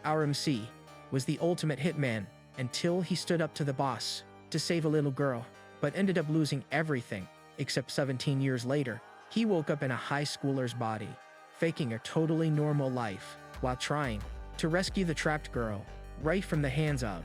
our MC, was the ultimate hitman until he stood up to the boss to save a little girl, but ended up losing everything, except 17 years later, he woke up in a high schooler's body, faking a totally normal life while trying to rescue the trapped girl right from the hands of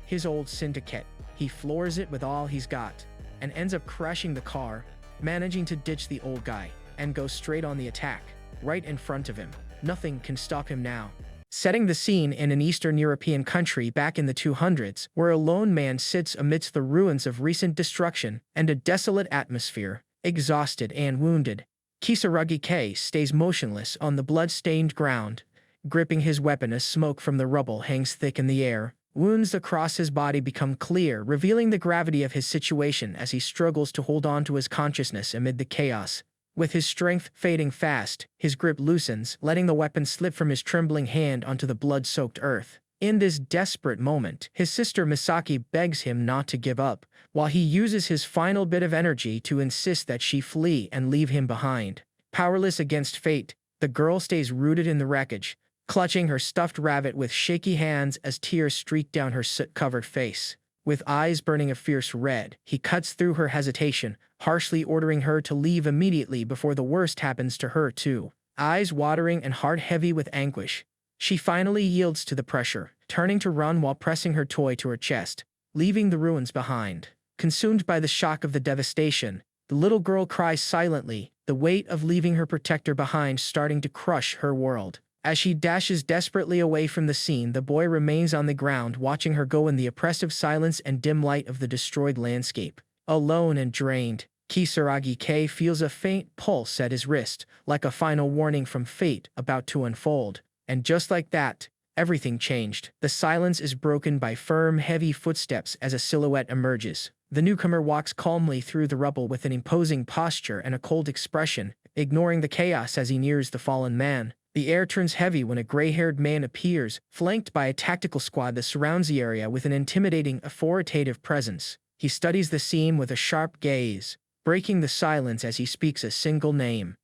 his old syndicate. He floors it with all he's got and ends up crashing the car, managing to ditch the old guy and go straight on the attack right in front of him. Nothing can stop him now. Setting the scene in an Eastern European country back in the 200s, where a lone man sits amidst the ruins of recent destruction and a desolate atmosphere, exhausted and wounded. Kisaragi K stays motionless on the blood-stained ground, gripping his weapon as smoke from the rubble hangs thick in the air. Wounds across his body become clear, revealing the gravity of his situation as he struggles to hold on to his consciousness amid the chaos. With his strength fading fast, his grip loosens, letting the weapon slip from his trembling hand onto the blood-soaked earth. In this desperate moment, his sister Misaki begs him not to give up, while he uses his final bit of energy to insist that she flee and leave him behind. Powerless against fate, the girl stays rooted in the wreckage, clutching her stuffed rabbit with shaky hands as tears streak down her soot-covered face. With eyes burning a fierce red, he cuts through her hesitation, harshly ordering her to leave immediately before the worst happens to her too. Eyes watering and heart heavy with anguish, she finally yields to the pressure, turning to run while pressing her toy to her chest, leaving the ruins behind. Consumed by the shock of the devastation, the little girl cries silently, the weight of leaving her protector behind starting to crush her world. As she dashes desperately away from the scene, the boy remains on the ground watching her go in the oppressive silence and dim light of the destroyed landscape. Alone and drained, Kisaragi K feels a faint pulse at his wrist, like a final warning from fate about to unfold. And just like that, everything changed. The silence is broken by firm, heavy footsteps as a silhouette emerges. The newcomer walks calmly through the rubble with an imposing posture and a cold expression, ignoring the chaos as he nears the fallen man. The air turns heavy when a gray-haired man appears, flanked by a tactical squad that surrounds the area with an intimidating, authoritative presence. He studies the scene with a sharp gaze, breaking the silence as he speaks a single name: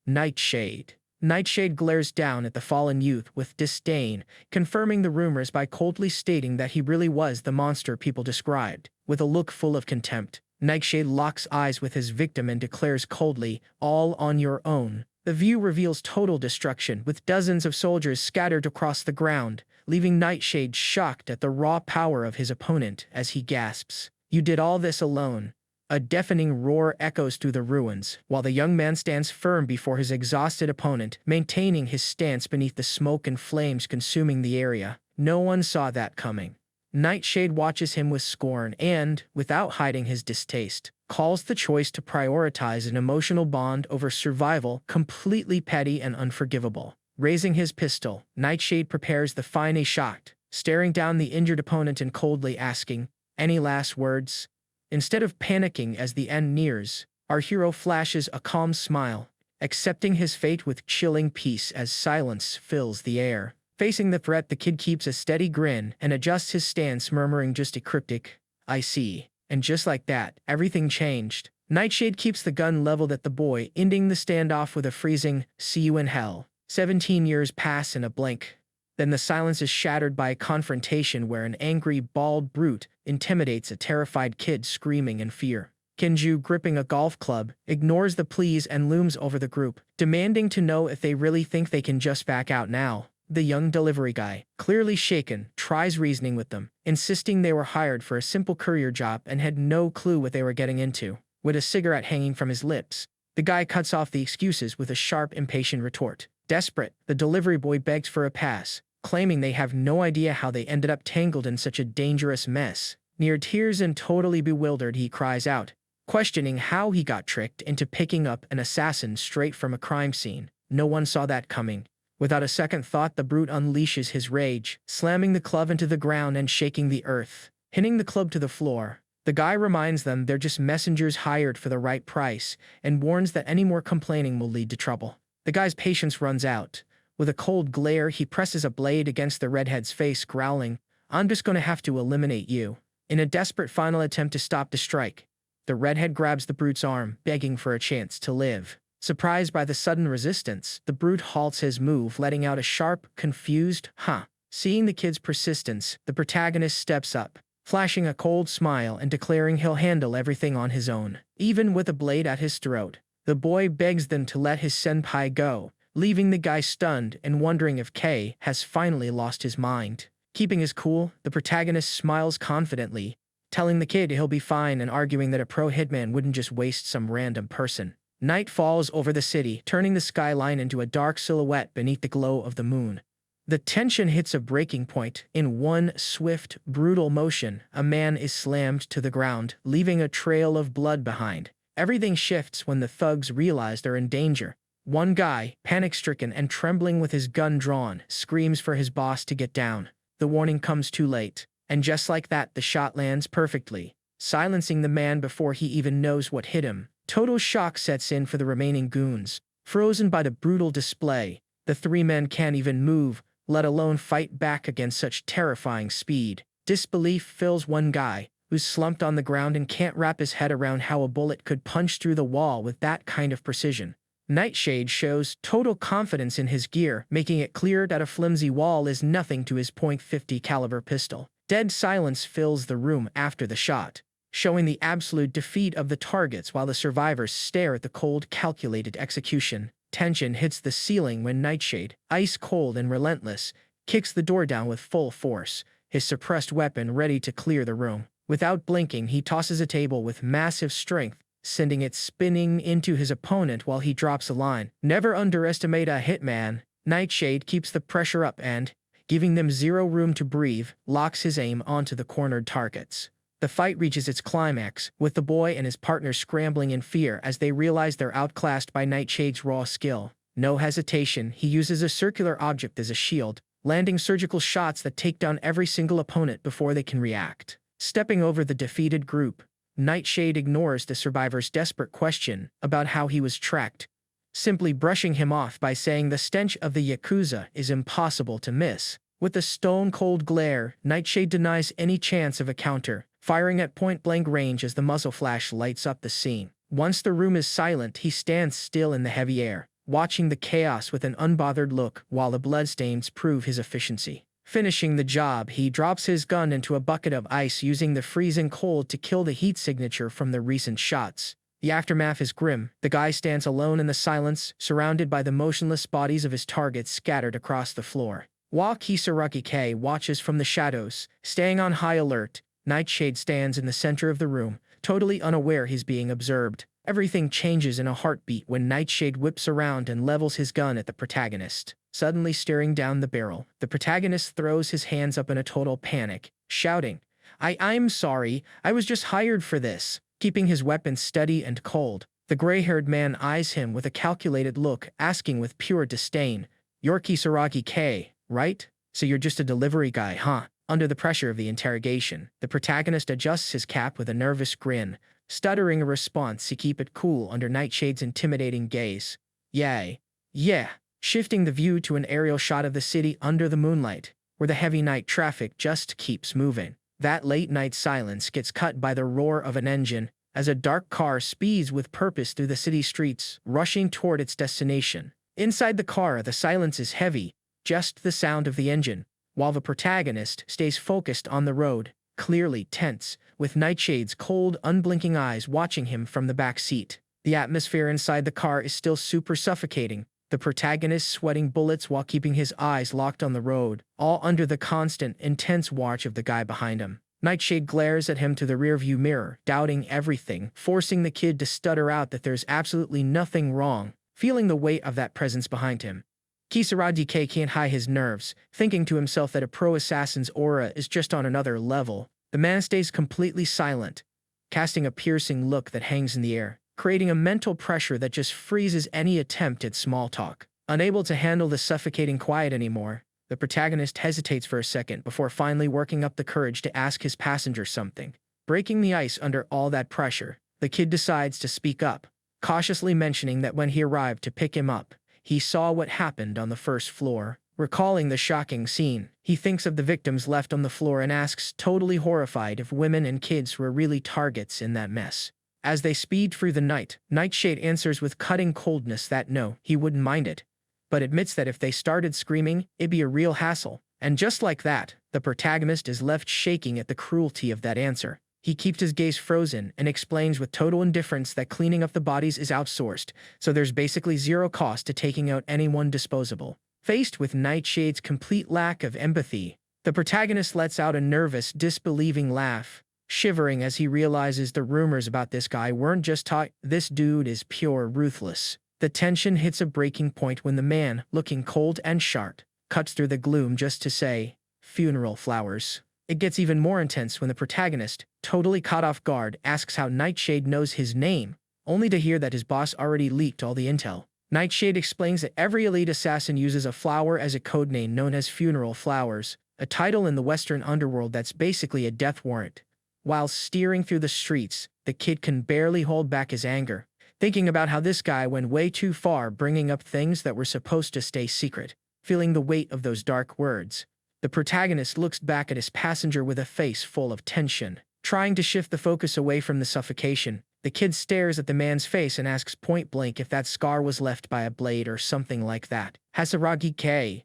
Nightshade. Nightshade glares down at the fallen youth with disdain, confirming the rumors by coldly stating that he really was the monster people described. With a look full of contempt, Nightshade locks eyes with his victim and declares coldly, "All on your own." The view reveals total destruction, with dozens of soldiers scattered across the ground, leaving Nightshade shocked at the raw power of his opponent as he gasps, "You did all this alone." A deafening roar echoes through the ruins, while the young man stands firm before his exhausted opponent, maintaining his stance beneath the smoke and flames consuming the area. No one saw that coming. Nightshade watches him with scorn and, without hiding his distaste, calls the choice to prioritize an emotional bond over survival completely petty and unforgivable. Raising his pistol, Nightshade prepares the final shot, staring down the injured opponent and coldly asking, "Any last words?" Instead of panicking as the end nears, our hero flashes a calm smile, accepting his fate with chilling peace as silence fills the air. Facing the threat, the kid keeps a steady grin and adjusts his stance, murmuring just a cryptic, "I see." And just like that, everything changed. Nightshade keeps the gun leveled at the boy, ending the standoff with a freezing, "See you in hell." 17 years pass in a blink. Then the silence is shattered by a confrontation where an angry, bald brute intimidates a terrified kid screaming in fear. Kinju, gripping a golf club, ignores the pleas and looms over the group, demanding to know if they really think they can just back out now. The young delivery guy, clearly shaken, tries reasoning with them, insisting they were hired for a simple courier job and had no clue what they were getting into. With a cigarette hanging from his lips, the guy cuts off the excuses with a sharp, impatient retort. Desperate, the delivery boy begs for a pass, claiming they have no idea how they ended up tangled in such a dangerous mess. Near tears and totally bewildered, he cries out, questioning how he got tricked into picking up an assassin straight from a crime scene. No one saw that coming. Without a second thought, the brute unleashes his rage, slamming the club into the ground and shaking the earth, hitting the club to the floor. The guy reminds them they're just messengers hired for the right price and warns that any more complaining will lead to trouble. The guy's patience runs out. With a cold glare, he presses a blade against the redhead's face, growling, "I'm just gonna have to eliminate you." In a desperate final attempt to stop the strike, the redhead grabs the brute's arm, begging for a chance to live. Surprised by the sudden resistance, the brute halts his move, letting out a sharp, confused, "Huh," Seeing the kid's persistence, the protagonist steps up, flashing a cold smile and declaring he'll handle everything on his own, even with a blade at his throat. The boy begs them to let his senpai go, leaving the guy stunned and wondering if K has finally lost his mind. Keeping his cool, the protagonist smiles confidently, telling the kid he'll be fine and arguing that a pro hitman wouldn't just waste some random person. Night falls over the city, turning the skyline into a dark silhouette beneath the glow of the moon. The tension hits a breaking point. In one swift, brutal motion, a man is slammed to the ground, leaving a trail of blood behind. Everything shifts when the thugs realize they're in danger. One guy, panic-stricken and trembling with his gun drawn, screams for his boss to get down. The warning comes too late, and just like that, the shot lands perfectly, silencing the man before he even knows what hit him. Total shock sets in for the remaining goons. Frozen by the brutal display, the three men can't even move, let alone fight back against such terrifying speed. Disbelief fills one guy, who's slumped on the ground and can't wrap his head around how a bullet could punch through the wall with that kind of precision. Nightshade shows total confidence in his gear, making it clear that a flimsy wall is nothing to his .50 caliber pistol. Dead silence fills the room after the shot, showing the absolute defeat of the targets while the survivors stare at the cold, calculated execution. Tension hits the ceiling when Nightshade, ice cold and relentless, kicks the door down with full force, his suppressed weapon ready to clear the room. Without blinking, he tosses a table with massive strength, sending it spinning into his opponent while he drops a line. Never underestimate a hitman. Nightshade keeps the pressure up and, giving them zero room to breathe, locks his aim onto the cornered targets. The fight reaches its climax, with the boy and his partner scrambling in fear as they realize they're outclassed by Nightshade's raw skill. No hesitation, he uses a circular object as a shield, landing surgical shots that take down every single opponent before they can react. Stepping over the defeated group, Nightshade ignores the survivor's desperate question about how he was tracked, simply brushing him off by saying the stench of the Yakuza is impossible to miss. With a stone-cold glare, Nightshade denies any chance of a counter, firing at point-blank range as the muzzle flash lights up the scene. Once the room is silent, he stands still in the heavy air, watching the chaos with an unbothered look while the bloodstains prove his efficiency. Finishing the job, he drops his gun into a bucket of ice using the freezing cold to kill the heat signature from the recent shots. The aftermath is grim. The guy stands alone in the silence, surrounded by the motionless bodies of his targets scattered across the floor. While Kisaragi K watches from the shadows, staying on high alert, Nightshade stands in the center of the room, totally unaware he's being observed. Everything changes in a heartbeat when Nightshade whips around and levels his gun at the protagonist. Suddenly staring down the barrel, the protagonist throws his hands up in a total panic, shouting, I'm sorry, I was just hired for this." Keeping his weapon steady and cold, the gray-haired man eyes him with a calculated look, asking with pure disdain, "You're Kisaragi K, right? So you're just a delivery guy, huh?" Under the pressure of the interrogation, the protagonist adjusts his cap with a nervous grin, stuttering a response to keep it cool under Nightshade's intimidating gaze. "Yay. Yeah." Shifting the view to an aerial shot of the city under the moonlight, where the heavy night traffic just keeps moving. That late-night silence gets cut by the roar of an engine as a dark car speeds with purpose through the city streets, rushing toward its destination. Inside the car, the silence is heavy, just the sound of the engine, while the protagonist stays focused on the road, clearly tense, with Nightshade's cold, unblinking eyes watching him from the back seat. The atmosphere inside the car is still super suffocating, the protagonist sweating bullets while keeping his eyes locked on the road, all under the constant, intense watch of the guy behind him. Nightshade glares at him through the rearview mirror, doubting everything, forcing the kid to stutter out that there's absolutely nothing wrong, feeling the weight of that presence behind him. Kisaragi K can't hide his nerves, thinking to himself that a pro assassin's aura is just on another level. The man stays completely silent, casting a piercing look that hangs in the air, creating a mental pressure that just freezes any attempt at small talk. Unable to handle the suffocating quiet anymore, the protagonist hesitates for a second before finally working up the courage to ask his passenger something. Breaking the ice under all that pressure, the kid decides to speak up, cautiously mentioning that when he arrived to pick him up, he saw what happened on the first floor. Recalling the shocking scene, he thinks of the victims left on the floor and asks, totally horrified, if women and kids were really targets in that mess. As they speed through the night, Nightshade answers with cutting coldness that no, he wouldn't mind it, but admits that if they started screaming, it'd be a real hassle, And just like that, the protagonist is left shaking at the cruelty of that answer. He keeps his gaze frozen and explains with total indifference that cleaning up the bodies is outsourced, so there's basically zero cost to taking out anyone disposable. Faced with Nightshade's complete lack of empathy, the protagonist lets out a nervous, disbelieving laugh, shivering as he realizes the rumors about this guy weren't just talk. This dude is pure ruthless. The tension hits a breaking point when the man, looking cold and sharp, cuts through the gloom just to say, "Funeral flowers." It gets even more intense when the protagonist, totally caught off guard, asks how Nightshade knows his name, only to hear that his boss already leaked all the intel. Nightshade explains that every elite assassin uses a flower as a codename known as funeral flowers, a title in the Western underworld that's basically a death warrant. While steering through the streets, the kid can barely hold back his anger, thinking about how this guy went way too far bringing up things that were supposed to stay secret. Feeling the weight of those dark words, the protagonist looks back at his passenger with a face full of tension. Trying to shift the focus away from the suffocation, the kid stares at the man's face and asks point-blank if that scar was left by a blade or something like that. Hasaragi K,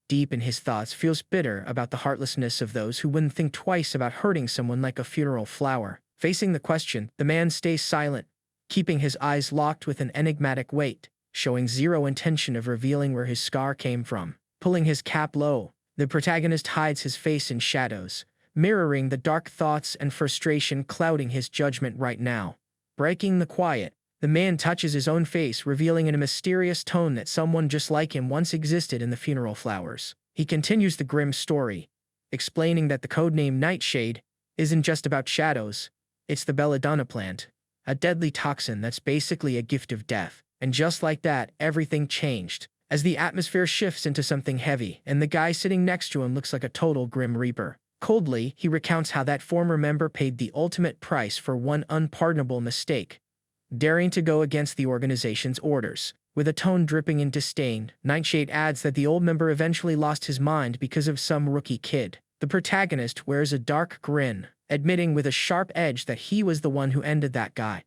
deep in his thoughts, feels bitter about the heartlessness of those who wouldn't think twice about hurting someone like a funeral flower. Facing the question, the man stays silent, keeping his eyes locked with an enigmatic weight, showing zero intention of revealing where his scar came from. Pulling his cap low, the protagonist hides his face in shadows, mirroring the dark thoughts and frustration clouding his judgment right now. Breaking the quiet, the man touches his own face, revealing in a mysterious tone that someone just like him once existed in the funeral flowers. He continues the grim story, explaining that the codename Nightshade isn't just about shadows, it's the belladonna plant, a deadly toxin that's basically a gift of death. And just like that, everything changed, as the atmosphere shifts into something heavy, and the guy sitting next to him looks like a total Grim Reaper. Coldly, he recounts how that former member paid the ultimate price for one unpardonable mistake, daring to go against the organization's orders. With a tone dripping in disdain, Nightshade adds that the old member eventually lost his mind because of some rookie kid. The protagonist wears a dark grin, admitting with a sharp edge that he was the one who ended that guy.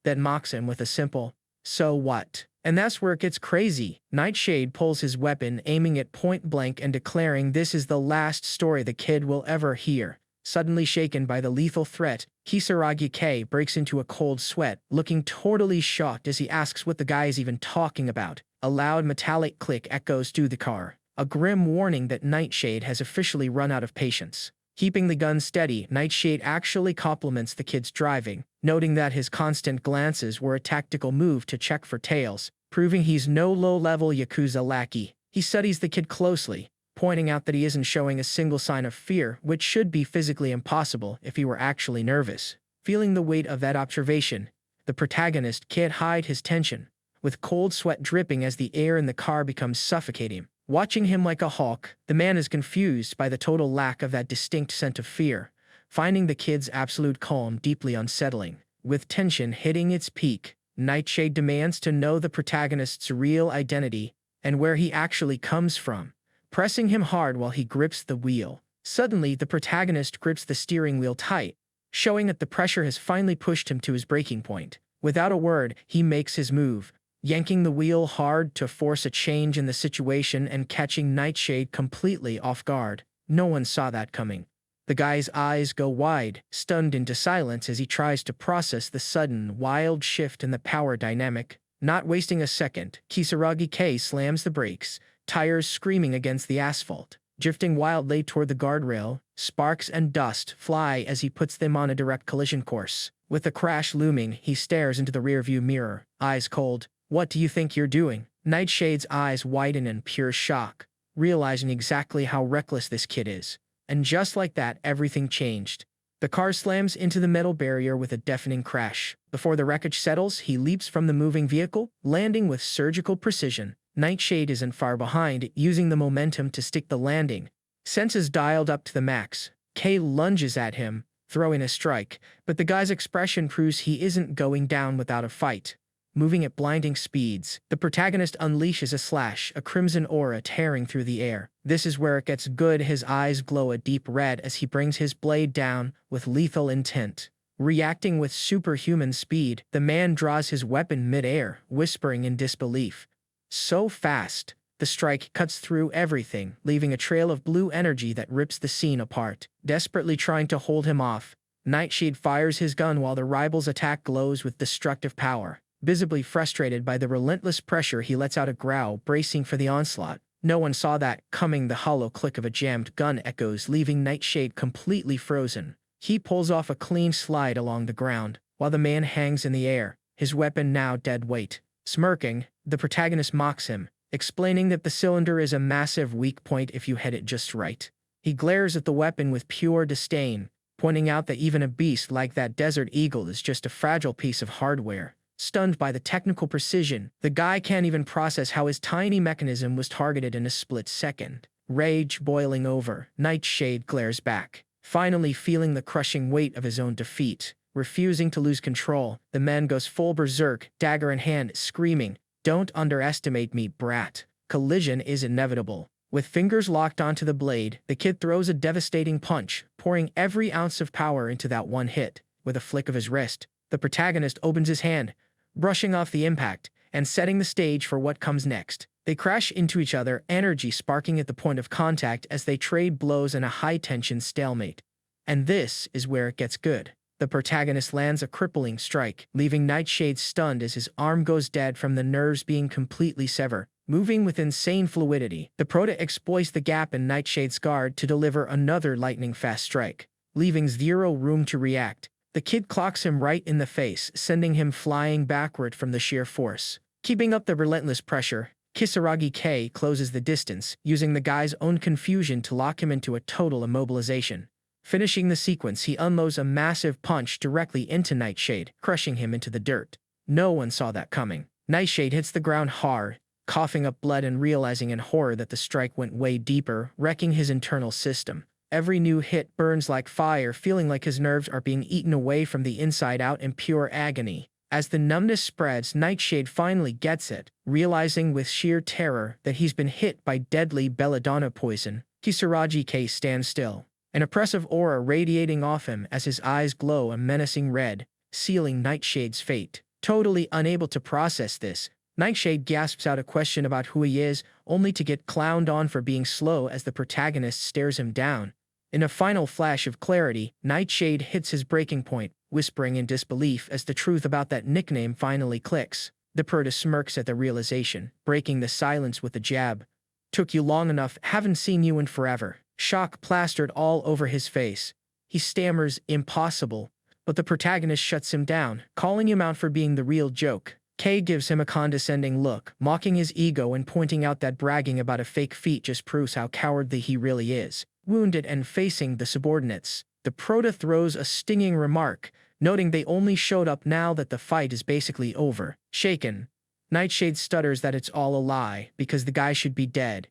Then mocks him with a simple, "So what?" And that's where it gets crazy. Nightshade pulls his weapon, aiming it point blank and declaring this is the last story the kid will ever hear. Suddenly shaken by the lethal threat, Kisaragi K breaks into a cold sweat, looking totally shocked as he asks what the guy is even talking about. A loud metallic click echoes through the car, a grim warning that Nightshade has officially run out of patience. Keeping the gun steady, Nightshade actually compliments the kid's driving, noting that his constant glances were a tactical move to check for tails, proving he's no low-level Yakuza lackey. He studies the kid closely, pointing out that he isn't showing a single sign of fear, which should be physically impossible if he were actually nervous. Feeling the weight of that observation, the protagonist can't hide his tension, with cold sweat dripping as the air in the car becomes suffocating. Watching him like a hawk, the man is confused by the total lack of that distinct sense of fear, finding the kid's absolute calm deeply unsettling. With tension hitting its peak, Nightshade demands to know the protagonist's real identity and where he actually comes from, pressing him hard while he grips the wheel. Suddenly, the protagonist grips the steering wheel tight, showing that the pressure has finally pushed him to his breaking point. Without a word, he makes his move, yanking the wheel hard to force a change in the situation and catching Nightshade completely off guard. No one saw that coming. The guy's eyes go wide, stunned into silence as he tries to process the sudden, wild shift in the power dynamic. Not wasting a second, Kisaragi K slams the brakes, tires screaming against the asphalt. Drifting wildly toward the guardrail, sparks and dust fly as he puts them on a direct collision course. With the crash looming, he stares into the rearview mirror, eyes cold. "What do you think you're doing?" Nightshade's eyes widen in pure shock, realizing exactly how reckless this kid is. And just like that, everything changed. The car slams into the metal barrier with a deafening crash. Before the wreckage settles, he leaps from the moving vehicle, landing with surgical precision. Nightshade isn't far behind, using the momentum to stick the landing. Senses dialed up to the max, K lunges at him, throwing a strike, but the guy's expression proves he isn't going down without a fight. Moving at blinding speeds, the protagonist unleashes a slash, a crimson aura tearing through the air. This is where it gets good. His eyes glow a deep red as he brings his blade down with lethal intent. Reacting with superhuman speed, the man draws his weapon mid-air, whispering in disbelief. "So fast." The strike cuts through everything, leaving a trail of blue energy that rips the scene apart. Desperately trying to hold him off, Nightshade fires his gun while the rival's attack glows with destructive power. Visibly frustrated by the relentless pressure, he lets out a growl, bracing for the onslaught. No one saw that coming. The hollow click of a jammed gun echoes, leaving Nightshade completely frozen. He pulls off a clean slide along the ground, while the man hangs in the air, his weapon now dead weight. Smirking, the protagonist mocks him, explaining that the cylinder is a massive weak point if you hit it just right. He glares at the weapon with pure disdain, pointing out that even a beast like that Desert Eagle is just a fragile piece of hardware. Stunned by the technical precision, the guy can't even process how his tiny mechanism was targeted in a split second. Rage boiling over, Nightshade glares back, finally feeling the crushing weight of his own defeat. Refusing to lose control, the man goes full berserk, dagger in hand, screaming, "Don't underestimate me, brat. Collision is inevitable." With fingers locked onto the blade, the kid throws a devastating punch, pouring every ounce of power into that one hit. With a flick of his wrist, the protagonist opens his hand, brushing off the impact and setting the stage for what comes next. They crash into each other, energy sparking at the point of contact as they trade blows in a high-tension stalemate. And this is where it gets good. The protagonist lands a crippling strike, leaving Nightshade stunned as his arm goes dead from the nerves being completely severed. Moving with insane fluidity, the Prota exploits the gap in Nightshade's guard to deliver another lightning-fast strike, leaving zero room to react. The kid clocks him right in the face, sending him flying backward from the sheer force. Keeping up the relentless pressure, Kisaragi K closes the distance, using the guy's own confusion to lock him into a total immobilization. Finishing the sequence, he unloads a massive punch directly into Nightshade, crushing him into the dirt. No one saw that coming. Nightshade hits the ground hard, coughing up blood and realizing in horror that the strike went way deeper, wrecking his internal system. Every new hit burns like fire, feeling like his nerves are being eaten away from the inside out in pure agony. As the numbness spreads, Nightshade finally gets it, realizing with sheer terror that he's been hit by deadly belladonna poison. Kisaragi K stands still, an oppressive aura radiating off him as his eyes glow a menacing red, sealing Nightshade's fate. Totally unable to process this, Nightshade gasps out a question about who he is, only to get clowned on for being slow as the protagonist stares him down. In a final flash of clarity, Nightshade hits his breaking point, whispering in disbelief as the truth about that nickname finally clicks. The Prota smirks at the realization, breaking the silence with a jab. "Took you long enough, haven't seen you in forever." Shock plastered all over his face. He stammers, "Impossible," but the protagonist shuts him down, calling him out for being the real joke. Kay gives him a condescending look, mocking his ego and pointing out that bragging about a fake feat just proves how cowardly he really is. Wounded and facing the subordinates, the Prota throws a stinging remark, noting they only showed up now that the fight is basically over. Shaken, Nightshade stutters that it's all a lie, because the guy should be dead.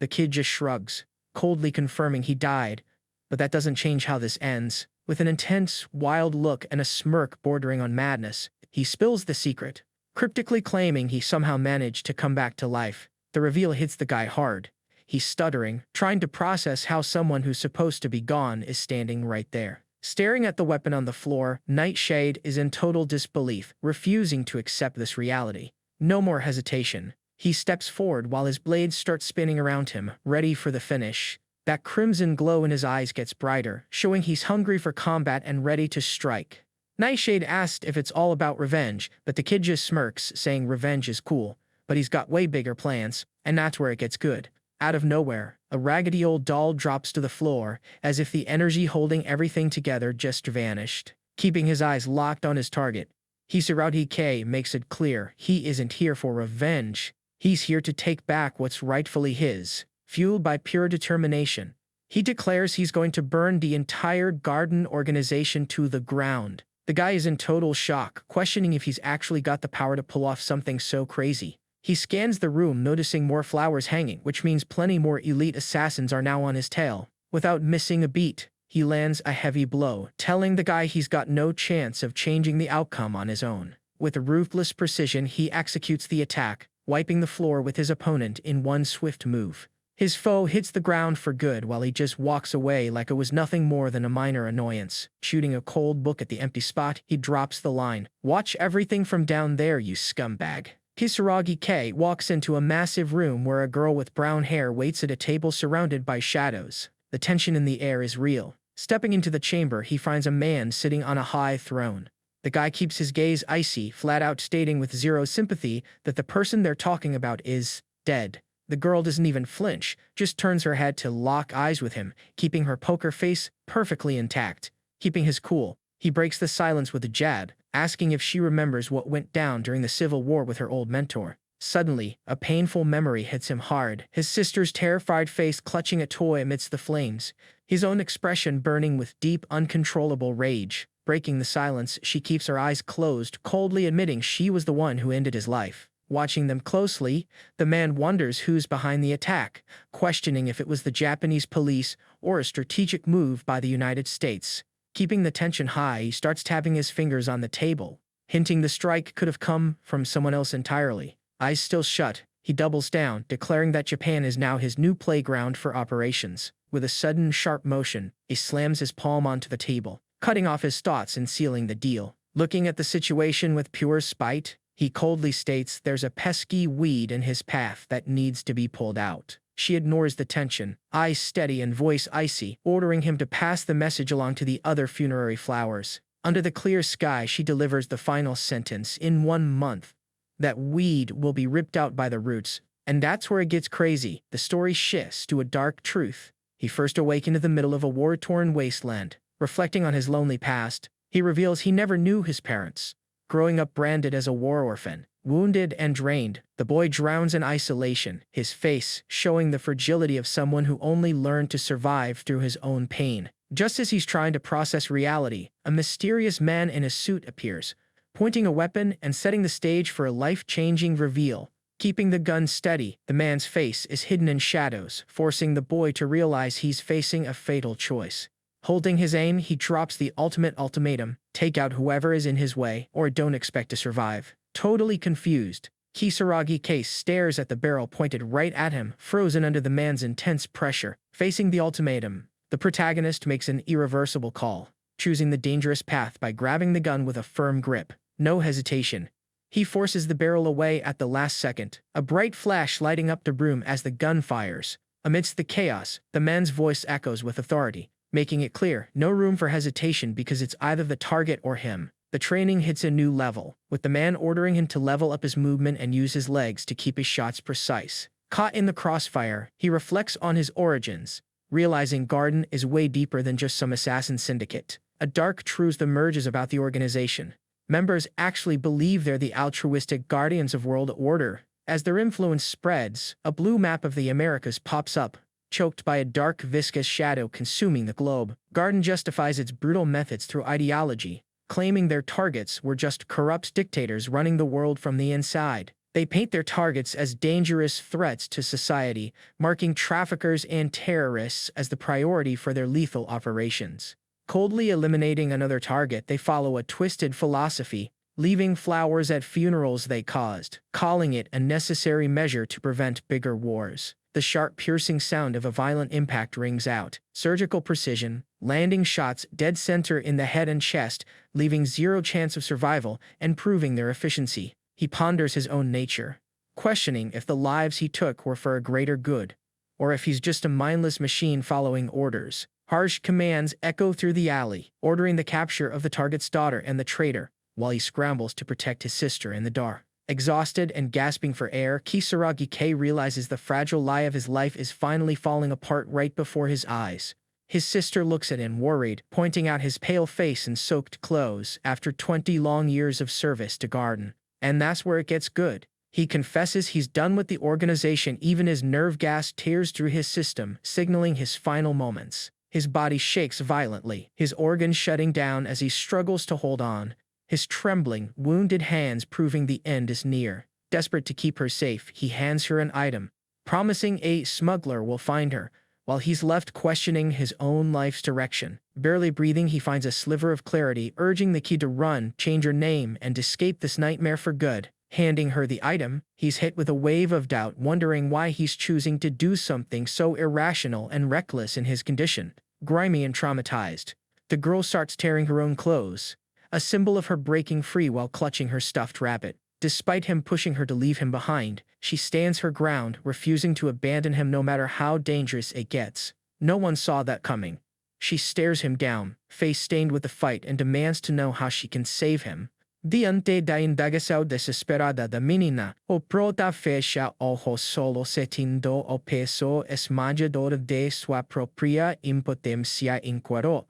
The kid just shrugs, coldly confirming he died, but that doesn't change how this ends. With an intense, wild look and a smirk bordering on madness, he spills the secret, cryptically claiming he somehow managed to come back to life. The reveal hits the guy hard. He's stuttering, trying to process how someone who's supposed to be gone is standing right there. Staring at the weapon on the floor, Nightshade is in total disbelief, refusing to accept this reality. No more hesitation. He steps forward while his blades start spinning around him, ready for the finish. That crimson glow in his eyes gets brighter, showing he's hungry for combat and ready to strike. Nightshade asked if it's all about revenge, but the kid just smirks, saying revenge is cool, but he's got way bigger plans, and that's where it gets good. Out of nowhere, a raggedy old doll drops to the floor, as if the energy holding everything together just vanished. Keeping his eyes locked on his target, Kisaragi K makes it clear he isn't here for revenge. He's here to take back what's rightfully his. Fueled by pure determination, he declares he's going to burn the entire garden organization to the ground. The guy is in total shock, questioning if he's actually got the power to pull off something so crazy. He scans the room, noticing more flowers hanging, which means plenty more elite assassins are now on his tail. Without missing a beat, he lands a heavy blow, telling the guy he's got no chance of changing the outcome on his own. With ruthless precision, he executes the attack, wiping the floor with his opponent in one swift move. His foe hits the ground for good while he just walks away like it was nothing more than a minor annoyance. Shooting a cold look at the empty spot, he drops the line, "Watch everything from down there, you scumbag." Kisaragi K walks into a massive room where a girl with brown hair waits at a table surrounded by shadows. The tension in the air is real. Stepping into the chamber, he finds a man sitting on a high throne. The guy keeps his gaze icy, flat out stating with zero sympathy that the person they're talking about is dead. The girl doesn't even flinch, just turns her head to lock eyes with him, keeping her poker face perfectly intact. Keeping his cool, he breaks the silence with a jab, asking if she remembers what went down during the Civil War with her old mentor. Suddenly, a painful memory hits him hard, his sister's terrified face clutching a toy amidst the flames, his own expression burning with deep, uncontrollable rage. Breaking the silence, she keeps her eyes closed, coldly admitting she was the one who ended his life. Watching them closely, the man wonders who's behind the attack, questioning if it was the Japanese police or a strategic move by the United States. Keeping the tension high, he starts tapping his fingers on the table, hinting the strike could have come from someone else entirely. Eyes still shut, he doubles down, declaring that Japan is now his new playground for operations. With a sudden, sharp motion, he slams his palm onto the table, cutting off his thoughts and sealing the deal. Looking at the situation with pure spite, he coldly states there's a pesky weed in his path that needs to be pulled out. She ignores the tension, eyes steady and voice icy, ordering him to pass the message along to the other funerary flowers. Under the clear sky, she delivers the final sentence: in 1 month, that weed will be ripped out by the roots. And that's where it gets crazy. The story shifts to a dark truth. He first awakened in the middle of a war-torn wasteland. Reflecting on his lonely past, he reveals he never knew his parents. Growing up branded as a war orphan, wounded and drained, the boy drowns in isolation, his face showing the fragility of someone who only learned to survive through his own pain. Just as he's trying to process reality, a mysterious man in a suit appears, pointing a weapon and setting the stage for a life-changing reveal. Keeping the gun steady, the man's face is hidden in shadows, forcing the boy to realize he's facing a fatal choice. Holding his aim, he drops the ultimate ultimatum: take out whoever is in his way, or don't expect to survive. Totally confused, Kisaragi Case stares at the barrel pointed right at him, frozen under the man's intense pressure. Facing the ultimatum, the protagonist makes an irreversible call, choosing the dangerous path by grabbing the gun with a firm grip. No hesitation. He forces the barrel away at the last second, a bright flash lighting up the room as the gun fires. Amidst the chaos, the man's voice echoes with authority, making it clear, no room for hesitation because it's either the target or him. The training hits a new level, with the man ordering him to level up his movement and use his legs to keep his shots precise. Caught in the crossfire, he reflects on his origins, realizing Garden is way deeper than just some assassin syndicate. A dark truth emerges about the organization. Members actually believe they're the altruistic guardians of world order. As their influence spreads, a blue map of the Americas pops up, choked by a dark, viscous shadow consuming the globe. Garden justifies its brutal methods through ideology, claiming their targets were just corrupt dictators running the world from the inside. They paint their targets as dangerous threats to society, marking traffickers and terrorists as the priority for their lethal operations. Coldly eliminating another target, they follow a twisted philosophy, leaving flowers at funerals they caused, calling it a necessary measure to prevent bigger wars. The sharp, piercing sound of a violent impact rings out, surgical precision, landing shots dead center in the head and chest, leaving zero chance of survival and proving their efficiency. He ponders his own nature, questioning if the lives he took were for a greater good, or if he's just a mindless machine following orders. Harsh commands echo through the alley, ordering the capture of the target's daughter and the traitor, while he scrambles to protect his sister in the dark. Exhausted and gasping for air, Kisaragi K realizes the fragile lie of his life is finally falling apart right before his eyes. His sister looks at him worried, pointing out his pale face and soaked clothes after 20 long years of service to Garden. And that's where it gets good. He confesses he's done with the organization, even as nerve gas tears through his system, signaling his final moments. His body shakes violently, his organs shutting down as he struggles to hold on, his trembling, wounded hands proving the end is near. Desperate to keep her safe, he hands her an item, promising a smuggler will find her, while he's left questioning his own life's direction. Barely breathing, he finds a sliver of clarity, urging the kid to run, change her name, and escape this nightmare for good. Handing her the item, he's hit with a wave of doubt, wondering why he's choosing to do something so irrational and reckless in his condition. Grimy and traumatized, the girl starts tearing her own clothes, a symbol of her breaking free while clutching her stuffed rabbit. Despite him pushing her to leave him behind, she stands her ground, refusing to abandon him no matter how dangerous it gets. No one saw that coming. She stares him down, face stained with the fight, and demands to know how she can save him. Diante da indagação desesperada da menina, o prota fecha ojos solo sentindo o peso esmagador de sua própria impotência enquanto,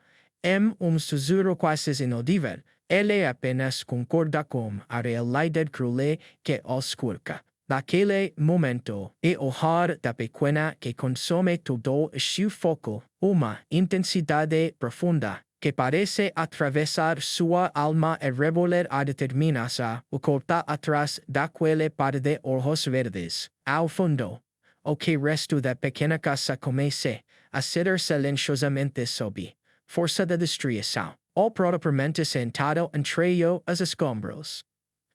sussurro quase inaudível, ele apenas concorda com a realidade cruel que o esculca. Naquele momento, e o ar da pequena que consome todo seu foco, uma intensidade profunda, que parece atravessar sua alma e revelar a determinação, o corta atrás daquele par de olhos verdes. Ao fundo, o que resto da pequena casa comece a ceder silenciosamente sob força da destruição. O propriamente sentado entre os escombros,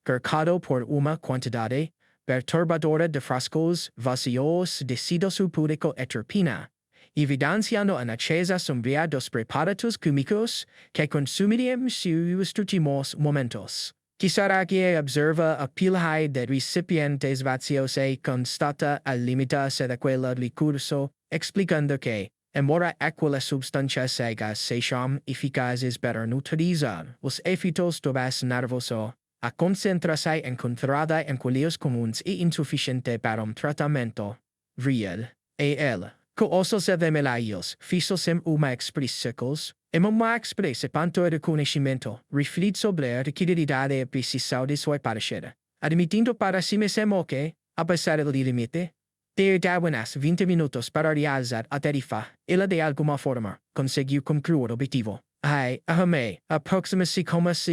cercado por uma quantidade perturbadora de frascos vazios de sidoso público e turpina, evidenciando a natureza sombria dos preparatos químicos que consumiriam seus últimos momentos. Quizá que observa a pilha de recipientes vazios e constata a limitação daquele recurso, explicando que, embora aquelas substâncias cegas sejam eficazes para neutralizar os efeitos do base nervoso, a concentração encontrada em colheios comuns é insuficiente para tratamento real. E ela, que os demelaios fizessem uma expressões, e uma expressa panto de conhecimento, reflete sobre a requeridade e precisão de sua parceira, admitindo para si mesmo que, apesar do limite, ter apenas 20 minutos para realizar a tarefa, ela de alguma forma conseguiu concluir o objetivo. Ai, arrumei, aproxima-se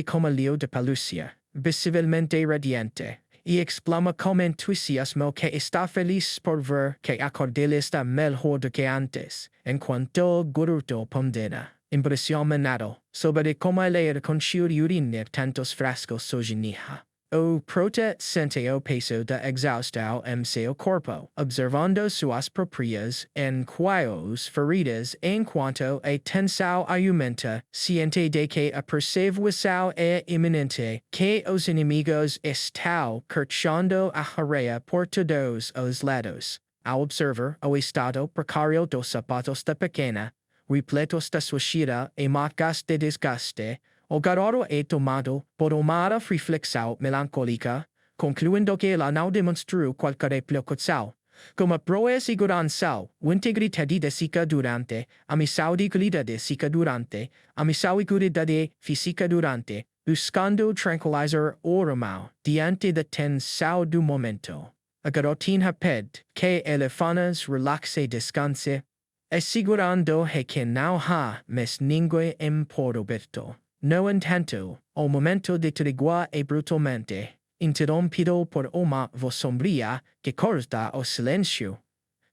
como lío de pelúcia, visivelmente radiante, e exclama com entusiasmo que está feliz por ver que a cordel está melhor do que antes, enquanto guruto pondera, impressionado, sobre como ela conseguiu reunir tantos frascos sozinha. O prota sente o peso da exaustão em seu corpo, observando suas próprias enquantos feridas enquanto a tensão aumenta, ciente de que a perseguição é iminente, que os inimigos estão cortando a area por todos os lados. Ao observar o estado precário dos sapatos da pequena, repletos de sujeira e marcas de desgaste, o garoto é tomado por uma reflexão melancólica, concluindo que ela não demonstrou qualquer preocupação. Como proa segurança, o integridade de sica durante, a missão de qualidade sica durante, a missão e cuidade física durante, buscando tranquilizar o irmão diante da tensão do momento. A garotinha pede que elefanas relaxe e descanse, assegurando que não há mais ninguém importuberto. No entanto, o momento de trégua é brutalmente interrompido por uma voz sombria que corta o silêncio.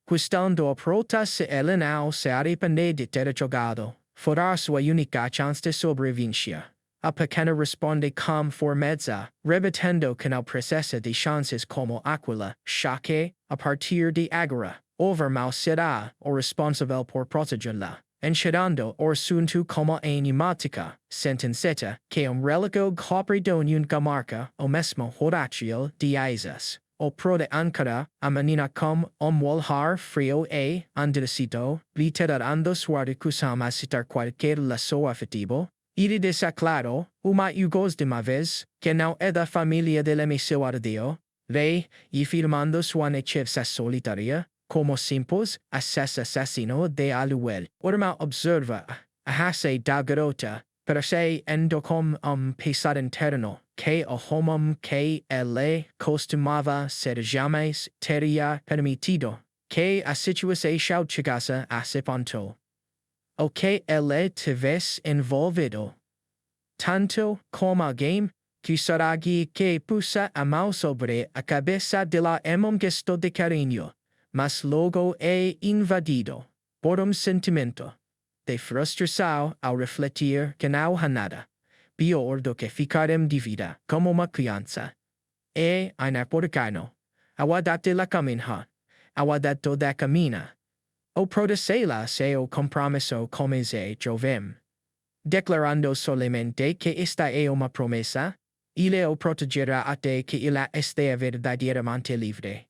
Questando a prota se ela não se arrepende de ter jogado fora sua única chance de sobrevivência. A pequena responde com firmeza, rebatendo que não precisa de chances como aquela, já que, a partir de agora, o irmão será o responsável por protegê-la. Enchendo o assunto como enigmática, sentenceta que relico comprido nunca marca o mesmo Horatio de Isas. O prode ancora a menina com olhar frio e endurecido, literando sua recusão a citar qualquer laço afetivo. Ele deixa claro, uma e de uma vez, que não é da família del emissão ardeo, e afirmando sua necessidade solitária, como simples assassino de aluguel. O irmão observa a raça da garota, percebendo com pesar interno, que o homem que ele costumava ser jamais teria permitido que a situação chegasse a esse ponto. O que ele tivesse envolvido. Tanto como alguém que será que puxa a mão sobre a cabeça dela em gesto de carinho, mas logo é invadido por sentimento de frustração ao refletir que não há nada pior do que ficar dívida como uma criança. E, ainda por cano, ao adaptar la caminha, ao adaptar da camina, o protegê-la se o compromisso comece jovem, declarando solemente que esta é uma promessa, Ile o protegerà a te che illa estea verdaderamente libre.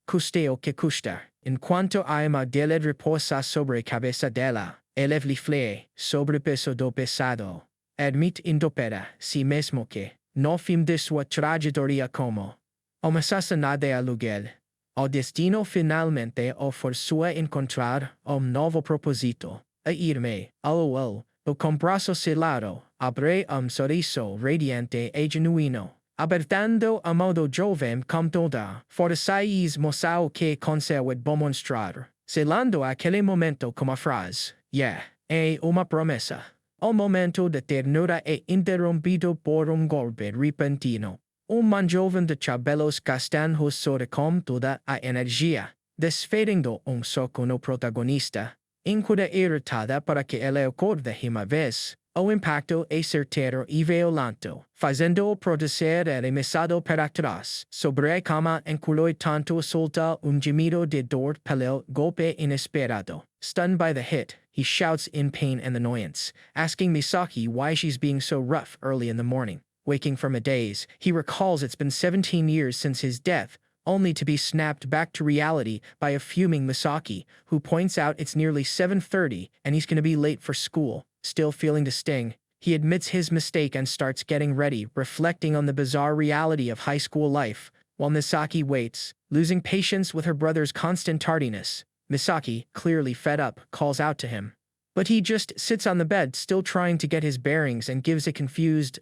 Custeo que custa, en cuanto aima deled reposa sobre cabeza dela, elevli flee, sobrepeso do pesado. Admit indopera, si mesmo que, no fim de sua trajetória como. O masasa nade a lugar. O destino finalmente o forzua encontrar novo propósito, a irme, lol, o com brazo cerrado, abre sorriso radiante e genuino, abertando a modo jovem com toda, forçais mosao que conserva demonstrar, selando aquele momento como a frase, é uma promessa. O momento de ternura é interrompido por golpe repentino. Man jovem de cabelos castanhos sobe com toda a energia, desferindo soco no protagonista, enquanto irritada para que ele acorde uma vez. O impacto é certeiro e violento, fazendo-o produzir emissado para trás, sobre a cama enquanto tanto solta gemido de dor pelo golpe inesperado. Stunned by the hit, he shouts in pain and annoyance, asking Misaki why she's being so rough early in the morning. Waking from a daze, he recalls it's been 17 years since his death, only to be snapped back to reality by a fuming Misaki, who points out it's nearly 7:30 and he's gonna be late for school. Still feeling the sting, he admits his mistake and starts getting ready, reflecting on the bizarre reality of high school life, while Misaki waits, losing patience with her brother's constant tardiness. Misaki, clearly fed up, calls out to him. But he just sits on the bed, still trying to get his bearings, and gives a confused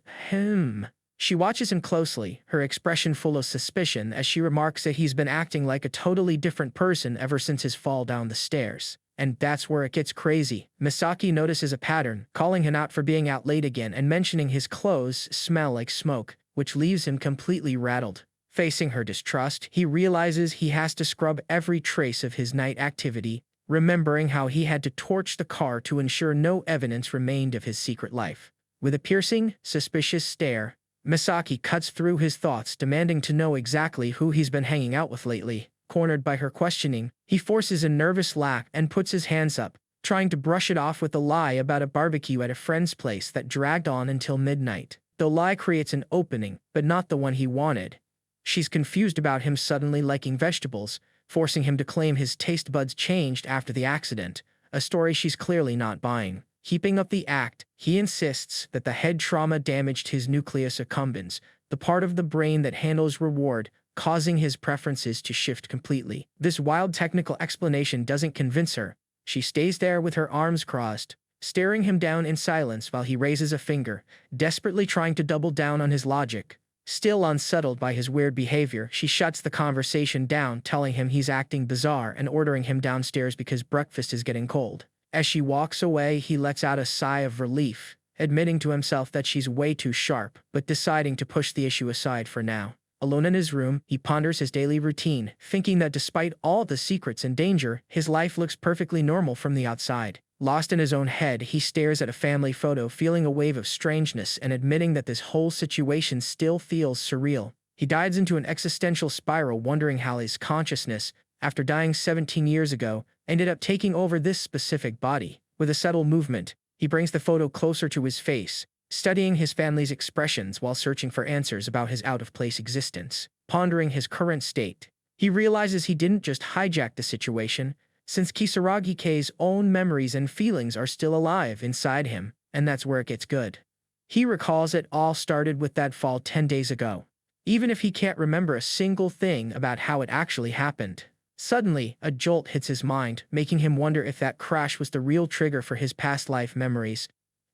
She watches him closely, her expression full of suspicion, as she remarks that he's been acting like a totally different person ever since his fall down the stairs. And that's where it gets crazy. Misaki notices a pattern, calling him out for being out late again and mentioning his clothes smell like smoke, which leaves him completely rattled. Facing her distrust, he realizes he has to scrub every trace of his night activity, remembering how he had to torch the car to ensure no evidence remained of his secret life. With a piercing, suspicious stare, Misaki cuts through his thoughts, demanding to know exactly who he's been hanging out with lately. Cornered by her questioning, he forces a nervous laugh and puts his hands up, trying to brush it off with a lie about a barbecue at a friend's place that dragged on until midnight. The lie creates an opening, but not the one he wanted. She's confused about him suddenly liking vegetables, forcing him to claim his taste buds changed after the accident, a story she's clearly not buying. Keeping up the act, he insists that the head trauma damaged his nucleus accumbens, the part of the brain that handles reward, causing his preferences to shift completely. This wild technical explanation doesn't convince her. She stays there with her arms crossed, staring him down in silence while he raises a finger, desperately trying to double down on his logic. Still unsettled by his weird behavior, she shuts the conversation down, telling him he's acting bizarre and ordering him downstairs because breakfast is getting cold. As she walks away, he lets out a sigh of relief, admitting to himself that she's way too sharp, but deciding to push the issue aside for now. Alone in his room, he ponders his daily routine, thinking that despite all the secrets and danger, his life looks perfectly normal from the outside. Lost in his own head, he stares at a family photo, feeling a wave of strangeness and admitting that this whole situation still feels surreal. He dives into an existential spiral, wondering how his consciousness, after dying 17 years ago, ended up taking over this specific body. With a subtle movement, he brings the photo closer to his face, studying his family's expressions while searching for answers about his out-of-place existence. Pondering his current state, he realizes he didn't just hijack the situation, since Kisaragi K's own memories and feelings are still alive inside him, and that's where it gets good. He recalls it all started with that fall 10 days ago, even if he can't remember a single thing about how it actually happened. Suddenly, a jolt hits his mind, making him wonder if that crash was the real trigger for his past life memories.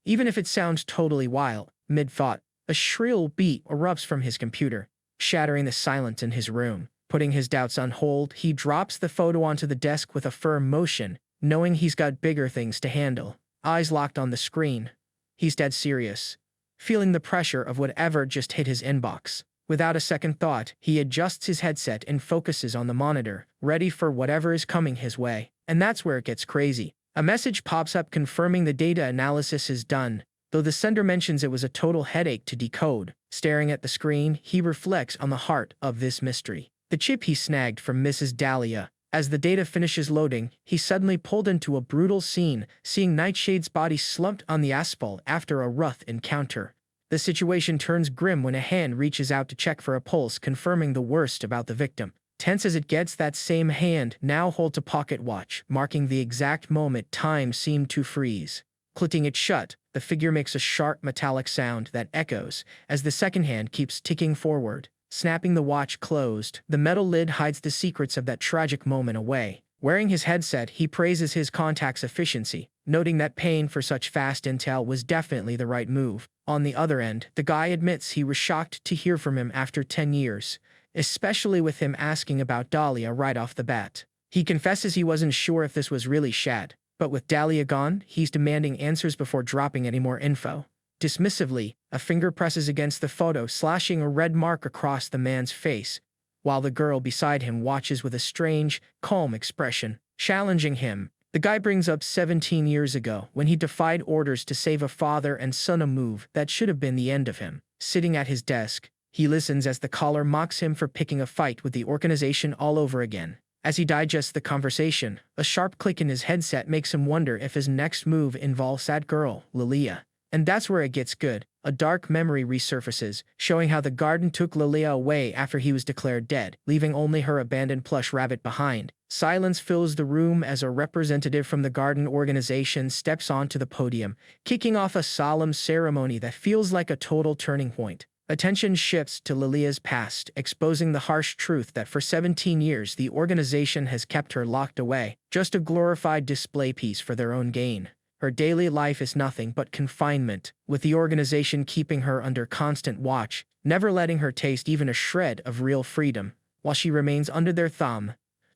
Even if it sounds totally wild, mid-thought, a shrill beat erupts from his computer, shattering the silence in his room. Putting his doubts on hold, he drops the photo onto the desk with a firm motion, knowing he's got bigger things to handle. Eyes locked on the screen, he's dead serious, feeling the pressure of whatever just hit his inbox. Without a second thought, he adjusts his headset and focuses on the monitor, ready for whatever is coming his way. And that's where it gets crazy. A message pops up confirming the data analysis is done, though the sender mentions it was a total headache to decode. Staring at the screen, he reflects on the heart of this mystery. The chip he snagged from Mrs. Dahlia. As the data finishes loading, he's suddenly pulled into a brutal scene, seeing Nightshade's body slumped on the asphalt after a rough encounter. The situation turns grim when a hand reaches out to check for a pulse, confirming the worst about the victim. Tense as it gets, that same hand now holds a pocket watch, marking the exact moment time seemed to freeze. Clicking it shut, the figure makes a sharp metallic sound that echoes as the second hand keeps ticking forward. Snapping the watch closed, the metal lid hides the secrets of that tragic moment away. Wearing his headset, he praises his contact's efficiency, noting that paying for such fast intel was definitely the right move. On the other end, the guy admits he was shocked to hear from him after 10 years, especially with him asking about Dahlia right off the bat. He confesses he wasn't sure if this was really Shad, but with Dahlia gone, he's demanding answers before dropping any more info. Dismissively, a finger presses against the photo, slashing a red mark across the man's face, while the girl beside him watches with a strange, calm expression, challenging him. The guy brings up 17 years ago, when he defied orders to save a father and son, a move that should have been the end of him. Sitting at his desk, he listens as the caller mocks him for picking a fight with the organization all over again. As he digests the conversation, a sharp click in his headset makes him wonder if his next move involves that girl, Lilia. And that's where it gets good. A dark memory resurfaces, showing how the garden took Lilia away after he was declared dead, leaving only her abandoned plush rabbit behind. Silence fills the room as a representative from the garden organization steps onto the podium, kicking off a solemn ceremony that feels like a total turning point. Attention shifts to Lilia's past, exposing the harsh truth that for 17 years the organization has kept her locked away, just a glorified display piece for their own gain. Her daily life is nothing but confinement, with the organization keeping her under constant watch, never letting her taste even a shred of real freedom. While she remains under their thumb,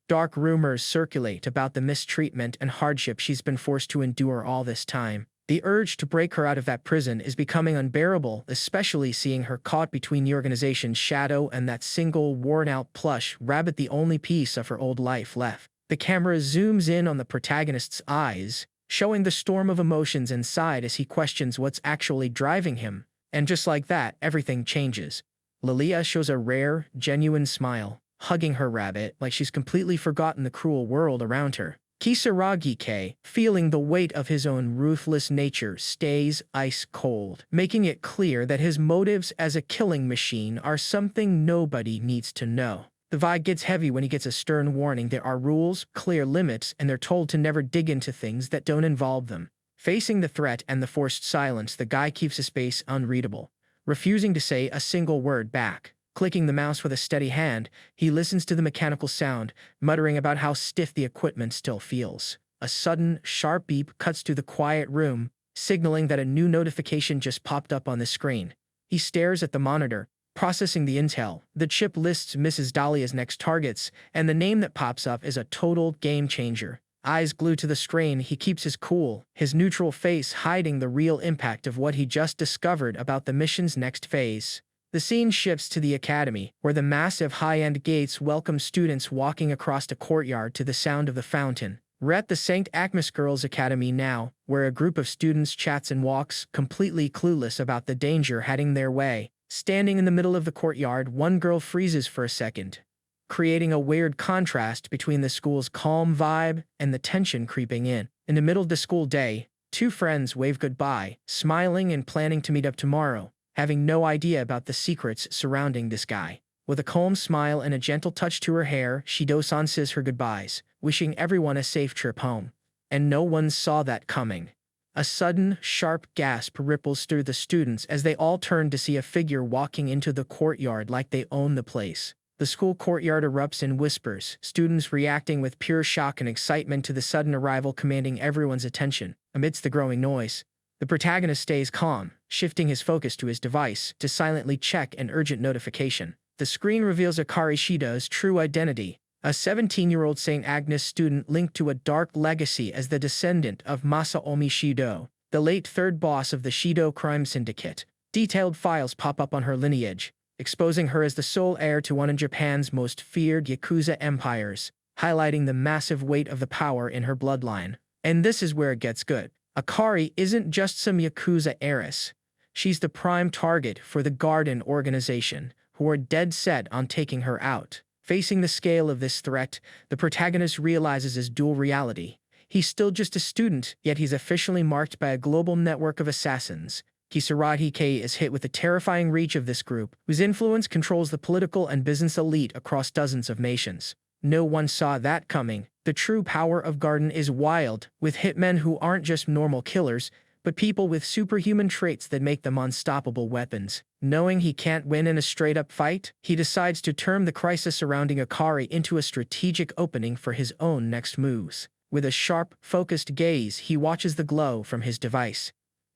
dark rumors circulate about the mistreatment and hardship she's been forced to endure all this time. The urge to break her out of that prison is becoming unbearable, especially seeing her caught between the organization's shadow and that single, worn-out plush rabbit, the only piece of her old life left. The camera zooms in on the protagonist's eyes, showing the storm of emotions inside as he questions what's actually driving him. And just like that, everything changes. Lilia shows a rare, genuine smile, hugging her rabbit like she's completely forgotten the cruel world around her. Kisaragi, feeling the weight of his own ruthless nature, stays ice cold, making it clear that his motives as a killing machine are something nobody needs to know. The vibe gets heavy when he gets a stern warning. There are rules, clear limits, and they're told to never dig into things that don't involve them. Facing the threat and the forced silence, the guy keeps his face unreadable, refusing to say a single word back. Clicking the mouse with a steady hand, he listens to the mechanical sound, muttering about how stiff the equipment still feels. A sudden, sharp beep cuts through the quiet room, signaling that a new notification just popped up on the screen. He stares at the monitor, processing the intel. The chip lists Mrs. Dahlia's next targets, and the name that pops up is a total game changer. Eyes glued to the screen, he keeps his cool, his neutral face hiding the real impact of what he just discovered about the mission's next phase. The scene shifts to the academy, where the massive high-end gates welcome students walking across a courtyard to the sound of the fountain. We're at the St. Agnes Girls' Academy now, where a group of students chats and walks, completely clueless about the danger heading their way. Standing in the middle of the courtyard, one girl freezes for a second, creating a weird contrast between the school's calm vibe and the tension creeping in. In the middle of the school day, two friends wave goodbye, smiling and planning to meet up tomorrow, having no idea about the secrets surrounding this guy. With a calm smile and a gentle touch to her hair, Shido-san says her goodbyes, wishing everyone a safe trip home. And no one saw that coming. A sudden, sharp gasp ripples through the students as they all turn to see a figure walking into the courtyard like they own the place. The school courtyard erupts in whispers, students reacting with pure shock and excitement to the sudden arrival, commanding everyone's attention. Amidst the growing noise, the protagonist stays calm, shifting his focus to his device to silently check an urgent notification. The screen reveals Akari Shido's true identity, a 17-year-old St. Agnes student linked to a dark legacy as the descendant of Masaomi Shido, the late third boss of the Shido crime syndicate. Detailed files pop up on her lineage, exposing her as the sole heir to one of Japan's most feared Yakuza empires, highlighting the massive weight of the power in her bloodline. And this is where it gets good. Akari isn't just some Yakuza heiress. She's the prime target for the Garden organization, who are dead set on taking her out. Facing the scale of this threat, the protagonist realizes his dual reality. He's still just a student, yet he's officially marked by a global network of assassins, Kisaragi K is hit with the terrifying reach of this group, whose influence controls the political and business elite across dozens of nations. No one saw that coming. The true power of Garden is wild, with hitmen who aren't just normal killers, but people with superhuman traits that make them unstoppable weapons. Knowing he can't win in a straight-up fight, he decides to turn the crisis surrounding Akari into a strategic opening for his own next moves. With a sharp, focused gaze, he watches the glow from his device.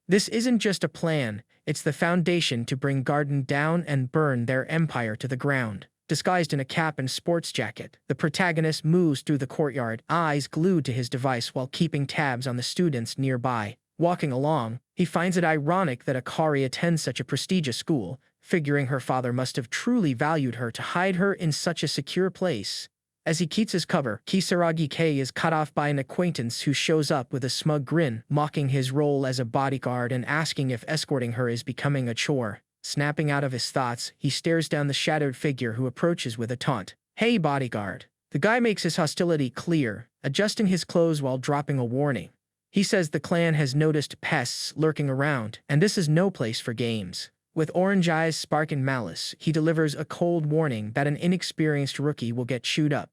This isn't just a plan, it's the foundation to bring Garden down and burn their empire to the ground. Disguised in a cap and sports jacket, the protagonist moves through the courtyard, eyes glued to his device while keeping tabs on the students nearby. Walking along, he finds it ironic that Akari attends such a prestigious school, figuring her father must have truly valued her to hide her in such a secure place. As he keeps his cover, Kisaragi K is cut off by an acquaintance who shows up with a smug grin, mocking his role as a bodyguard and asking if escorting her is becoming a chore. Snapping out of his thoughts, he stares down the shadowed figure who approaches with a taunt. "Hey, bodyguard." The guy makes his hostility clear, adjusting his clothes while dropping a warning. He says the clan has noticed pests lurking around, and this is no place for games. With orange eyes sparking malice, he delivers a cold warning that an inexperienced rookie will get chewed up.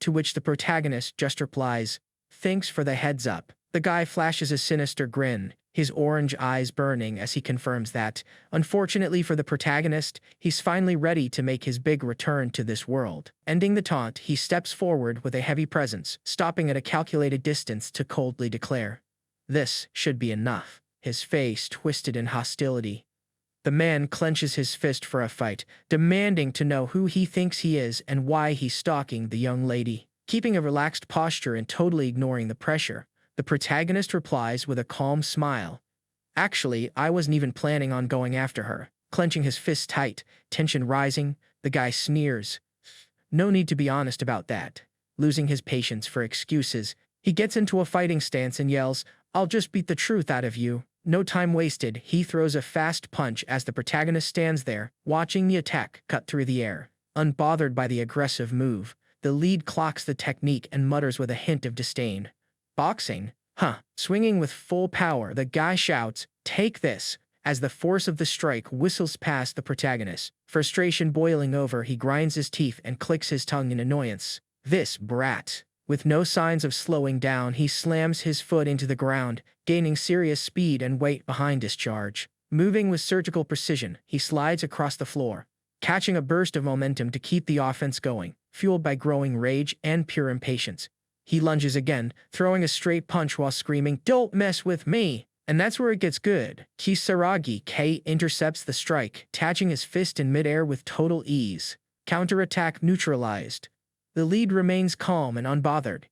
To which the protagonist just replies, "Thanks for the heads up." The guy flashes a sinister grin, his orange eyes burning as he confirms that, unfortunately for the protagonist, he's finally ready to make his big return to this world. Ending the taunt, he steps forward with a heavy presence, stopping at a calculated distance to coldly declare, "This should be enough." His face twisted in hostility. The man clenches his fist for a fight, demanding to know who he thinks he is and why he's stalking the young lady. Keeping a relaxed posture and totally ignoring the pressure, the protagonist replies with a calm smile. "Actually, I wasn't even planning on going after her." Clenching his fist tight, tension rising, the guy sneers. "No need to be honest about that." Losing his patience for excuses, he gets into a fighting stance and yells, "I'll just beat the truth out of you." No time wasted, he throws a fast punch as the protagonist stands there, watching the attack cut through the air. Unbothered by the aggressive move, the lead clocks the technique and mutters with a hint of disdain. "Boxing? Huh." Swinging with full power, the guy shouts, "Take this," as the force of the strike whistles past the protagonist. Frustration boiling over, he grinds his teeth and clicks his tongue in annoyance. "This brat." With no signs of slowing down, he slams his foot into the ground, gaining serious speed and weight behind his charge. Moving with surgical precision, he slides across the floor, catching a burst of momentum to keep the offense going, fueled by growing rage and pure impatience. He lunges again, throwing a straight punch while screaming, "Don't mess with me!" And that's where it gets good. Kisaragi K intercepts the strike, catching his fist in midair with total ease. Counterattack neutralized. The lead remains calm and unbothered,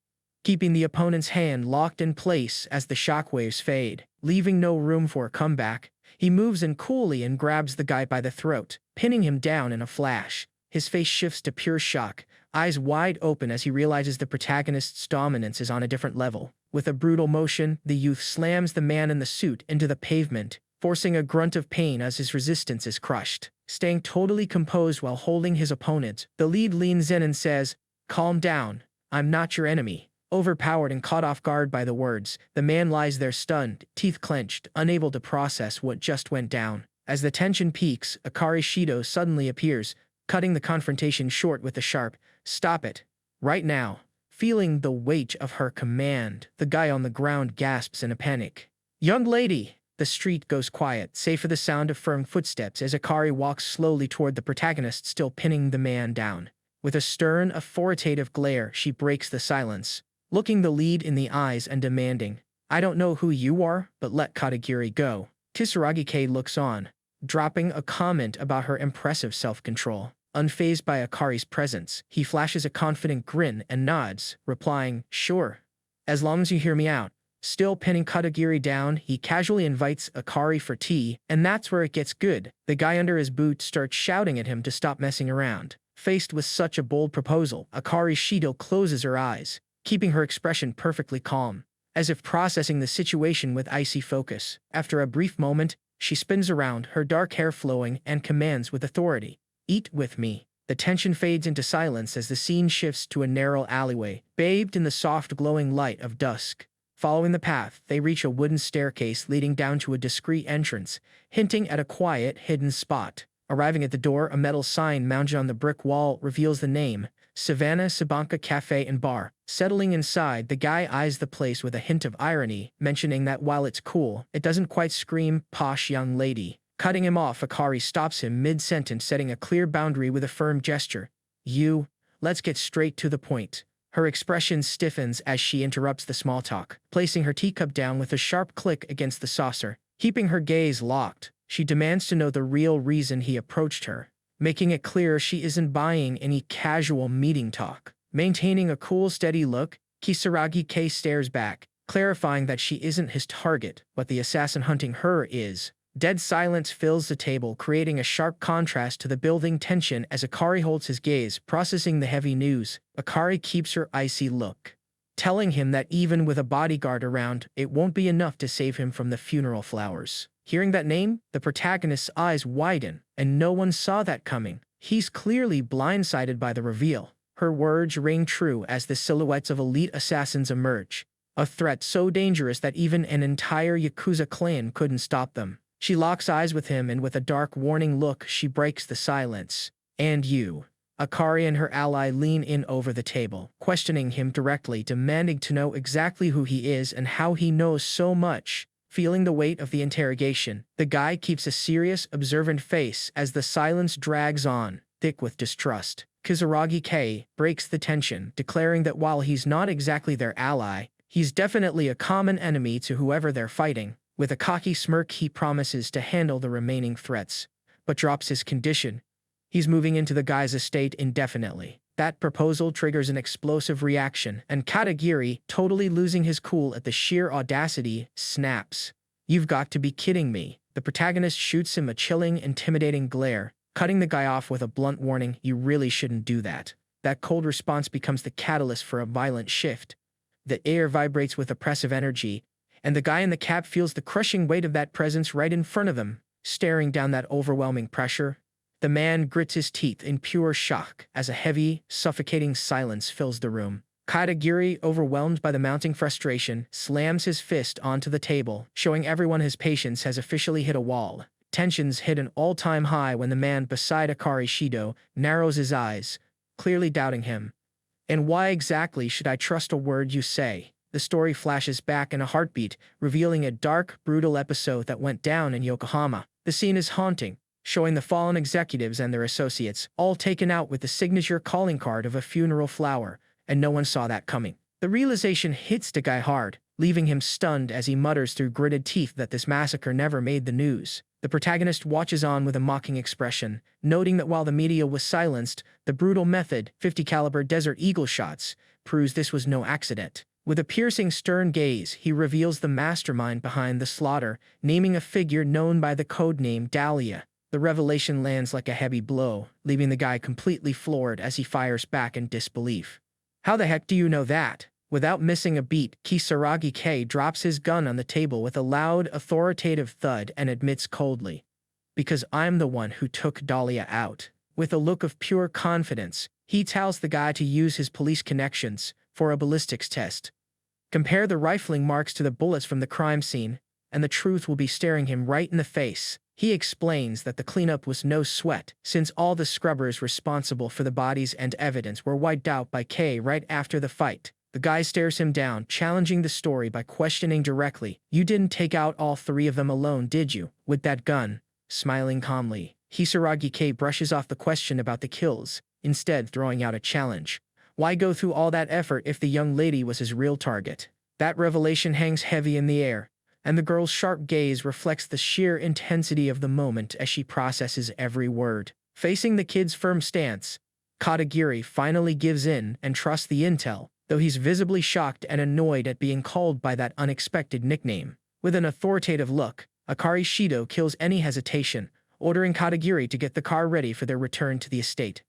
keeping the opponent's hand locked in place as the shockwaves fade. Leaving no room for a comeback, he moves in coolly and grabs the guy by the throat, pinning him down in a flash. His face shifts to pure shock, eyes wide open as he realizes the protagonist's dominance is on a different level. With a brutal motion, the youth slams the man in the suit into the pavement, forcing a grunt of pain as his resistance is crushed. Staying totally composed while holding his opponent, the lead leans in and says, "Calm down. I'm not your enemy." Overpowered and caught off guard by the words, the man lies there stunned, teeth clenched, unable to process what just went down. As the tension peaks, Akari Shido suddenly appears, cutting the confrontation short with a sharp, "Stop it. Right now." Feeling the weight of her command, the guy on the ground gasps in a panic. "Young lady!" The street goes quiet, save for the sound of firm footsteps as Akari walks slowly toward the protagonist, still pinning the man down. With a stern, authoritative glare, she breaks the silence, looking the lead in the eyes and demanding, "I don't know who you are, but let Katagiri go." Kisaragi K looks on, dropping a comment about her impressive self-control. Unfazed by Akari's presence, he flashes a confident grin and nods, replying, "Sure. As long as you hear me out." Still pinning Katagiri down, he casually invites Akari for tea, and that's where it gets good. The guy under his boot starts shouting at him to stop messing around. Faced with such a bold proposal, Akari Shido closes her eyes, keeping her expression perfectly calm, as if processing the situation with icy focus. After a brief moment, she spins around, her dark hair flowing, and commands with authority, "Eat with me." The tension fades into silence as the scene shifts to a narrow alleyway, bathed in the soft glowing light of dusk. Following the path, they reach a wooden staircase leading down to a discreet entrance, hinting at a quiet, hidden spot. Arriving at the door, a metal sign mounted on the brick wall reveals the name, Savannah Sabanka Cafe and Bar. Settling inside, the guy eyes the place with a hint of irony, mentioning that while it's cool, it doesn't quite scream posh young lady. Cutting him off, Akari stops him mid-sentence, setting a clear boundary with a firm gesture. Let's get straight to the point. Her expression stiffens as she interrupts the small talk, placing her teacup down with a sharp click against the saucer. Keeping her gaze locked, she demands to know the real reason he approached her, making it clear she isn't buying any casual meeting talk. Maintaining a cool, steady look, Kisaragi K stares back, clarifying that she isn't his target, but the assassin hunting her is. Dead silence fills the table, creating a sharp contrast to the building tension as Akari holds his gaze, processing the heavy news. Akari keeps her icy look, telling him that even with a bodyguard around, it won't be enough to save him from the funeral flowers. Hearing that name, the protagonist's eyes widen, and no one saw that coming. He's clearly blindsided by the reveal. Her words ring true as the silhouettes of elite assassins emerge, a threat so dangerous that even an entire Yakuza clan couldn't stop them. She locks eyes with him, and with a dark warning look, she breaks the silence. And you? Akari and her ally lean in over the table, questioning him directly, demanding to know exactly who he is and how he knows so much. Feeling the weight of the interrogation, the guy keeps a serious, observant face as the silence drags on, thick with distrust. Kisaragi K breaks the tension, declaring that while he's not exactly their ally, he's definitely a common enemy to whoever they're fighting. With a cocky smirk, he promises to handle the remaining threats, but drops his condition. He's moving into the guy's estate indefinitely. That proposal triggers an explosive reaction, and Katagiri, totally losing his cool at the sheer audacity, snaps. "You've got to be kidding me." The protagonist shoots him a chilling, intimidating glare, cutting the guy off with a blunt warning, "You really shouldn't do that." That cold response becomes the catalyst for a violent shift. The air vibrates with oppressive energy, and the guy in the cap feels the crushing weight of that presence right in front of him, staring down that overwhelming pressure. The man grits his teeth in pure shock as a heavy, suffocating silence fills the room. Katagiri, overwhelmed by the mounting frustration, slams his fist onto the table, showing everyone his patience has officially hit a wall. Tensions hit an all-time high when the man beside Akari Shido narrows his eyes, clearly doubting him. "And why exactly should I trust a word you say?" The story flashes back in a heartbeat, revealing a dark, brutal episode that went down in Yokohama. The scene is haunting, showing the fallen executives and their associates, all taken out with the signature calling card of a funeral flower, and no one saw that coming. The realization hits the guy hard, leaving him stunned as he mutters through gritted teeth that this massacre never made the news. The protagonist watches on with a mocking expression, noting that while the media was silenced, the brutal method, 50 caliber Desert Eagle shots, proves this was no accident. With a piercing, stern gaze, he reveals the mastermind behind the slaughter, naming a figure known by the codename Dahlia. The revelation lands like a heavy blow, leaving the guy completely floored as he fires back in disbelief. "How the heck do you know that?" Without missing a beat, Kisaragi K drops his gun on the table with a loud, authoritative thud and admits coldly, "Because I'm the one who took Dahlia out." With a look of pure confidence, he tells the guy to use his police connections for a ballistics test. Compare the rifling marks to the bullets from the crime scene, and the truth will be staring him right in the face. He explains that the cleanup was no sweat, since all the scrubbers responsible for the bodies and evidence were wiped out by K right after the fight. The guy stares him down, challenging the story by questioning directly, "You didn't take out all 3 of them alone, did you? With that gun?" Smiling calmly, Kisaragi K brushes off the question about the kills, instead throwing out a challenge. Why go through all that effort if the young lady was his real target? That revelation hangs heavy in the air, and the girl's sharp gaze reflects the sheer intensity of the moment as she processes every word. Facing the kid's firm stance, Katagiri finally gives in and trusts the intel, though he's visibly shocked and annoyed at being called by that unexpected nickname. With an authoritative look, Akari Shido kills any hesitation, ordering Katagiri to get the car ready for their return to the estate.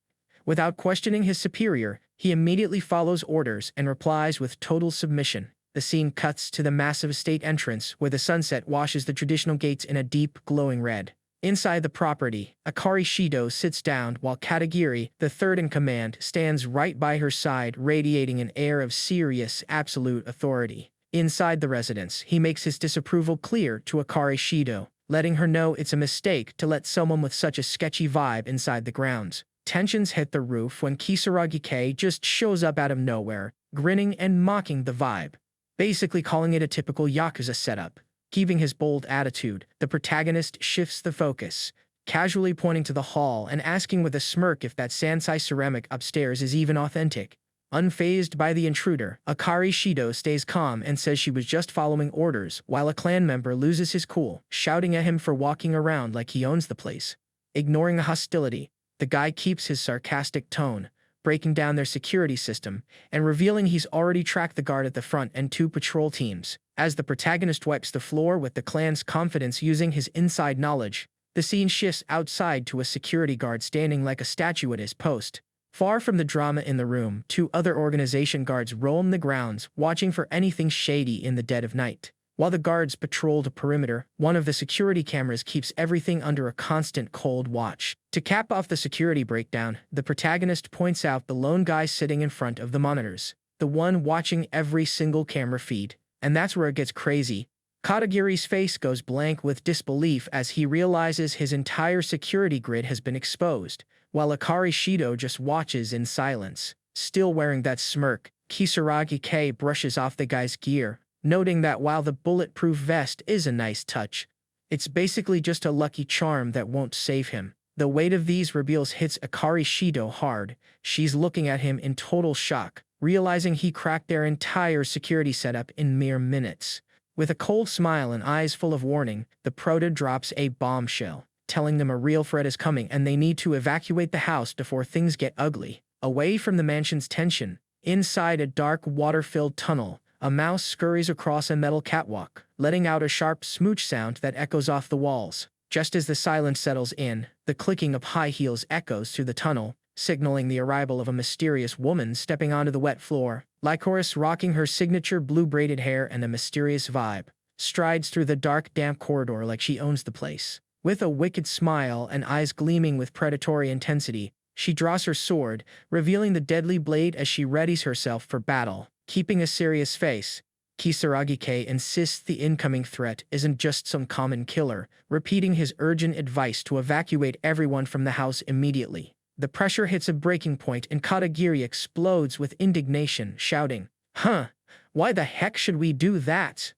Without questioning his superior, he immediately follows orders and replies with total submission. The scene cuts to the massive estate entrance where the sunset washes the traditional gates in a deep, glowing red. Inside the property, Akari Shido sits down while Katagiri, the third in command, stands right by her side, radiating an air of serious, absolute authority. Inside the residence, he makes his disapproval clear to Akari Shido, letting her know it's a mistake to let someone with such a sketchy vibe inside the grounds. Tensions hit the roof when Kisaragi-K just shows up out of nowhere, grinning and mocking the vibe, basically calling it a typical Yakuza setup. Keeping his bold attitude, the protagonist shifts the focus, casually pointing to the hall and asking with a smirk if that Sansai ceramic upstairs is even authentic. Unfazed by the intruder, Akari Shido stays calm and says she was just following orders, while a clan member loses his cool, shouting at him for walking around like he owns the place. Ignoring the hostility, the guy keeps his sarcastic tone, breaking down their security system and revealing he's already tracked the guard at the front and 2 patrol teams. As the protagonist wipes the floor with the clan's confidence using his inside knowledge, the scene shifts outside to a security guard standing like a statue at his post. Far from the drama in the room, 2 other organization guards roam the grounds, watching for anything shady in the dead of night. While the guards patrol the perimeter, one of the security cameras keeps everything under a constant cold watch. To cap off the security breakdown, the protagonist points out the lone guy sitting in front of the monitors, the one watching every single camera feed. And that's where it gets crazy. Katagiri's face goes blank with disbelief as he realizes his entire security grid has been exposed, while Akari Shido just watches in silence. Still wearing that smirk, Kisaragi-K brushes off the guy's gear, noting that while the bulletproof vest is a nice touch, it's basically just a lucky charm that won't save him. The weight of these reveals hits Akari Shido hard. She's looking at him in total shock, realizing he cracked their entire security setup in mere minutes. With a cold smile and eyes full of warning, the prota drops a bombshell, telling them a real threat is coming and they need to evacuate the house before things get ugly. Away from the mansion's tension, inside a dark water-filled tunnel, a mouse scurries across a metal catwalk, letting out a sharp smooch sound that echoes off the walls. Just as the silence settles in, the clicking of high heels echoes through the tunnel, signaling the arrival of a mysterious woman stepping onto the wet floor. Lycoris, rocking her signature blue braided hair and a mysterious vibe, strides through the dark, damp corridor like she owns the place. With a wicked smile and eyes gleaming with predatory intensity, she draws her sword, revealing the deadly blade as she readies herself for battle. Keeping a serious face, Kisaragi-K insists the incoming threat isn't just some common killer, repeating his urgent advice to evacuate everyone from the house immediately. The pressure hits a breaking point and Katagiri explodes with indignation, shouting, "Huh, why the heck should we do that?"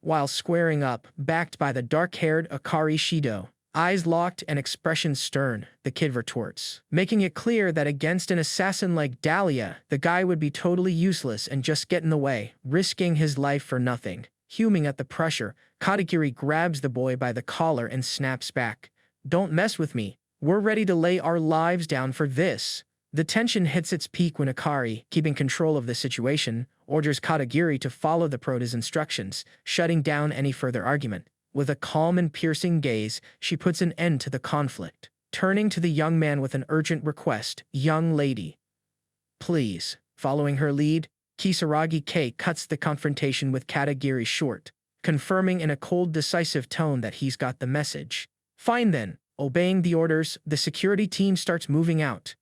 While squaring up, backed by the dark-haired Akari Shido, eyes locked and expression stern, the kid retorts, making it clear that against an assassin like Dahlia, the guy would be totally useless and just get in the way, risking his life for nothing. Fuming at the pressure, Katagiri grabs the boy by the collar and snaps back. "Don't mess with me. We're ready to lay our lives down for this." The tension hits its peak when Akari, keeping control of the situation, orders Katagiri to follow the prota's instructions, shutting down any further argument. With a calm and piercing gaze, she puts an end to the conflict, turning to the young man with an urgent request. "Young lady, please." Following her lead, Kisaragi-K cuts the confrontation with Katagiri short, confirming in a cold, decisive tone that he's got the message. Fine then. Obeying the orders, the security team starts moving out.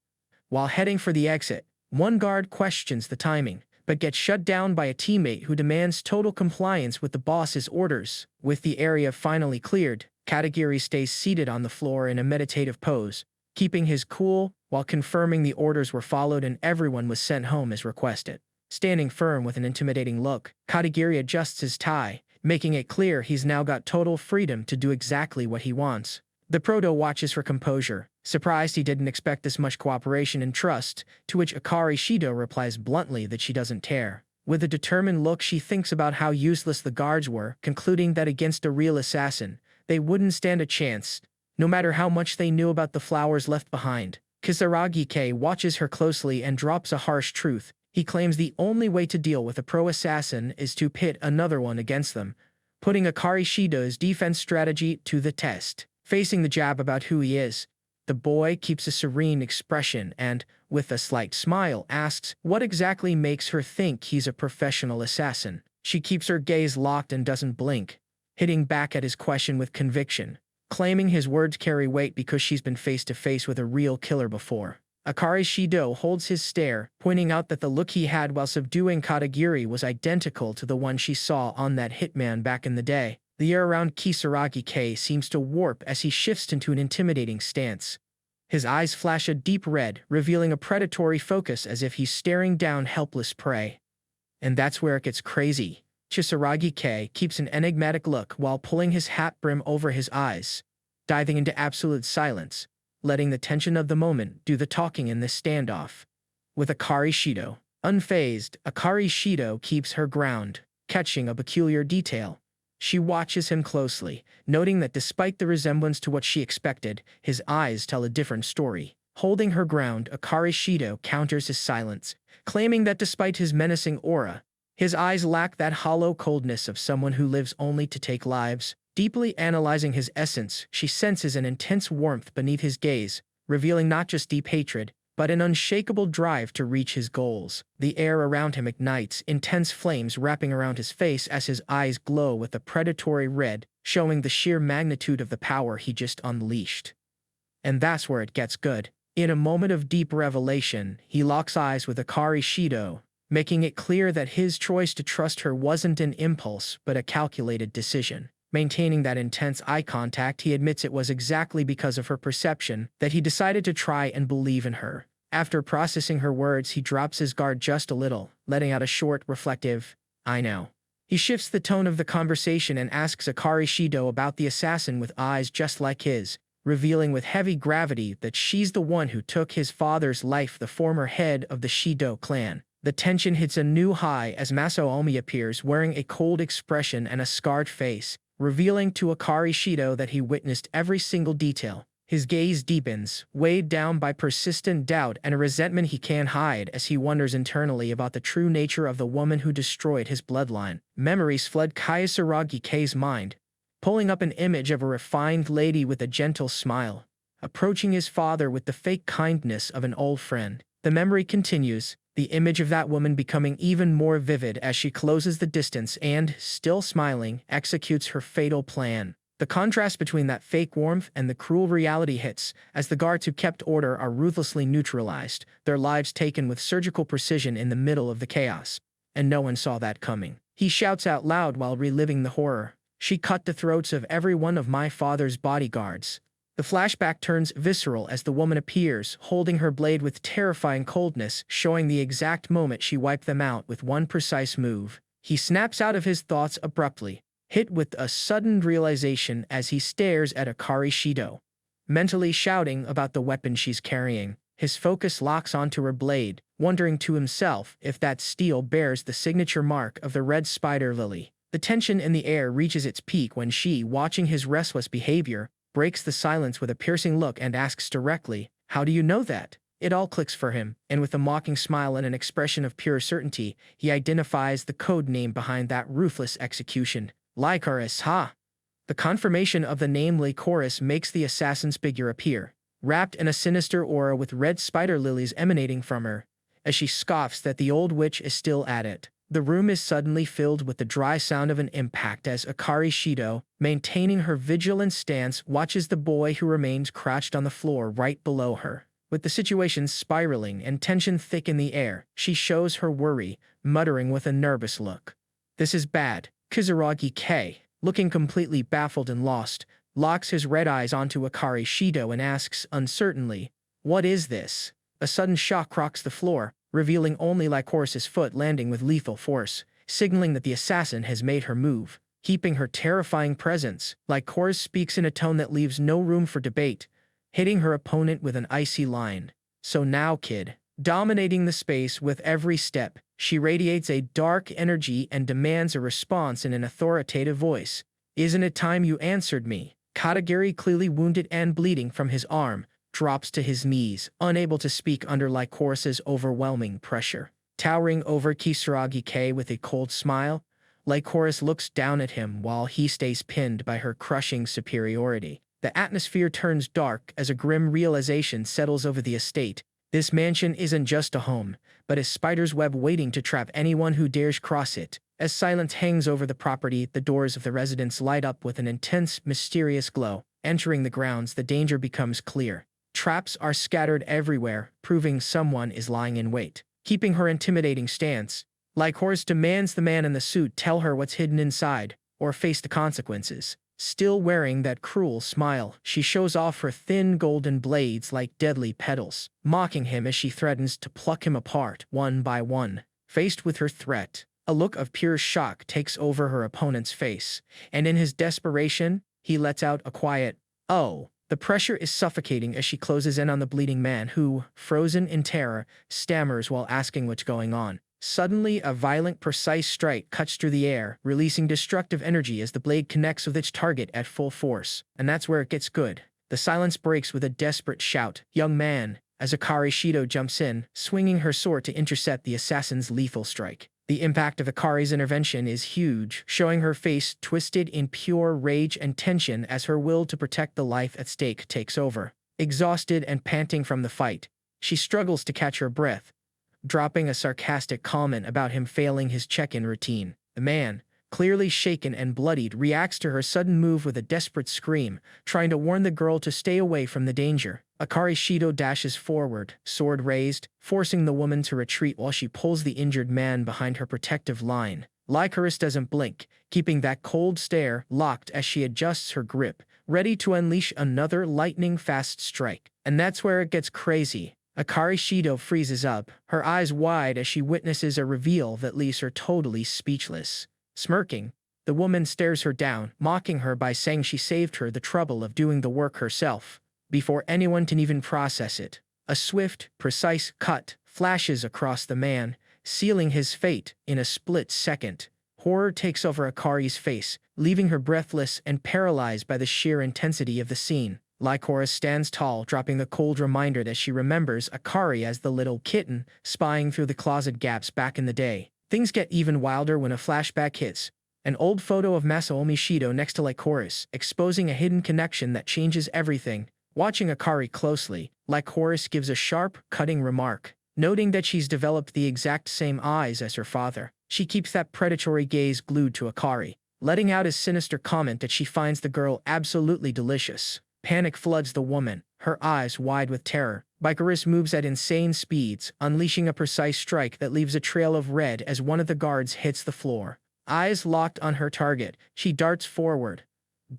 While heading for the exit, one guard questions the timing, but gets shut down by a teammate who demands total compliance with the boss's orders. With the area finally cleared, Katagiri stays seated on the floor in a meditative pose, keeping his cool while confirming the orders were followed and everyone was sent home as requested. Standing firm with an intimidating look, Katagiri adjusts his tie, making it clear he's now got total freedom to do exactly what he wants. The proto watches for composure, surprised he didn't expect this much cooperation and trust, to which Akari Shido replies bluntly that she doesn't care. With a determined look, she thinks about how useless the guards were, concluding that against a real assassin, they wouldn't stand a chance, no matter how much they knew about the flowers left behind. Kisaragi-K watches her closely and drops a harsh truth. He claims the only way to deal with a pro-assassin is to pit another one against them, putting Akari Shido's defense strategy to the test. Facing the jab about who he is, the boy keeps a serene expression and, with a slight smile, asks what exactly makes her think he's a professional assassin. She keeps her gaze locked and doesn't blink, hitting back at his question with conviction, claiming his words carry weight because she's been face to face with a real killer before. Akari Shido holds his stare, pointing out that the look he had while subduing Katagiri was identical to the one she saw on that hitman back in the day. The air around Kisaragi K seems to warp as he shifts into an intimidating stance. His eyes flash a deep red, revealing a predatory focus as if he's staring down helpless prey. And that's where it gets crazy. Kisaragi K keeps an enigmatic look while pulling his hat brim over his eyes, diving into absolute silence, letting the tension of the moment do the talking in this standoff. With Akari Shido unfazed, Akari Shido keeps her ground, catching a peculiar detail. She watches him closely, noting that despite the resemblance to what she expected, his eyes tell a different story. Holding her ground, Akari Shido counters his silence, claiming that despite his menacing aura, his eyes lack that hollow coldness of someone who lives only to take lives. Deeply analyzing his essence, she senses an intense warmth beneath his gaze, revealing not just deep hatred, but an unshakable drive to reach his goals. The air around him ignites, intense flames wrapping around his face as his eyes glow with a predatory red, showing the sheer magnitude of the power he just unleashed. And that's where it gets good. In a moment of deep revelation, he locks eyes with Akari Shido, making it clear that his choice to trust her wasn't an impulse but a calculated decision. Maintaining that intense eye contact, he admits it was exactly because of her perception that he decided to try and believe in her. After processing her words, he drops his guard just a little, letting out a short, reflective, "I know." He shifts the tone of the conversation and asks Akari Shido about the assassin with eyes just like his, revealing with heavy gravity that she's the one who took his father's life, the former head of the Shido clan. The tension hits a new high as Masaomi appears wearing a cold expression and a scarred face, revealing to Akari Shido that he witnessed every single detail. His gaze deepens, weighed down by persistent doubt and a resentment he can't hide as he wonders internally about the true nature of the woman who destroyed his bloodline. Memories flood Kisaragi K's mind, pulling up an image of a refined lady with a gentle smile, approaching his father with the fake kindness of an old friend. The memory continues, the image of that woman becoming even more vivid as she closes the distance and, still smiling, executes her fatal plan. The contrast between that fake warmth and the cruel reality hits, as the guards who kept order are ruthlessly neutralized, their lives taken with surgical precision in the middle of the chaos. And no one saw that coming. He shouts out loud while reliving the horror. "She cut the throats of every one of my father's bodyguards." The flashback turns visceral as the woman appears, holding her blade with terrifying coldness, showing the exact moment she wiped them out with one precise move. He snaps out of his thoughts abruptly, hit with a sudden realization as he stares at Akari Shido, mentally shouting about the weapon she's carrying. His focus locks onto her blade, wondering to himself if that steel bears the signature mark of the red spider lily. The tension in the air reaches its peak when she, watching his restless behavior, breaks the silence with a piercing look and asks directly, "How do you know that?" It all clicks for him, and with a mocking smile and an expression of pure certainty, he identifies the code name behind that ruthless execution. Lycoris, ha! The confirmation of the name Lycoris makes the assassin's figure appear, wrapped in a sinister aura with red spider lilies emanating from her, as she scoffs that the old witch is still at it. The room is suddenly filled with the dry sound of an impact as Akari Shido, maintaining her vigilant stance, watches the boy who remains crouched on the floor right below her. With the situation spiraling and tension thick in the air, she shows her worry, muttering with a nervous look. "This is bad." Kisaragi K, looking completely baffled and lost, locks his red eyes onto Akari Shido and asks uncertainly, "What is this?" A sudden shock rocks the floor, revealing only Lycoris's foot landing with lethal force, signaling that the assassin has made her move. Keeping her terrifying presence, Lycoris speaks in a tone that leaves no room for debate, hitting her opponent with an icy line. "So now, kid." Dominating the space with every step, she radiates a dark energy and demands a response in an authoritative voice. "Isn't it time you answered me?" Katagiri, clearly wounded and bleeding from his arm, drops to his knees, unable to speak under Lycoris's overwhelming pressure. Towering over Kisaragi K with a cold smile, Lycoris looks down at him while he stays pinned by her crushing superiority. The atmosphere turns dark as a grim realization settles over the estate. This mansion isn't just a home, but a spider's web waiting to trap anyone who dares cross it. As silence hangs over the property, the doors of the residence light up with an intense, mysterious glow. Entering the grounds, the danger becomes clear. traps are scattered everywhere, proving someone is lying in wait. Keeping her intimidating stance, Lycoris demands the man in the suit tell her what's hidden inside, or face the consequences. Still wearing that cruel smile, she shows off her thin golden blades like deadly petals, mocking him as she threatens to pluck him apart one by one. Faced with her threat, a look of pure shock takes over her opponent's face, and in his desperation, he lets out a quiet, "Oh." The pressure is suffocating as she closes in on the bleeding man who, frozen in terror, stammers while asking what's going on. Suddenly, a violent, precise strike cuts through the air, releasing destructive energy as the blade connects with its target at full force. And that's where it gets good. The silence breaks with a desperate shout, "Young man," as Akari Shido jumps in, swinging her sword to intercept the assassin's lethal strike. The impact of Akari's intervention is huge, showing her face twisted in pure rage and tension as her will to protect the life at stake takes over. Exhausted and panting from the fight, she struggles to catch her breath, dropping a sarcastic comment about him failing his check-in routine. The man, clearly shaken and bloodied, reacts to her sudden move with a desperate scream, trying to warn the girl to stay away from the danger. Akari Shido dashes forward, sword raised, forcing the woman to retreat while she pulls the injured man behind her protective line. Lycoris doesn't blink, keeping that cold stare locked as she adjusts her grip, ready to unleash another lightning-fast strike. And that's where it gets crazy. Akari Shido freezes up, her eyes wide as she witnesses a reveal that leaves her totally speechless. Smirking, the woman stares her down, mocking her by saying she saved her the trouble of doing the work herself. Before anyone can even process it, a swift, precise cut flashes across the man, sealing his fate in a split second. Horror takes over Akari's face, leaving her breathless and paralyzed by the sheer intensity of the scene. Lycoris stands tall, dropping the cold reminder that she remembers Akari as the little kitten, spying through the closet gaps back in the day. Things get even wilder when a flashback hits. An old photo of Masaomi Shido next to Lycoris, exposing a hidden connection that changes everything. Watching Akari closely, Lycoris gives a sharp, cutting remark, noting that she's developed the exact same eyes as her father. She keeps that predatory gaze glued to Akari, letting out a sinister comment that she finds the girl absolutely delicious. Panic floods the woman, her eyes wide with terror. Lycoris moves at insane speeds, unleashing a precise strike that leaves a trail of red as one of the guards hits the floor. Eyes locked on her target, she darts forward,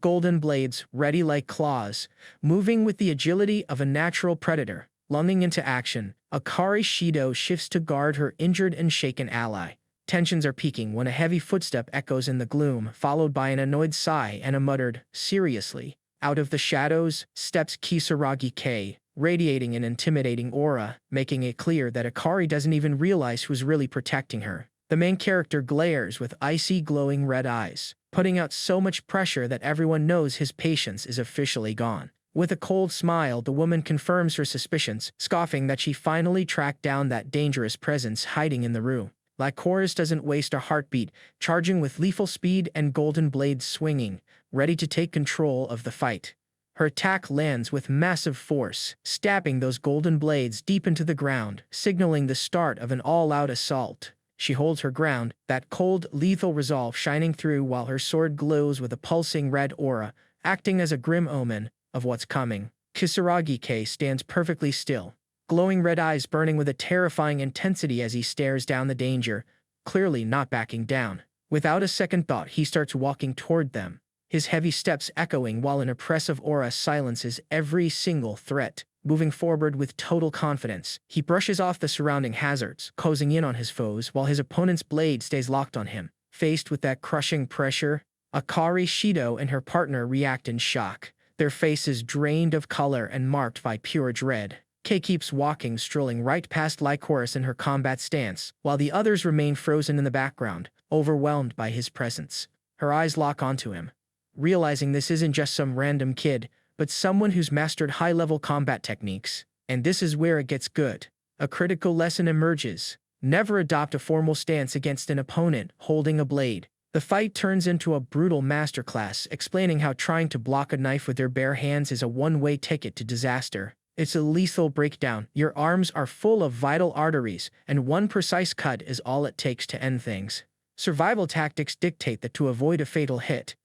golden blades ready like claws, moving with the agility of a natural predator. Lunging into action, Akari Shido shifts to guard her injured and shaken ally. Tensions are peaking when a heavy footstep echoes in the gloom, followed by an annoyed sigh and a muttered, "Seriously?" Out of the shadows steps Kisaragi K, radiating an intimidating aura, making it clear that Akari doesn't even realize who's really protecting her. The main character glares with icy glowing red eyes, putting out so much pressure that everyone knows his patience is officially gone. With a cold smile, the woman confirms her suspicions, scoffing that she finally tracked down that dangerous presence hiding in the room. Lycoris doesn't waste a heartbeat, charging with lethal speed and golden blades swinging, ready to take control of the fight. Her attack lands with massive force, stabbing those golden blades deep into the ground, signaling the start of an all-out assault. She holds her ground, that cold, lethal resolve shining through while her sword glows with a pulsing red aura, acting as a grim omen of what's coming. Kisaragi K stands perfectly still, glowing red eyes burning with a terrifying intensity as he stares down the danger, clearly not backing down. Without a second thought, he starts walking toward them, his heavy steps echoing while an oppressive aura silences every single threat. Moving forward with total confidence, he brushes off the surrounding hazards, closing in on his foes while his opponent's blade stays locked on him. Faced with that crushing pressure, Akari Shido and her partner react in shock, their faces drained of color and marked by pure dread. Kei keeps walking, strolling right past Lycoris in her combat stance, while the others remain frozen in the background, overwhelmed by his presence. Her eyes lock onto him, realizing this isn't just some random kid, but someone who's mastered high-level combat techniques. And this is where it gets good. A critical lesson emerges. Never adopt a formal stance against an opponent holding a blade. The fight turns into a brutal masterclass, explaining how trying to block a knife with your bare hands is a one-way ticket to disaster. It's a lethal breakdown. Your arms are full of vital arteries, and one precise cut is all it takes to end things. Survival tactics dictate that to avoid a fatal hit,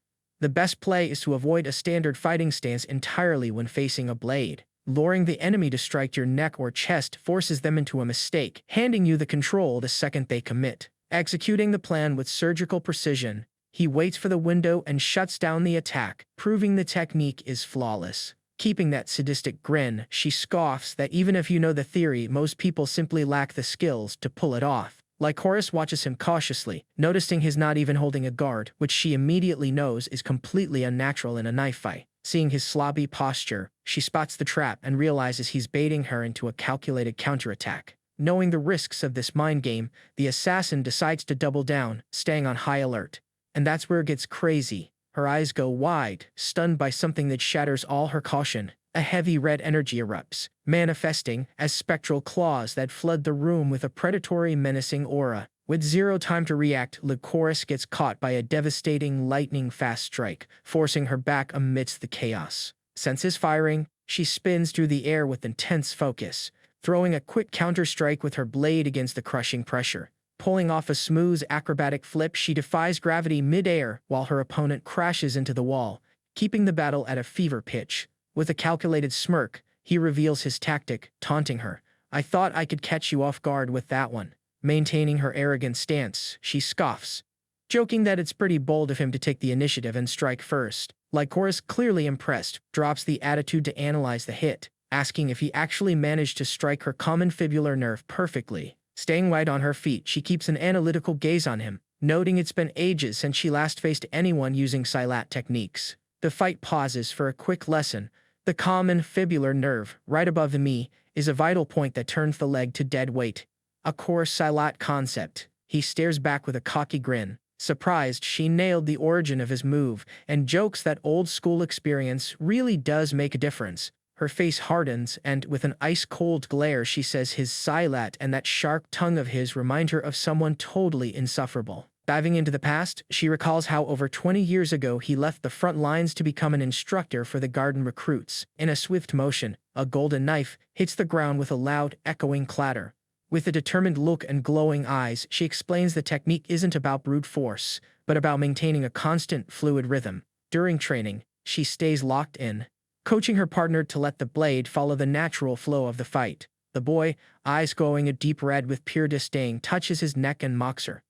the best play is to avoid a standard fighting stance entirely when facing a blade. Luring the enemy to strike your neck or chest forces them into a mistake, handing you the control the second they commit. Executing the plan with surgical precision, he waits for the window and shuts down the attack, proving the technique is flawless. Keeping that sadistic grin, she scoffs that even if you know the theory, most people simply lack the skills to pull it off. Lycoris watches him cautiously, noticing he's not even holding a guard, which she immediately knows is completely unnatural in a knife fight. Seeing his slobby posture, she spots the trap and realizes he's baiting her into a calculated counterattack. Knowing the risks of this mind game, the assassin decides to double down, staying on high alert. And that's where it gets crazy. Her eyes go wide, stunned by something that shatters all her caution. A heavy red energy erupts, manifesting as spectral claws that flood the room with a predatory, menacing aura. With zero time to react, Lycoris gets caught by a devastating lightning-fast strike, forcing her back amidst the chaos. Senses firing, she spins through the air with intense focus, throwing a quick counter-strike with her blade against the crushing pressure. Pulling off a smooth, acrobatic flip, she defies gravity mid-air while her opponent crashes into the wall, keeping the battle at a fever pitch. With a calculated smirk, he reveals his tactic, taunting her. "I thought I could catch you off guard with that one." Maintaining her arrogant stance, she scoffs, joking that it's pretty bold of him to take the initiative and strike first. Lycoris, clearly impressed, drops the attitude to analyze the hit, asking if he actually managed to strike her common fibular nerve perfectly. Staying wide on her feet, she keeps an analytical gaze on him, noting it's been ages since she last faced anyone using Silat techniques. The fight pauses for a quick lesson. The common fibular nerve, right above the knee, is a vital point that turns the leg to dead weight. A core Silat concept. He stares back with a cocky grin, surprised she nailed the origin of his move, and jokes that old-school experience really does make a difference. Her face hardens, and with an ice-cold glare she says his Silat and that sharp tongue of his remind her of someone totally insufferable. Diving into the past, she recalls how over 20 years ago he left the front lines to become an instructor for the garden recruits. In a swift motion, a golden knife hits the ground with a loud, echoing clatter. With a determined look and glowing eyes, she explains the technique isn't about brute force, but about maintaining a constant, fluid rhythm. During training, she stays locked in, coaching her partner to let the blade follow the natural flow of the fight. The boy, eyes glowing a deep red with pure disdain, touches his neck and mocks her,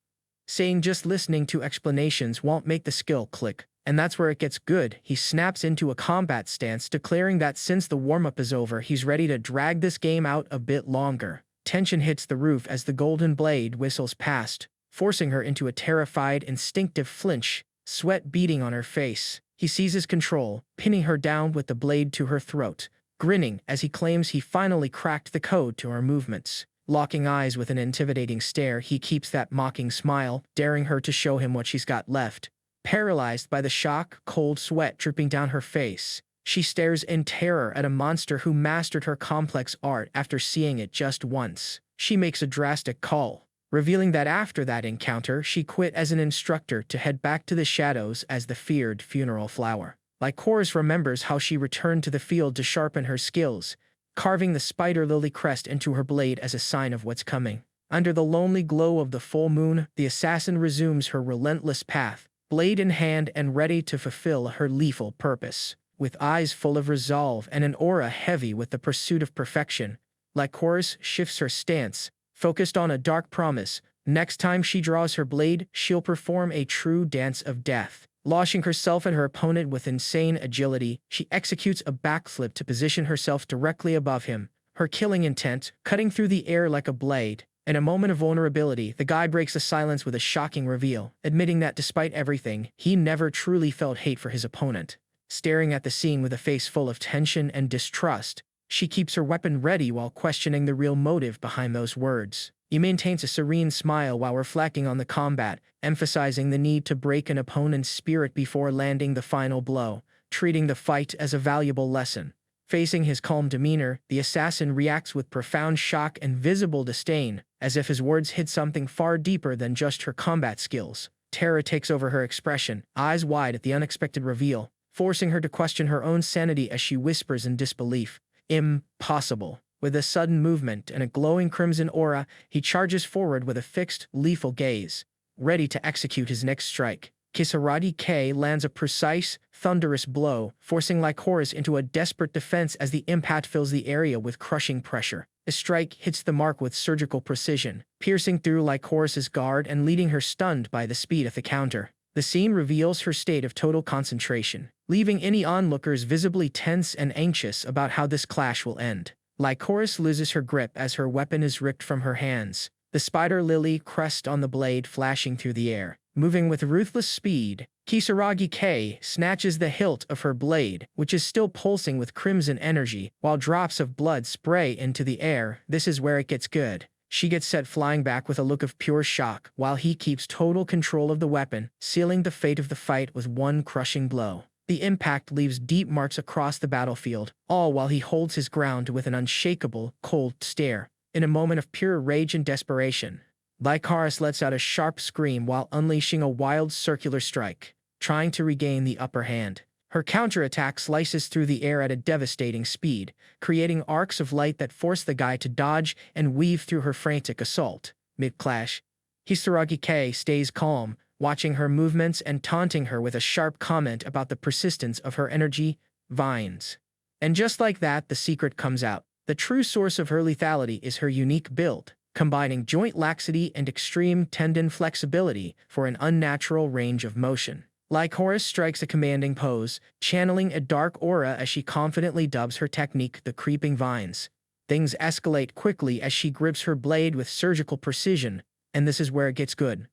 saying just listening to explanations won't make the skill click. And that's where it gets good. He snaps into a combat stance, declaring that since the warm-up is over, he's ready to drag this game out a bit longer. Tension hits the roof as the golden blade whistles past, forcing her into a terrified, instinctive flinch, sweat beading on her face. He seizes control, pinning her down with the blade to her throat, grinning as he claims he finally cracked the code to her movements. Locking eyes with an intimidating stare, he keeps that mocking smile, daring her to show him what she's got left. Paralyzed by the shock, cold sweat dripping down her face, she stares in terror at a monster who mastered her complex art after seeing it just once. She makes a drastic call, revealing that after that encounter, she quit as an instructor to head back to the shadows as the feared funeral flower. Lycoris remembers how she returned to the field to sharpen her skills, carving the spider lily crest into her blade as a sign of what's coming. Under the lonely glow of the full moon, the assassin resumes her relentless path, blade in hand and ready to fulfill her lethal purpose. With eyes full of resolve and an aura heavy with the pursuit of perfection, Lycoris shifts her stance, focused on a dark promise. Next time she draws her blade, she'll perform a true dance of death. Launching herself at her opponent with insane agility, she executes a backflip to position herself directly above him, her killing intent cutting through the air like a blade. In a moment of vulnerability, the guy breaks the silence with a shocking reveal, admitting that despite everything, he never truly felt hate for his opponent. Staring at the scene with a face full of tension and distrust, she keeps her weapon ready while questioning the real motive behind those words. He maintains a serene smile while reflecting on the combat, emphasizing the need to break an opponent's spirit before landing the final blow, treating the fight as a valuable lesson. Facing his calm demeanor, the assassin reacts with profound shock and visible disdain, as if his words hit something far deeper than just her combat skills. Terror takes over her expression, eyes wide at the unexpected reveal, forcing her to question her own sanity as she whispers in disbelief, "Impossible." With a sudden movement and a glowing crimson aura, he charges forward with a fixed, lethal gaze, ready to execute his next strike. Kisaragi K lands a precise, thunderous blow, forcing Lycoris into a desperate defense as the impact fills the area with crushing pressure. The strike hits the mark with surgical precision, piercing through Lycoris's guard and leaving her stunned by the speed of the counter. The scene reveals her state of total concentration, leaving any onlookers visibly tense and anxious about how this clash will end. Lycoris loses her grip as her weapon is ripped from her hands, the spider lily crest on the blade flashing through the air. Moving with ruthless speed, Kisaragi K snatches the hilt of her blade, which is still pulsing with crimson energy, while drops of blood spray into the air. This is where it gets good. She gets set flying back with a look of pure shock, while he keeps total control of the weapon, sealing the fate of the fight with one crushing blow. The impact leaves deep marks across the battlefield, all while he holds his ground with an unshakable, cold stare. In a moment of pure rage and desperation, Lycoris lets out a sharp scream while unleashing a wild circular strike, trying to regain the upper hand. Her counterattack slices through the air at a devastating speed, creating arcs of light that force the guy to dodge and weave through her frantic assault. Mid-clash, Kisaragi K stays calm, watching her movements and taunting her with a sharp comment about the persistence of her energy vines. And just like that, the secret comes out. The true source of her lethality is her unique build, combining joint laxity and extreme tendon flexibility for an unnatural range of motion. Lycoris strikes a commanding pose, channeling a dark aura as she confidently dubs her technique the creeping vines. Things escalate quickly as she grips her blade with surgical precision, and this is where it gets good.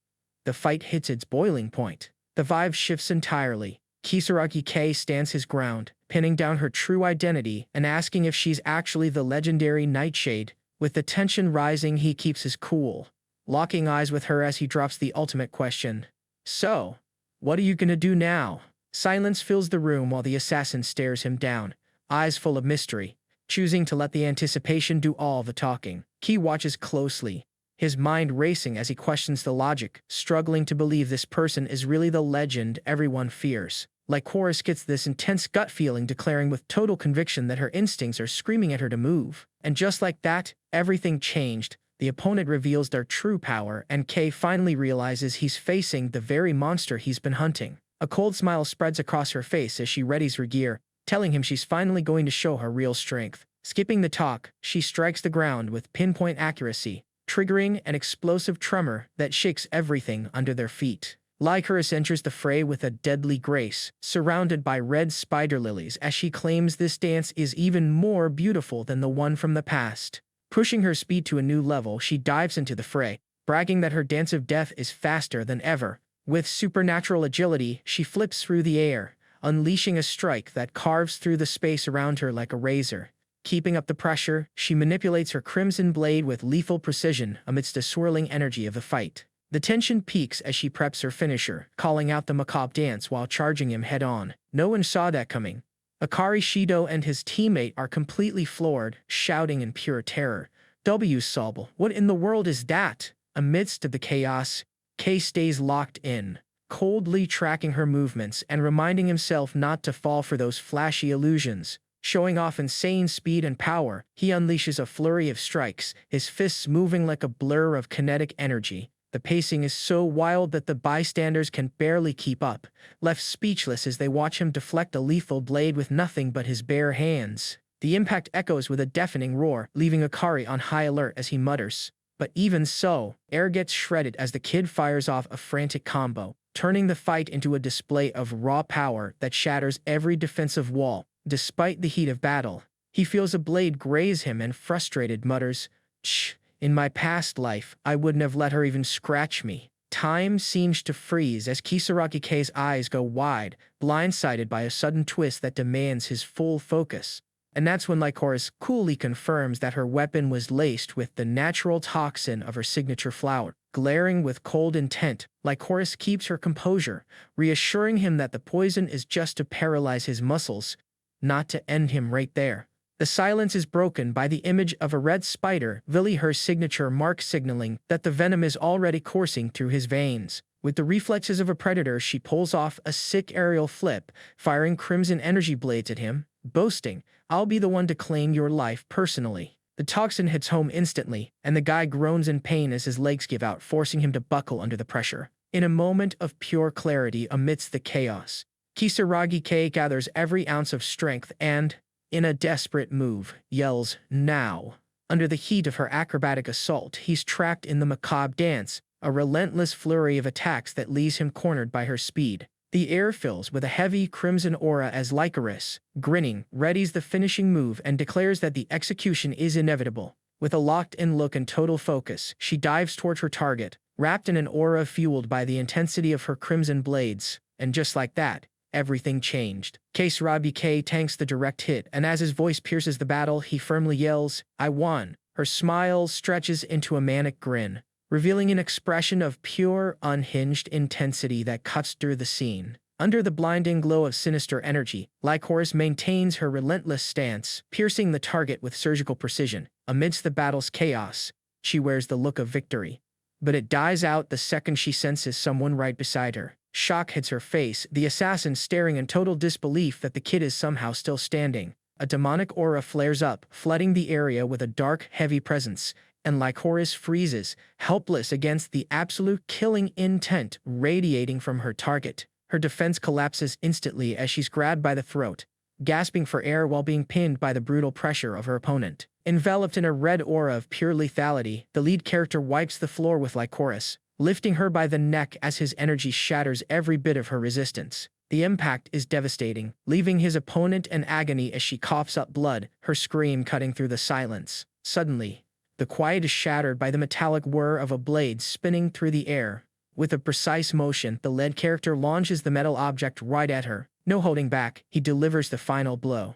The fight hits its boiling point. The vibe shifts entirely. Kisaragi K stands his ground, pinning down her true identity and asking if she's actually the legendary Nightshade. With the tension rising, he keeps his cool, locking eyes with her as he drops the ultimate question. So, what are you gonna do now? Silence fills the room while the assassin stares him down, eyes full of mystery, choosing to let the anticipation do all the talking. Ki watches closely, his mind racing as he questions the logic, struggling to believe this person is really the legend everyone fears. Lycoris gets this intense gut feeling, declaring with total conviction that her instincts are screaming at her to move. And just like that, everything changed. The opponent reveals their true power, and Kay finally realizes he's facing the very monster he's been hunting. A cold smile spreads across her face as she readies her gear, telling him she's finally going to show her real strength. Skipping the talk, she strikes the ground with pinpoint accuracy, triggering an explosive tremor that shakes everything under their feet. Lycoris enters the fray with a deadly grace, surrounded by red spider lilies as she claims this dance is even more beautiful than the one from the past. Pushing her speed to a new level, she dives into the fray, bragging that her dance of death is faster than ever. With supernatural agility, she flips through the air, unleashing a strike that carves through the space around her like a razor. Keeping up the pressure, she manipulates her crimson blade with lethal precision amidst the swirling energy of the fight. The tension peaks as she preps her finisher, calling out the macabre dance while charging him head-on. No one saw that coming. Akari Shido and his teammate are completely floored, shouting in pure terror. W. Sobel, what in the world is that? Amidst the chaos, Kay stays locked in, coldly tracking her movements and reminding himself not to fall for those flashy illusions. Showing off insane speed and power, he unleashes a flurry of strikes, his fists moving like a blur of kinetic energy. The pacing is so wild that the bystanders can barely keep up, left speechless as they watch him deflect a lethal blade with nothing but his bare hands. The impact echoes with a deafening roar, leaving Akari on high alert as he mutters. But even so, air gets shredded as the kid fires off a frantic combo, turning the fight into a display of raw power that shatters every defensive wall. Despite the heat of battle, he feels a blade graze him and frustrated mutters, "Shh. In my past life, I wouldn't have let her even scratch me." Time seems to freeze as Kisaragi K's eyes go wide, blindsided by a sudden twist that demands his full focus. And that's when Lycoris coolly confirms that her weapon was laced with the natural toxin of her signature flower. Glaring with cold intent, Lycoris keeps her composure, reassuring him that the poison is just to paralyze his muscles, not to end him right there. The silence is broken by the image of a red spider, Villy, her signature mark, signaling that the venom is already coursing through his veins. With the reflexes of a predator, she pulls off a sick aerial flip, firing crimson energy blades at him, boasting, "I'll be the one to claim your life personally." The toxin hits home instantly, and the guy groans in pain as his legs give out, forcing him to buckle under the pressure. In a moment of pure clarity amidst the chaos, Kisaragi gathers every ounce of strength and, in a desperate move, yells, "Now!" Under the heat of her acrobatic assault, he's trapped in the macabre dance, a relentless flurry of attacks that leaves him cornered by her speed. The air fills with a heavy crimson aura as Lycoris, grinning, readies the finishing move and declares that the execution is inevitable. With a locked-in look and total focus, she dives towards her target, wrapped in an aura fueled by the intensity of her crimson blades, and just like that, everything changed. Kisaragi tanks the direct hit, and as his voice pierces the battle, he firmly yells, "I won." Her smile stretches into a manic grin, revealing an expression of pure, unhinged intensity that cuts through the scene. Under the blinding glow of sinister energy, Lycoris maintains her relentless stance, piercing the target with surgical precision. Amidst the battle's chaos, she wears the look of victory. But it dies out the second she senses someone right beside her. Shock hits her face, the assassin staring in total disbelief that the kid is somehow still standing. A demonic aura flares up, flooding the area with a dark, heavy presence, and Lycoris freezes, helpless against the absolute killing intent radiating from her target. Her defense collapses instantly as she's grabbed by the throat, gasping for air while being pinned by the brutal pressure of her opponent. Enveloped in a red aura of pure lethality, the lead character wipes the floor with Lycoris, lifting her by the neck as his energy shatters every bit of her resistance. The impact is devastating, leaving his opponent in agony as she coughs up blood, her scream cutting through the silence. Suddenly, the quiet is shattered by the metallic whir of a blade spinning through the air. With a precise motion, the lead character launches the metal object right at her. No holding back, he delivers the final blow.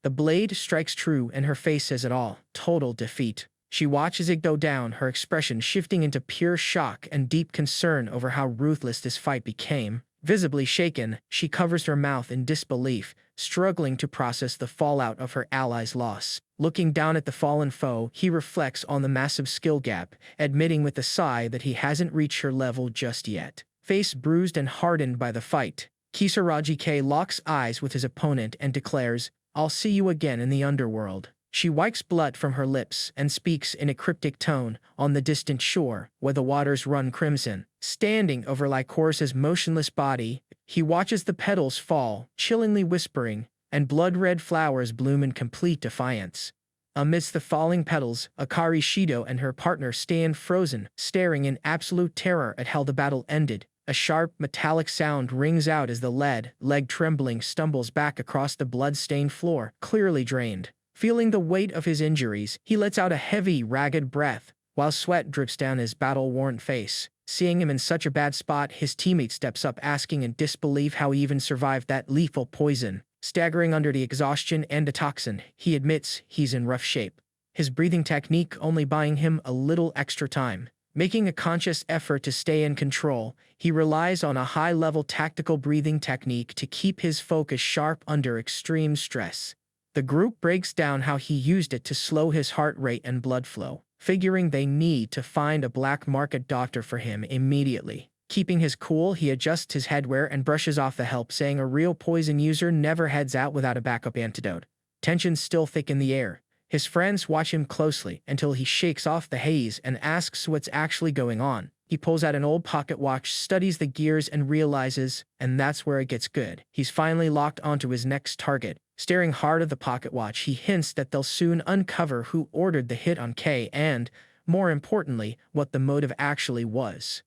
The blade strikes true and her face says it all. Total defeat. She watches it go down, her expression shifting into pure shock and deep concern over how ruthless this fight became. Visibly shaken, she covers her mouth in disbelief, struggling to process the fallout of her ally's loss. Looking down at the fallen foe, he reflects on the massive skill gap, admitting with a sigh that he hasn't reached her level just yet. Face bruised and hardened by the fight, Kisaragi locks eyes with his opponent and declares, "I'll see you again in the underworld." She wipes blood from her lips and speaks in a cryptic tone, on the distant shore, where the waters run crimson. Standing over Lycoris's motionless body, he watches the petals fall, chillingly whispering, and blood-red flowers bloom in complete defiance. Amidst the falling petals, Akari Shido and her partner stand frozen, staring in absolute terror at how the battle ended. A sharp, metallic sound rings out as the leg trembling stumbles back across the blood-stained floor, clearly drained. Feeling the weight of his injuries, he lets out a heavy, ragged breath, while sweat drips down his battle-worn face. Seeing him in such a bad spot, his teammate steps up asking in disbelief how he even survived that lethal poison. Staggering under the exhaustion and the toxin, he admits he's in rough shape. His breathing technique only buying him a little extra time. Making a conscious effort to stay in control, he relies on a high-level tactical breathing technique to keep his focus sharp under extreme stress. The group breaks down how he used it to slow his heart rate and blood flow, figuring they need to find a black market doctor for him immediately. Keeping his cool, he adjusts his headwear and brushes off the help, saying a real poison user never heads out without a backup antidote. Tensions still thick in the air. His friends watch him closely until he shakes off the haze and asks what's actually going on. He pulls out an old pocket watch, studies the gears, and realizes, and that's where it gets good. He's finally locked onto his next target. Staring hard at the pocket watch, he hints that they'll soon uncover who ordered the hit on K and, more importantly, what the motive actually was.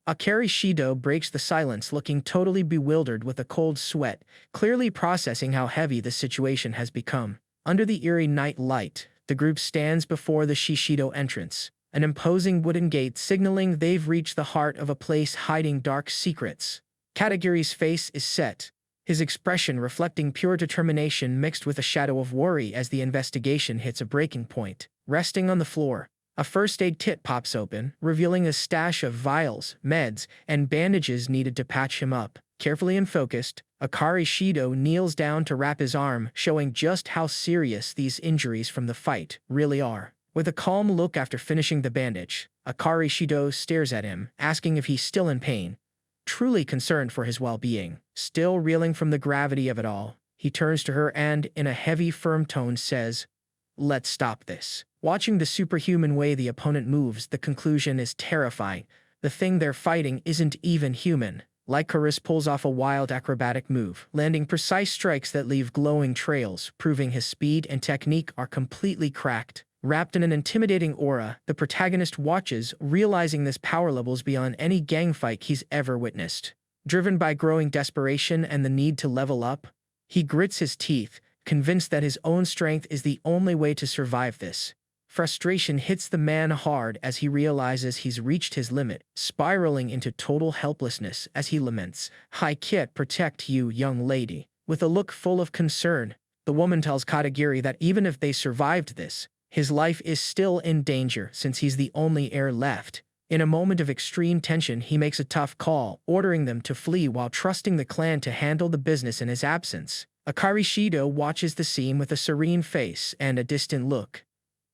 Akari Shido breaks the silence, looking totally bewildered with a cold sweat, clearly processing how heavy the situation has become. Under the eerie night light, the group stands before the Shishido entrance, an imposing wooden gate signaling they've reached the heart of a place hiding dark secrets. Katagiri's face is set, his expression reflecting pure determination mixed with a shadow of worry as the investigation hits a breaking point. Resting on the floor, a first aid kit pops open, revealing a stash of vials, meds, and bandages needed to patch him up. Carefully and focused, Akari Shido kneels down to wrap his arm, showing just how serious these injuries from the fight really are. With a calm look after finishing the bandage, Akari Shido stares at him, asking if he's still in pain. Truly concerned for his well-being. Still reeling from the gravity of it all, he turns to her and, in a heavy, firm tone, says, "Let's stop this." Watching the superhuman way the opponent moves, the conclusion is terrifying. The thing they're fighting isn't even human. Lycoris pulls off a wild acrobatic move, landing precise strikes that leave glowing trails, proving his speed and technique are completely cracked. Wrapped in an intimidating aura, the protagonist watches, realizing this power level's beyond any gang fight he's ever witnessed. Driven by growing desperation and the need to level up, he grits his teeth, convinced that his own strength is the only way to survive this. Frustration hits the man hard as he realizes he's reached his limit, spiraling into total helplessness as he laments, "I can't protect you, young lady." With a look full of concern, the woman tells Katagiri that even if they survived this, his life is still in danger since he's the only heir left. In a moment of extreme tension, he makes a tough call, ordering them to flee while trusting the clan to handle the business in his absence. Akari Shido watches the scene with a serene face and a distant look,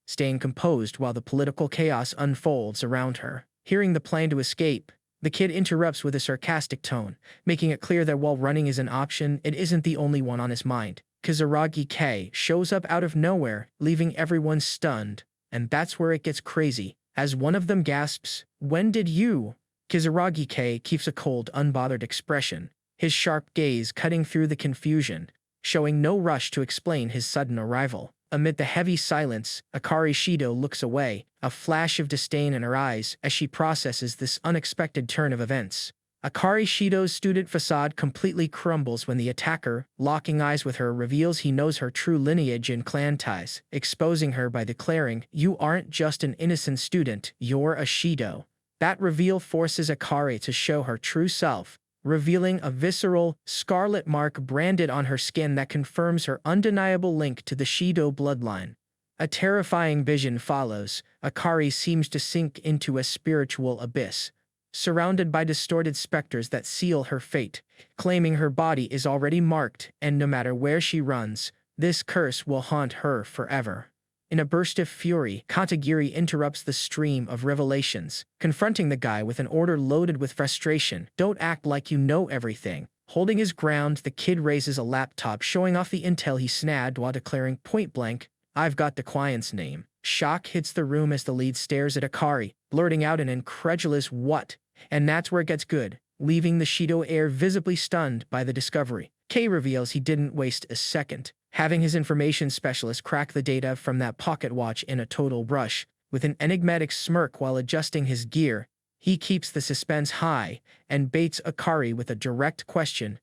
staying composed while the political chaos unfolds around her. Hearing the plan to escape, the kid interrupts with a sarcastic tone, making it clear that while running is an option, it isn't the only one on his mind. Kizaragi K shows up out of nowhere, leaving everyone stunned, and that's where it gets crazy. As one of them gasps, "When did you?" Kizaragi K keeps a cold, unbothered expression, his sharp gaze cutting through the confusion, showing no rush to explain his sudden arrival. Amid the heavy silence, Akari Shido looks away, a flash of disdain in her eyes as she processes this unexpected turn of events. Akari Shido's student facade completely crumbles when the attacker, locking eyes with her, reveals he knows her true lineage and clan ties, exposing her by declaring, "You aren't just an innocent student, you're a Shido." That reveal forces Akari to show her true self, revealing a visceral, scarlet mark branded on her skin that confirms her undeniable link to the Shido bloodline. A terrifying vision follows. Akari seems to sink into a spiritual abyss, surrounded by distorted specters that seal her fate, claiming her body is already marked, and no matter where she runs, this curse will haunt her forever. In a burst of fury, Katagiri interrupts the stream of revelations, confronting the guy with an order loaded with frustration. "Don't act like you know everything." Holding his ground, the kid raises a laptop showing off the intel he snagged while declaring point-blank, "I've got the client's name." Shock hits the room as the lead stares at Akari, blurting out an incredulous "what?" And that's where it gets good, leaving the Shido heir visibly stunned by the discovery. K reveals he didn't waste a second, having his information specialist crack the data from that pocket watch in a total rush. With an enigmatic smirk while adjusting his gear, he keeps the suspense high and baits Akari with a direct question.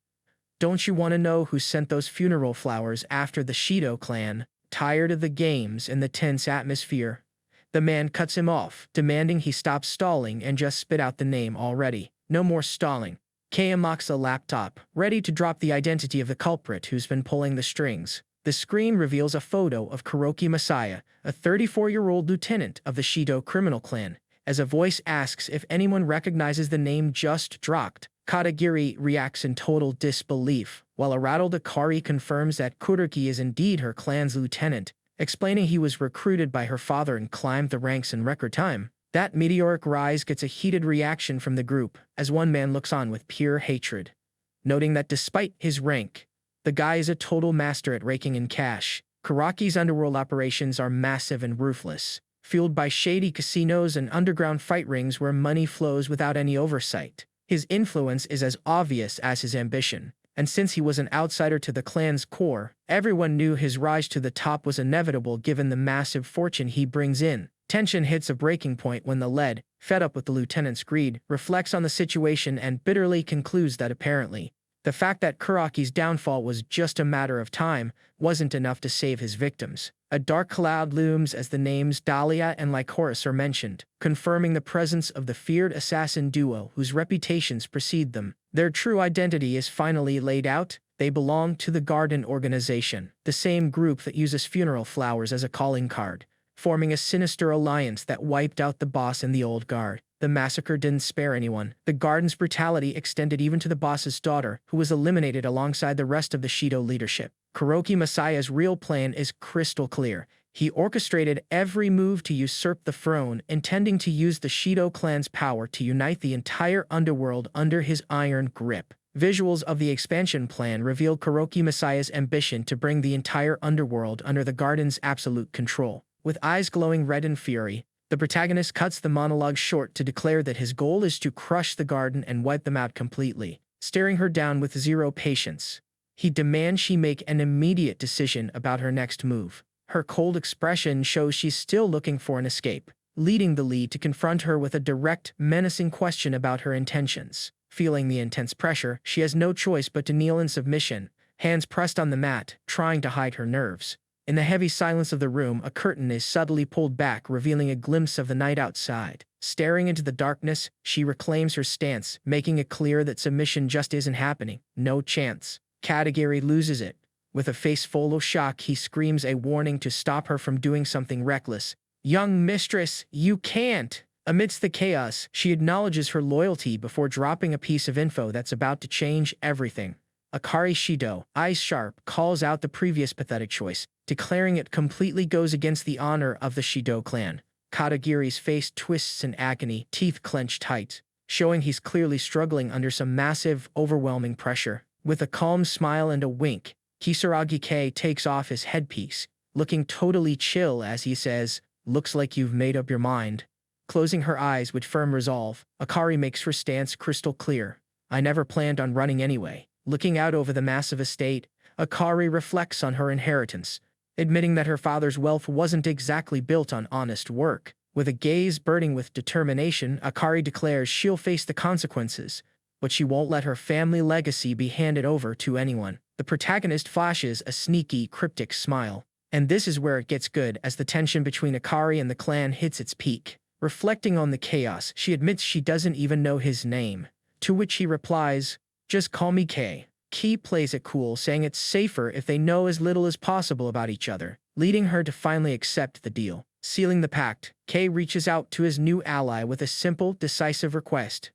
"Don't you want to know who sent those funeral flowers after the Shido clan?" Tired of the games and the tense atmosphere, the man cuts him off, demanding he stop stalling and just spit out the name already. "No more stalling." K unlocks a laptop, ready to drop the identity of the culprit who's been pulling the strings. The screen reveals a photo of Kuroki Masaya, a 34-year-old lieutenant of the Shido criminal clan. As a voice asks if anyone recognizes the name just dropped, Katagiri reacts in total disbelief, while a rattled Akari confirms that Kuroki is indeed her clan's lieutenant, explaining he was recruited by her father and climbed the ranks in record time. That meteoric rise gets a heated reaction from the group, as one man looks on with pure hatred, noting that despite his rank, the guy is a total master at raking in cash. Karaki's underworld operations are massive and ruthless, fueled by shady casinos and underground fight rings where money flows without any oversight. His influence is as obvious as his ambition, and since he was an outsider to the clan's core, everyone knew his rise to the top was inevitable given the massive fortune he brings in. Tension hits a breaking point when the lead, fed up with the lieutenant's greed, reflects on the situation and bitterly concludes that apparently, the fact that Kuraki's downfall was just a matter of time wasn't enough to save his victims. A dark cloud looms as the names Dahlia and Lycoris are mentioned, confirming the presence of the feared assassin duo whose reputations precede them. Their true identity is finally laid out. They belong to the Garden Organization, the same group that uses funeral flowers as a calling card, forming a sinister alliance that wiped out the boss and the old guard. The massacre didn't spare anyone. The Garden's brutality extended even to the boss's daughter, who was eliminated alongside the rest of the Shido leadership. Kuroki Masaya's real plan is crystal clear. He orchestrated every move to usurp the throne, intending to use the Shido clan's power to unite the entire underworld under his iron grip. Visuals of the expansion plan reveal Kuroki Masaya's ambition to bring the entire underworld under the Garden's absolute control. With eyes glowing red in fury, The protagonist cuts the monologue short to declare that his goal is to crush the garden and wipe them out completely, staring her down with zero patience. He demands she make an immediate decision about her next move. Her cold expression shows she's still looking for an escape, leading the lead to confront her with a direct, menacing question about her intentions. Feeling the intense pressure, she has no choice but to kneel in submission, hands pressed on the mat, trying to hide her nerves. In the heavy silence of the room, a curtain is subtly pulled back, revealing a glimpse of the night outside. Staring into the darkness, she reclaims her stance, making it clear that submission just isn't happening. No chance. Katagiri loses it. With a face full of shock, he screams a warning to stop her from doing something reckless. "Young mistress, you can't!" Amidst the chaos, she acknowledges her loyalty before dropping a piece of info that's about to change everything. Akari Shido, eyes sharp, calls out the previous pathetic choice, declaring it completely goes against the honor of the Shido clan. Katagiri's face twists in agony, teeth clenched tight, showing he's clearly struggling under some massive, overwhelming pressure. With a calm smile and a wink, Kisaragi K takes off his headpiece, looking totally chill as he says, "Looks like you've made up your mind." Closing her eyes with firm resolve, Akari makes her stance crystal clear. "I never planned on running anyway." Looking out over the massive estate, Akari reflects on her inheritance, admitting that her father's wealth wasn't exactly built on honest work. With a gaze burning with determination, Akari declares she'll face the consequences, but she won't let her family legacy be handed over to anyone. The protagonist flashes a sneaky, cryptic smile. And this is where it gets good, as the tension between Akari and the clan hits its peak. Reflecting on the chaos, she admits she doesn't even know his name, to which he replies, "Just call me K." Key plays it cool, saying it's safer if they know as little as possible about each other, leading her to finally accept the deal. Sealing the pact, K reaches out to his new ally with a simple, decisive request.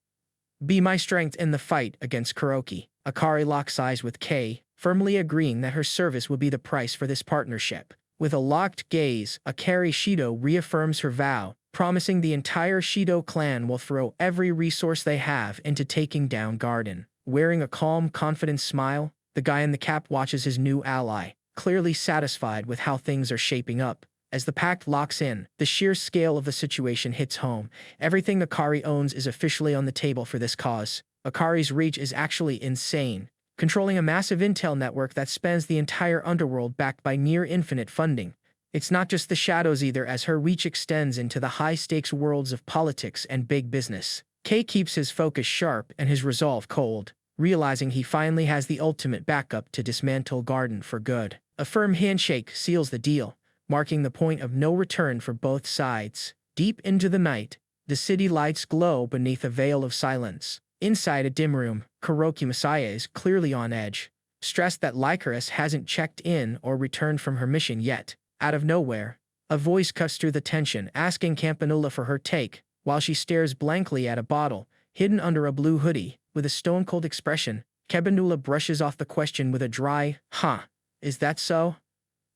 "Be my strength in the fight against Kuroki." Akari locks eyes with K, firmly agreeing that her service will be the price for this partnership. With a locked gaze, Akari Shido reaffirms her vow, promising the entire Shido clan will throw every resource they have into taking down Garden. Wearing a calm, confident smile, the guy in the cap watches his new ally, clearly satisfied with how things are shaping up. As the pact locks in, the sheer scale of the situation hits home. Everything Akari owns is officially on the table for this cause. Akari's reach is actually insane, controlling a massive intel network that spans the entire underworld backed by near-infinite funding. It's not just the shadows either, as her reach extends into the high-stakes worlds of politics and big business. Kei keeps his focus sharp and his resolve cold, realizing he finally has the ultimate backup to dismantle Garden for good. A firm handshake seals the deal, marking the point of no return for both sides. Deep into the night, the city lights glow beneath a veil of silence. Inside a dim room, Kuroki Messiah is clearly on edge, stressed that Lycaris hasn't checked in or returned from her mission yet. Out of nowhere, a voice cuts through the tension, asking Campanula for her take, while she stares blankly at a bottle, hidden under a blue hoodie. With a stone-cold expression, Campanula brushes off the question with a dry, "Huh, is that so?"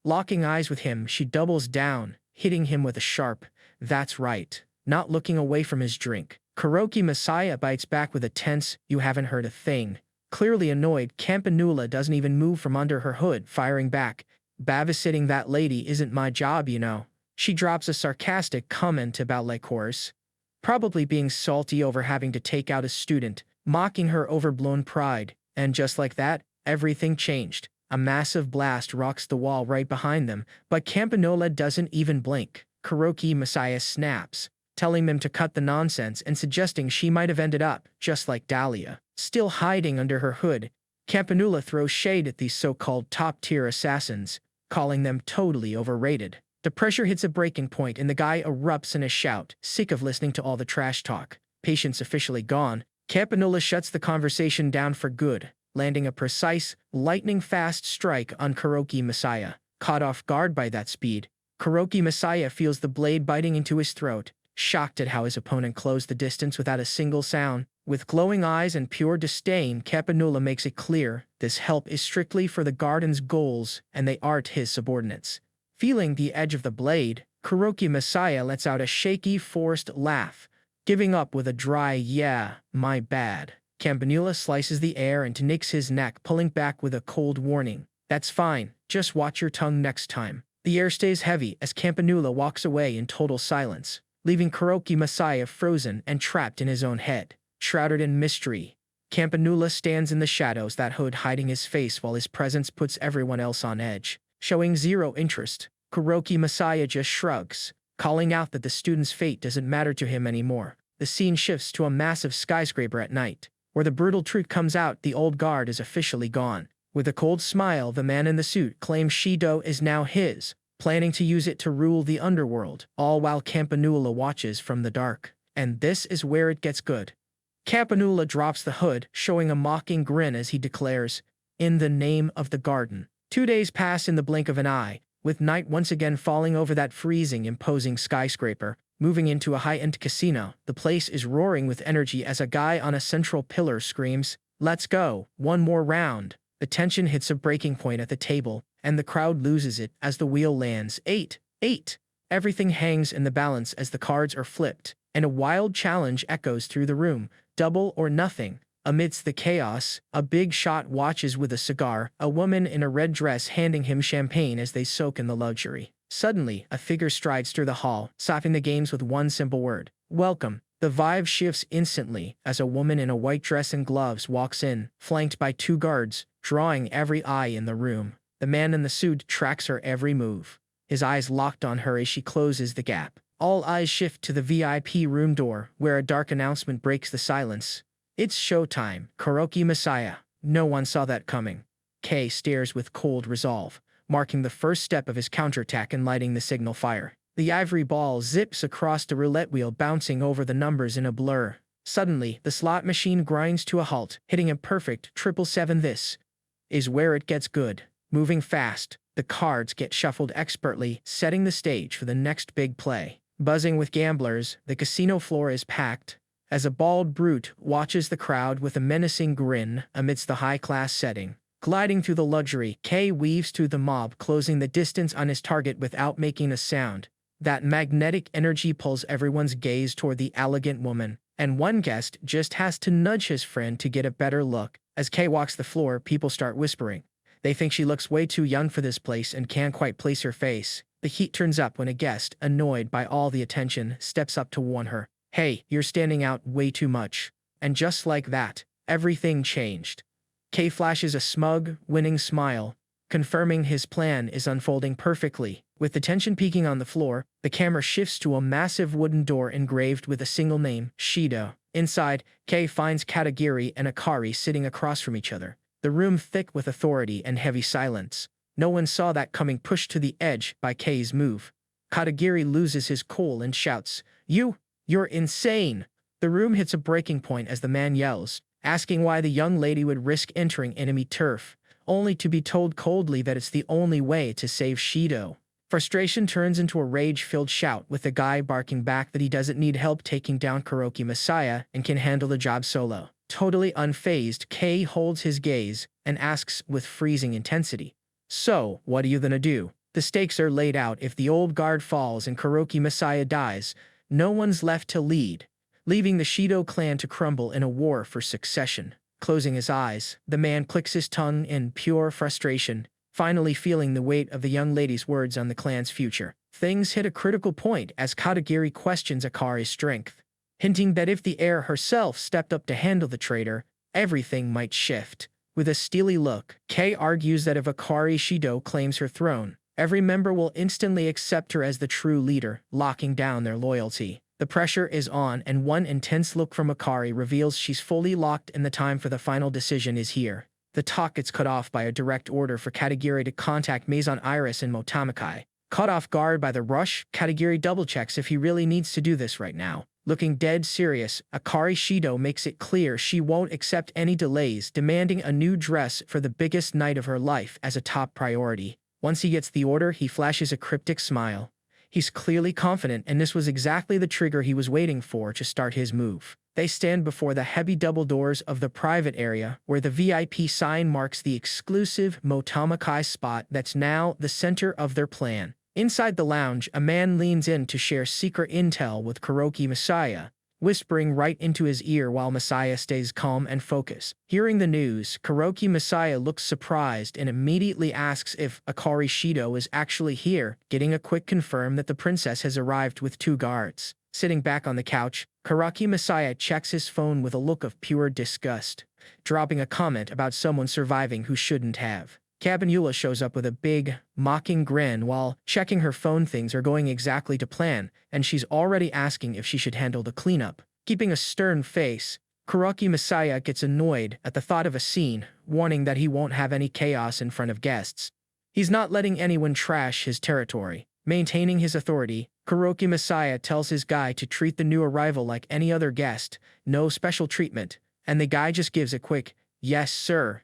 Locking eyes with him, she doubles down, hitting him with a sharp, "That's right," not looking away from his drink. Kuroki Messiah bites back with a tense, "You haven't heard a thing." Clearly annoyed, Campanula doesn't even move from under her hood, firing back, "Babysitting that lady isn't my job, you know." She drops a sarcastic comment about Lycaris, probably being salty over having to take out a student, mocking her overblown pride. And just like that, everything changed. A massive blast rocks the wall right behind them, but Campanula doesn't even blink. Kuroki Messiah snaps, telling them to cut the nonsense and suggesting she might have ended up just like Dahlia. Still hiding under her hood, Campanula throws shade at these so-called top-tier assassins, calling them totally overrated. The pressure hits a breaking point and the guy erupts in a shout, sick of listening to all the trash talk. Patience officially gone, Campanula shuts the conversation down for good, landing a precise, lightning-fast strike on Kuroki Messiah. Caught off guard by that speed, Kuroki Messiah feels the blade biting into his throat, shocked at how his opponent closed the distance without a single sound. With glowing eyes and pure disdain, Campanula makes it clear this help is strictly for the Garden's goals and they aren't his subordinates. Feeling the edge of the blade, Kuroki Messiah lets out a shaky, forced laugh, giving up with a dry, "Yeah, my bad." Campanula slices the air and nicks his neck, pulling back with a cold warning, "That's fine, just watch your tongue next time." The air stays heavy as Campanula walks away in total silence. leaving Kuroki Masaya frozen and trapped in his own head. Shrouded in mystery, Campanula stands in the shadows, that hood hiding his face while his presence puts everyone else on edge. Showing zero interest, Kuroki Masaya just shrugs, calling out that the student's fate doesn't matter to him anymore. The scene shifts to a massive skyscraper at night, where the brutal truth comes out: the old guard is officially gone. With a cold smile, the man in the suit claims Shido is now his, planning to use it to rule the underworld, all while Campanula watches from the dark. And this is where it gets good. Campanula drops the hood, showing a mocking grin as he declares, "In the name of the garden." 2 days pass in the blink of an eye, with night once again falling over that freezing, imposing skyscraper. Moving into a high-end casino, the place is roaring with energy as a guy on a central pillar screams, "Let's go, one more round." The tension hits a breaking point at the table, and the crowd loses it as the wheel lands. 8. Everything hangs in the balance as the cards are flipped, and a wild challenge echoes through the room: double or nothing. Amidst the chaos, a big shot watches with a cigar, a woman in a red dress handing him champagne as they soak in the luxury. Suddenly, a figure strides through the hall, stopping the games with one simple word: "Welcome." The vibe shifts instantly as a woman in a white dress and gloves walks in, flanked by 2 guards, drawing every eye in the room. The man in the suit tracks her every move, his eyes locked on her as she closes the gap. All eyes shift to the VIP room door, where a dark announcement breaks the silence. "It's showtime, Kuroki Masaya." No one saw that coming. Kei stares with cold resolve, marking the first step of his counterattack and lighting the signal fire. The ivory ball zips across the roulette wheel, bouncing over the numbers in a blur. Suddenly, the slot machine grinds to a halt, hitting a perfect 777. This is where it gets good. Moving fast, the cards get shuffled expertly, setting the stage for the next big play. Buzzing with gamblers, the casino floor is packed, as a bald brute watches the crowd with a menacing grin amidst the high-class setting. Gliding through the luxury, Kei weaves through the mob, closing the distance on his target without making a sound. That magnetic energy pulls everyone's gaze toward the elegant woman, and one guest just has to nudge his friend to get a better look. As Kei walks the floor, people start whispering. They think she looks way too young for this place and can't quite place her face. The heat turns up when a guest, annoyed by all the attention, steps up to warn her. "Hey, you're standing out way too much." And just like that, everything changed. Kei flashes a smug, winning smile, confirming his plan is unfolding perfectly. With the tension peaking on the floor, the camera shifts to a massive wooden door engraved with a single name: Shido. Inside, Kei finds Katagiri and Akari sitting across from each other, the room thick with authority and heavy silence. No one saw that coming, pushed to the edge by Kei's move. Katagiri loses his cool and shouts, You're insane!" The room hits a breaking point as the man yells, asking why the young lady would risk entering enemy turf, only to be told coldly that it's the only way to save Shido. Frustration turns into a rage-filled shout, with the guy barking back that he doesn't need help taking down Kuroki Masaya and can handle the job solo. Totally unfazed, Kei holds his gaze and asks with freezing intensity, "So, what are you gonna do?" The stakes are laid out. If the old guard falls and Kuroki Masaya dies, no one's left to lead, leaving the Shido clan to crumble in a war for succession. Closing his eyes, the man clicks his tongue in pure frustration, finally feeling the weight of the young lady's words on the clan's future. Things hit a critical point as Katagiri questions Akari's strength, hinting that if the heir herself stepped up to handle the traitor, everything might shift. With a steely look, Kei argues that if Akari Shido claims her throne, every member will instantly accept her as the true leader, locking down their loyalty. The pressure is on, and one intense look from Akari reveals she's fully locked and the time for the final decision is here. The talk gets cut off by a direct order for Katagiri to contact Maison Iris and Motamakai. Caught off guard by the rush, Katagiri double-checks if he really needs to do this right now. Looking dead serious, Akari Shido makes it clear she won't accept any delays, demanding a new dress for the biggest night of her life as a top priority. Once he gets the order, he flashes a cryptic smile. He's clearly confident, and this was exactly the trigger he was waiting for to start his move. They stand before the heavy double doors of the private area, where the VIP sign marks the exclusive Motamakai spot that's now the center of their plan. Inside the lounge, a man leans in to share secret intel with Kuroki Masaya, whispering right into his ear while Masaya stays calm and focused. Hearing the news, Kuroki Masaya looks surprised and immediately asks if Akari Shido is actually here, getting a quick confirm that the princess has arrived with 2 guards. Sitting back on the couch, Karaki Messiah checks his phone with a look of pure disgust, dropping a comment about someone surviving who shouldn't have. Cabanula shows up with a big, mocking grin while checking her phone. Things are going exactly to plan, and she's already asking if she should handle the cleanup. Keeping a stern face, Karaki Messiah gets annoyed at the thought of a scene, warning that he won't have any chaos in front of guests. He's not letting anyone trash his territory. Maintaining his authority, Kuroki Messiah tells his guy to treat the new arrival like any other guest, no special treatment, and the guy just gives a quick, "Yes, sir."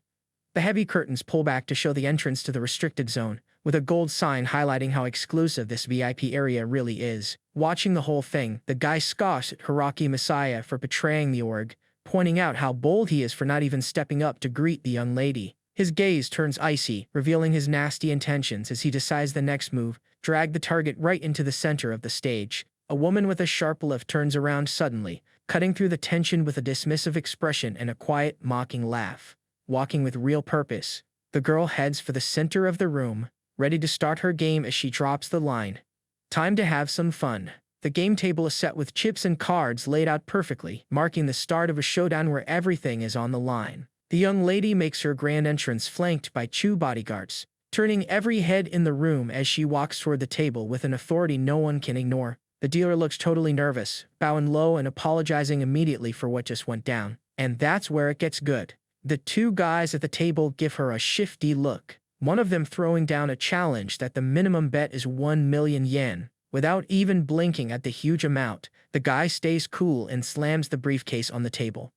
The heavy curtains pull back to show the entrance to the restricted zone, with a gold sign highlighting how exclusive this VIP area really is. Watching the whole thing, the guy scoffs at Kuroki Messiah for betraying the org, pointing out how bold he is for not even stepping up to greet the young lady. His gaze turns icy, revealing his nasty intentions as he decides the next move: drag the target right into the center of the stage. A woman with a sharp left turns around suddenly, cutting through the tension with a dismissive expression and a quiet, mocking laugh. Walking with real purpose, the girl heads for the center of the room, ready to start her game as she drops the line. Time to have some fun. The game table is set with chips and cards laid out perfectly, marking the start of a showdown where everything is on the line. The young lady makes her grand entrance flanked by 2 bodyguards, turning every head in the room as she walks toward the table with an authority no one can ignore. The dealer looks totally nervous, bowing low and apologizing immediately for what just went down. And that's where it gets good. The 2 guys at the table give her a shifty look, one of them throwing down a challenge that the minimum bet is 1 million yen. Without even blinking at the huge amount, the guy stays cool and slams the briefcase on the table,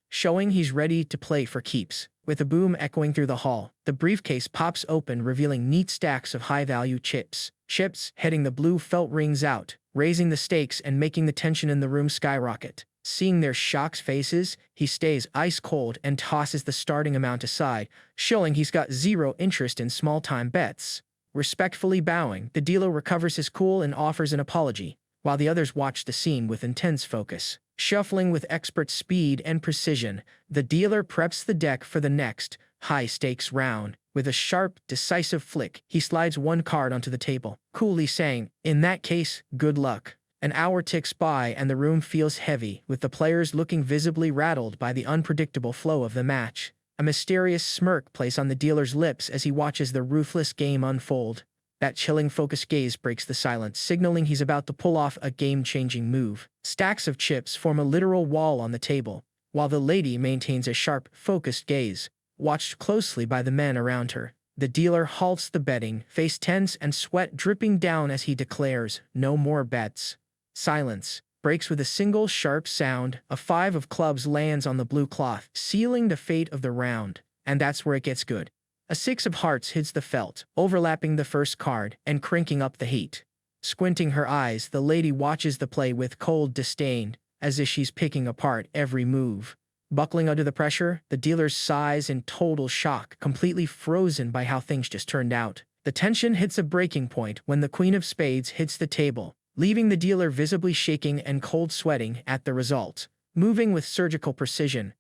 showing he's ready to play for keeps. With a boom echoing through the hall, the briefcase pops open, revealing neat stacks of high-value chips. Chips heading the blue felt rings out, raising the stakes and making the tension in the room skyrocket. Seeing their shocked faces, he stays ice-cold and tosses the starting amount aside, showing he's got zero interest in small-time bets. Respectfully bowing, the dealer recovers his cool and offers an apology, while the others watch the scene with intense focus. Shuffling with expert speed and precision, the dealer preps the deck for the next, high-stakes round. With a sharp, decisive flick, he slides 1 card onto the table, coolly saying, "In that case, good luck." An hour ticks by and the room feels heavy, with the players looking visibly rattled by the unpredictable flow of the match. A mysterious smirk plays on the dealer's lips as he watches the ruthless game unfold. That chilling focused gaze breaks the silence, signaling he's about to pull off a game-changing move. Stacks of chips form a literal wall on the table, while the lady maintains a sharp, focused gaze, watched closely by the men around her. The dealer halts the betting, face tense and sweat dripping down as he declares, "No more bets." Silence breaks with a single sharp sound. A 5 of clubs lands on the blue cloth, sealing the fate of the round. And that's where it gets good. A 6 of hearts hits the felt, overlapping the first card and cranking up the heat. Squinting her eyes, the lady watches the play with cold disdain, as if she's picking apart every move. Buckling under the pressure, the dealer sighs in total shock, completely frozen by how things just turned out. The tension hits a breaking point when the Queen of Spades hits the table, leaving the dealer visibly shaking and cold sweating at the result. Moving with surgical precision,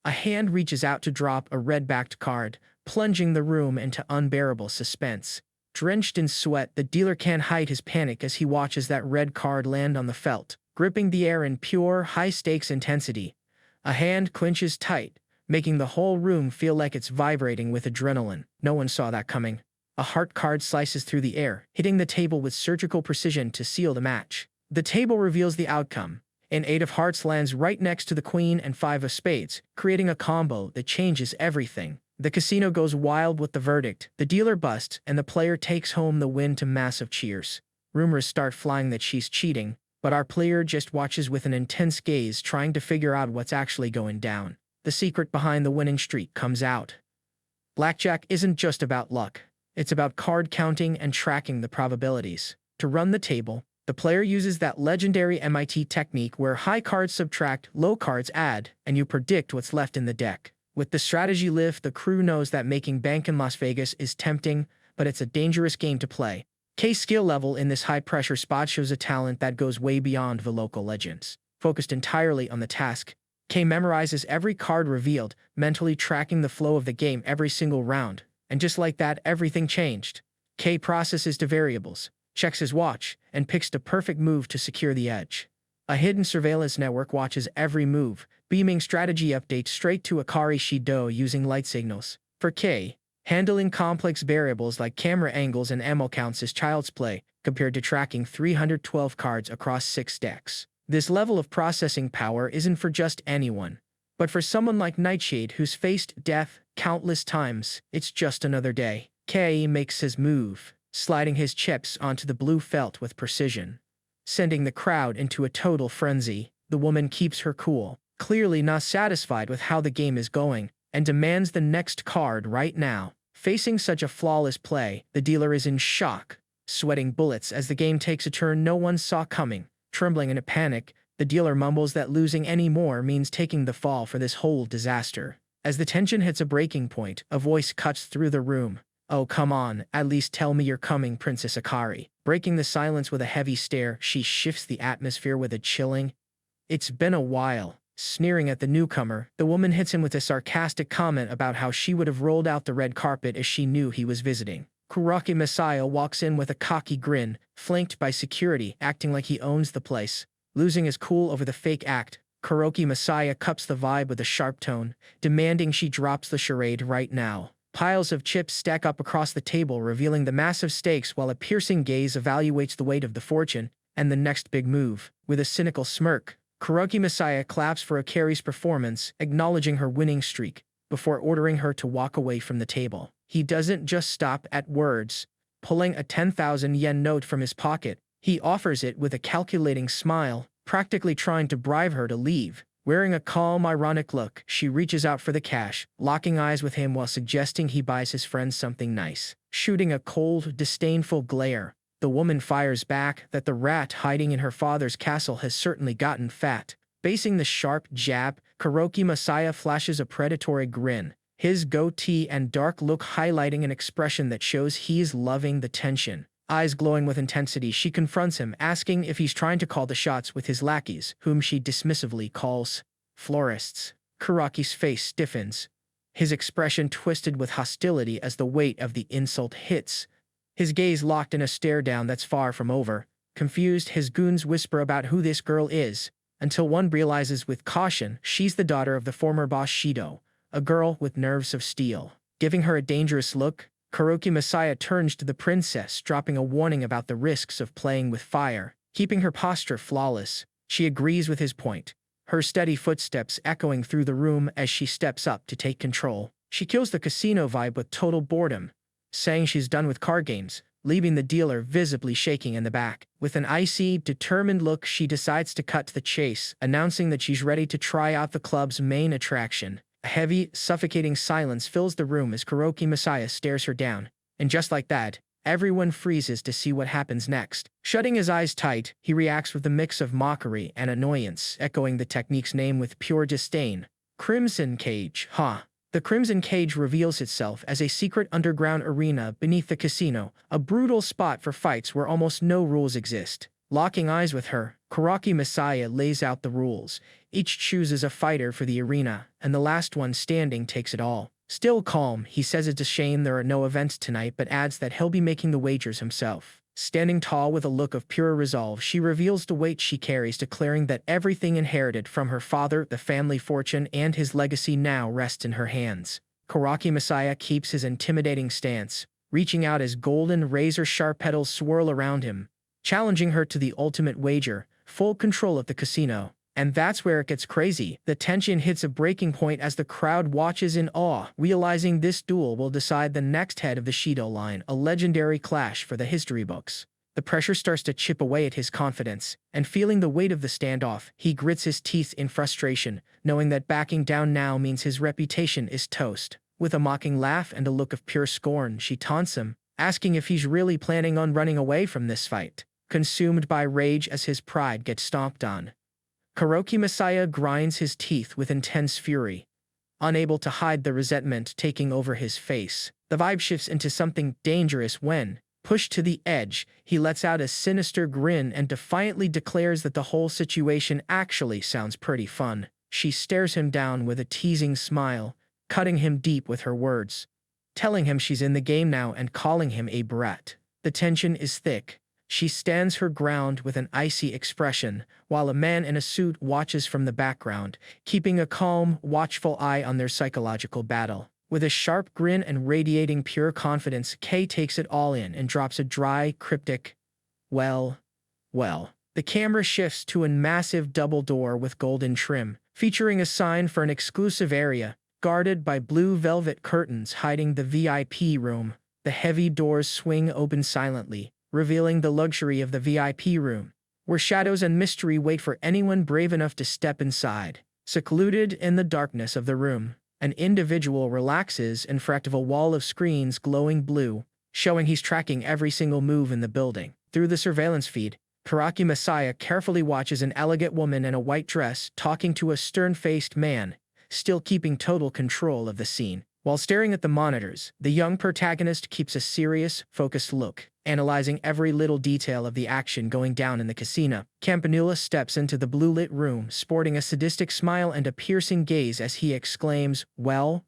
a hand reaches out to drop a red-backed card, plunging the room into unbearable suspense. Drenched in sweat, the dealer can't hide his panic as he watches that red card land on the felt, gripping the air in pure, high-stakes intensity. A hand clenches tight, making the whole room feel like it's vibrating with adrenaline. No one saw that coming. A heart card slices through the air, hitting the table with surgical precision to seal the match. The table reveals the outcome. An 8 of hearts lands right next to the Queen and 5 of spades, creating a combo that changes everything. The casino goes wild with the verdict. The dealer busts, and the player takes home the win to massive cheers. Rumors start flying that she's cheating, but our player just watches with an intense gaze, trying to figure out what's actually going down. The secret behind the winning streak comes out. Blackjack isn't just about luck. It's about card counting and tracking the probabilities. To run the table, the player uses that legendary MIT technique where high cards subtract, low cards add, and you predict what's left in the deck. With the strategy lift, the crew knows that making bank in Las Vegas is tempting, but it's a dangerous game to play. K's skill level in this high-pressure spot shows a talent that goes way beyond the local legends. Focused entirely on the task, K memorizes every card revealed, mentally tracking the flow of the game every single round. And just like that, everything changed. K processes the variables, checks his watch, and picks the perfect move to secure the edge. A hidden surveillance network watches every move, beaming strategy updates straight to Akari Shido using light signals. For K, handling complex variables like camera angles and ammo counts is child's play compared to tracking 312 cards across 6 decks. This level of processing power isn't for just anyone, but for someone like Nightshade who's faced death countless times. It's just another day. K makes his move, sliding his chips onto the blue felt with precision, sending the crowd into a total frenzy. The woman keeps her cool, clearly not satisfied with how the game is going, and demands the next card right now. Facing such a flawless play, the dealer is in shock, sweating bullets as the game takes a turn no one saw coming. Trembling in a panic, the dealer mumbles that losing any more means taking the fall for this whole disaster. As the tension hits a breaking point, a voice cuts through the room. "Oh, come on, at least tell me you're coming, Princess Akari." Breaking the silence with a heavy stare, she shifts the atmosphere with a chilling, "It's been a while." Sneering at the newcomer, the woman hits him with a sarcastic comment about how she would have rolled out the red carpet as she knew he was visiting. Kuraki Messiah walks in with a cocky grin, flanked by security acting like he owns the place. Losing his cool over the fake act, Kuroki Messiah cups the vibe with a sharp tone, demanding she drops the charade right now. Piles of chips stack up across the table, revealing the massive stakes while a piercing gaze evaluates the weight of the fortune and the next big move. With a cynical smirk, Kuroki Messiah claps for Akari's performance, acknowledging her winning streak, before ordering her to walk away from the table. He doesn't just stop at words. Pulling a 10,000 yen note from his pocket, he offers it with a calculating smile, practically trying to bribe her to leave. Wearing a calm, ironic look, she reaches out for the cash, locking eyes with him while suggesting he buys his friend something nice. Shooting a cold, disdainful glare, the woman fires back that the rat hiding in her father's castle has certainly gotten fat. Basing the sharp jab, Kuroki Messiah flashes a predatory grin, his goatee and dark look highlighting an expression that shows he's loving the tension. Eyes glowing with intensity, she confronts him, asking if he's trying to call the shots with his lackeys, whom she dismissively calls florists. Kuraki's face stiffens, his expression twisted with hostility as the weight of the insult hits. His gaze locked in a stare down that's far from over. Confused, his goons whisper about who this girl is, until one realizes with caution she's the daughter of the former boss Shido, a girl with nerves of steel. Giving her a dangerous look, Kuroki Messiah turns to the princess, dropping a warning about the risks of playing with fire. Keeping her posture flawless, she agrees with his point, her steady footsteps echoing through the room as she steps up to take control. She kills the casino vibe with total boredom, saying she's done with card games, leaving the dealer visibly shaking in the back. With an icy, determined look, she decides to cut to the chase, announcing that she's ready to try out the club's main attraction. A heavy, suffocating silence fills the room as Kuroki Messiah stares her down, and just like that, everyone freezes to see what happens next. Shutting his eyes tight, he reacts with a mix of mockery and annoyance, echoing the technique's name with pure disdain. Crimson Cage, huh? The Crimson Cage reveals itself as a secret underground arena beneath the casino, a brutal spot for fights where almost no rules exist. Locking eyes with her, Kuroki Messiah lays out the rules. Each chooses a fighter for the arena, and the last one standing takes it all. Still calm, he says it's a shame there are no events tonight, but adds that he'll be making the wagers himself. Standing tall with a look of pure resolve, she reveals the weight she carries, declaring that everything inherited from her father, the family fortune, and his legacy now rests in her hands. Kuroki Messiah keeps his intimidating stance, reaching out as golden razor-sharp petals swirl around him, challenging her to the ultimate wager, full control of the casino. And that's where it gets crazy. The tension hits a breaking point as the crowd watches in awe, realizing this duel will decide the next head of the Shido line, a legendary clash for the history books. The pressure starts to chip away at his confidence, and feeling the weight of the standoff, he grits his teeth in frustration, knowing that backing down now means his reputation is toast. With a mocking laugh and a look of pure scorn, she taunts him, asking if he's really planning on running away from this fight. Consumed by rage as his pride gets stomped on, Kuroki Messiah grinds his teeth with intense fury, unable to hide the resentment taking over his face. The vibe shifts into something dangerous when, pushed to the edge, he lets out a sinister grin and defiantly declares that the whole situation actually sounds pretty fun. She stares him down with a teasing smile, cutting him deep with her words, telling him she's in the game now and calling him a brat. The tension is thick. She stands her ground with an icy expression, while a man in a suit watches from the background, keeping a calm, watchful eye on their psychological battle. With a sharp grin and radiating pure confidence, Kay takes it all in and drops a dry, cryptic, well. The camera shifts to a massive double door with golden trim, featuring a sign for an exclusive area, guarded by blue velvet curtains hiding the VIP room. The heavy doors swing open silently, revealing the luxury of the VIP room, where shadows and mystery wait for anyone brave enough to step inside. Secluded in the darkness of the room, an individual relaxes in front of a wall of screens glowing blue, showing he's tracking every single move in the building. Through the surveillance feed, Karaki Messiah carefully watches an elegant woman in a white dress talking to a stern-faced man, still keeping total control of the scene. While staring at the monitors, the young protagonist keeps a serious, focused look, analyzing every little detail of the action going down in the casino. Campanula steps into the blue-lit room, sporting a sadistic smile and a piercing gaze as he exclaims, well.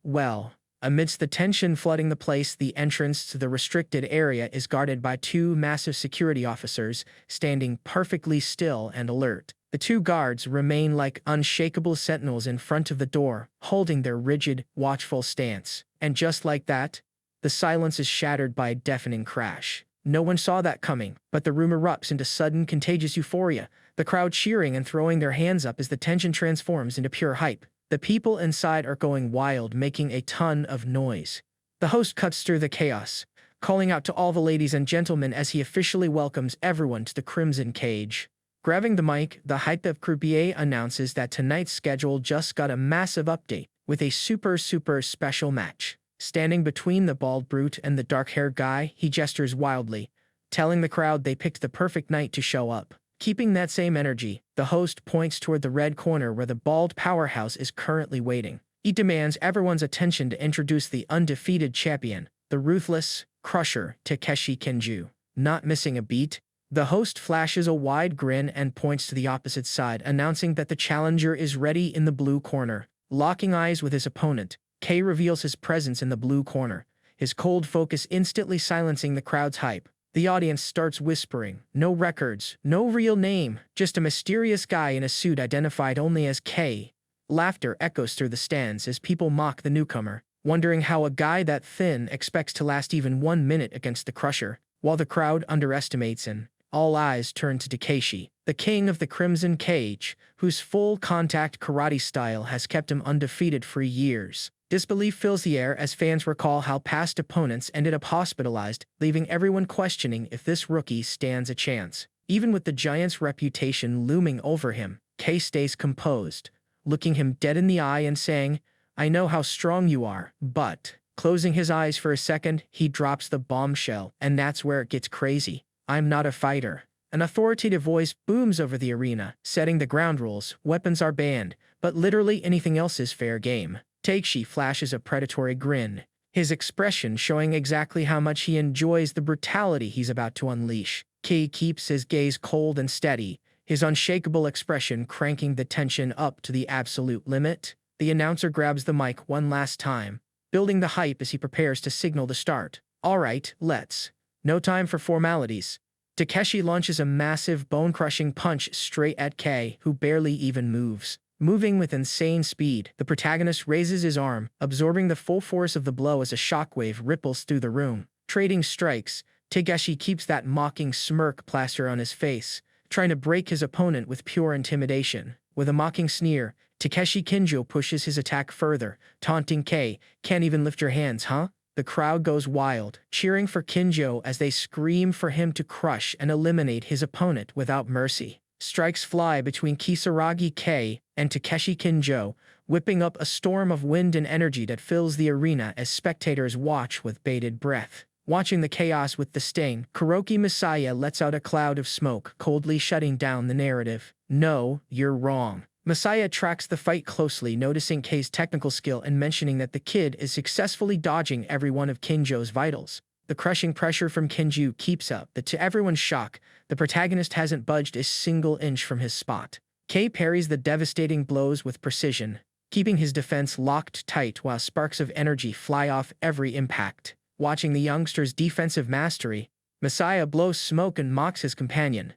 Amidst the tension flooding the place, the entrance to the restricted area is guarded by two massive security officers, standing perfectly still and alert. The two guards remain like unshakable sentinels in front of the door, holding their rigid, watchful stance. And just like that, the silence is shattered by a deafening crash. No one saw that coming, but the room erupts into sudden, contagious euphoria, the crowd cheering and throwing their hands up as the tension transforms into pure hype. The people inside are going wild, making a ton of noise. The host cuts through the chaos, calling out to all the ladies and gentlemen as he officially welcomes everyone to the Crimson Cage. Grabbing the mic, the hyped-up croupier announces that tonight's schedule just got a massive update, with a super special match. Standing between the bald brute and the dark-haired guy, he gestures wildly, telling the crowd they picked the perfect night to show up. Keeping that same energy, the host points toward the red corner where the bald powerhouse is currently waiting. He demands everyone's attention to introduce the undefeated champion, the ruthless crusher Takeshi Kinju. Not missing a beat, the host flashes a wide grin and points to the opposite side, announcing that the challenger is ready in the blue corner. Locking eyes with his opponent, Kay reveals his presence in the blue corner, his cold focus instantly silencing the crowd's hype. The audience starts whispering, no records, no real name, just a mysterious guy in a suit identified only as K. Laughter echoes through the stands as people mock the newcomer, wondering how a guy that thin expects to last even 1 minute against the crusher. While the crowd underestimates him, all eyes turn to Takeshi, the king of the Crimson Cage, whose full-contact karate style has kept him undefeated for years. Disbelief fills the air as fans recall how past opponents ended up hospitalized, leaving everyone questioning if this rookie stands a chance. Even with the giant's reputation looming over him, Kay stays composed, looking him dead in the eye and saying, I know how strong you are, but... Closing his eyes for a second, he drops the bombshell, and that's where it gets crazy. I'm not a fighter. An authoritative voice booms over the arena, setting the ground rules. Weapons are banned, but literally anything else is fair game. Takeshi flashes a predatory grin, his expression showing exactly how much he enjoys the brutality he's about to unleash. Kay keeps his gaze cold and steady, his unshakable expression cranking the tension up to the absolute limit. The announcer grabs the mic one last time, building the hype as he prepares to signal the start. All right, let's. No time for formalities. Takeshi launches a massive bone-crushing punch straight at Kay, who barely even moves. Moving with insane speed, the protagonist raises his arm, absorbing the full force of the blow as a shockwave ripples through the room. Trading strikes, Takeshi keeps that mocking smirk plastered on his face, trying to break his opponent with pure intimidation. With a mocking sneer, Takeshi Kinjo pushes his attack further, taunting Kay, "Can't even lift your hands, huh?" The crowd goes wild, cheering for Kinjo as they scream for him to crush and eliminate his opponent without mercy. Strikes fly between Kisaragi Kay and Takeshi Kinjo, whipping up a storm of wind and energy that fills the arena as spectators watch with bated breath. Watching the chaos with disdain, Karaki Messiah lets out a cloud of smoke, coldly shutting down the narrative. No, you're wrong. Messiah tracks the fight closely, noticing Kay's technical skill and mentioning that the kid is successfully dodging every one of Kinjo's vitals. The crushing pressure from Kinju keeps up, but to everyone's shock, the protagonist hasn't budged a single inch from his spot. Kay parries the devastating blows with precision, keeping his defense locked tight while sparks of energy fly off every impact. Watching the youngster's defensive mastery, Messiah blows smoke and mocks his companion.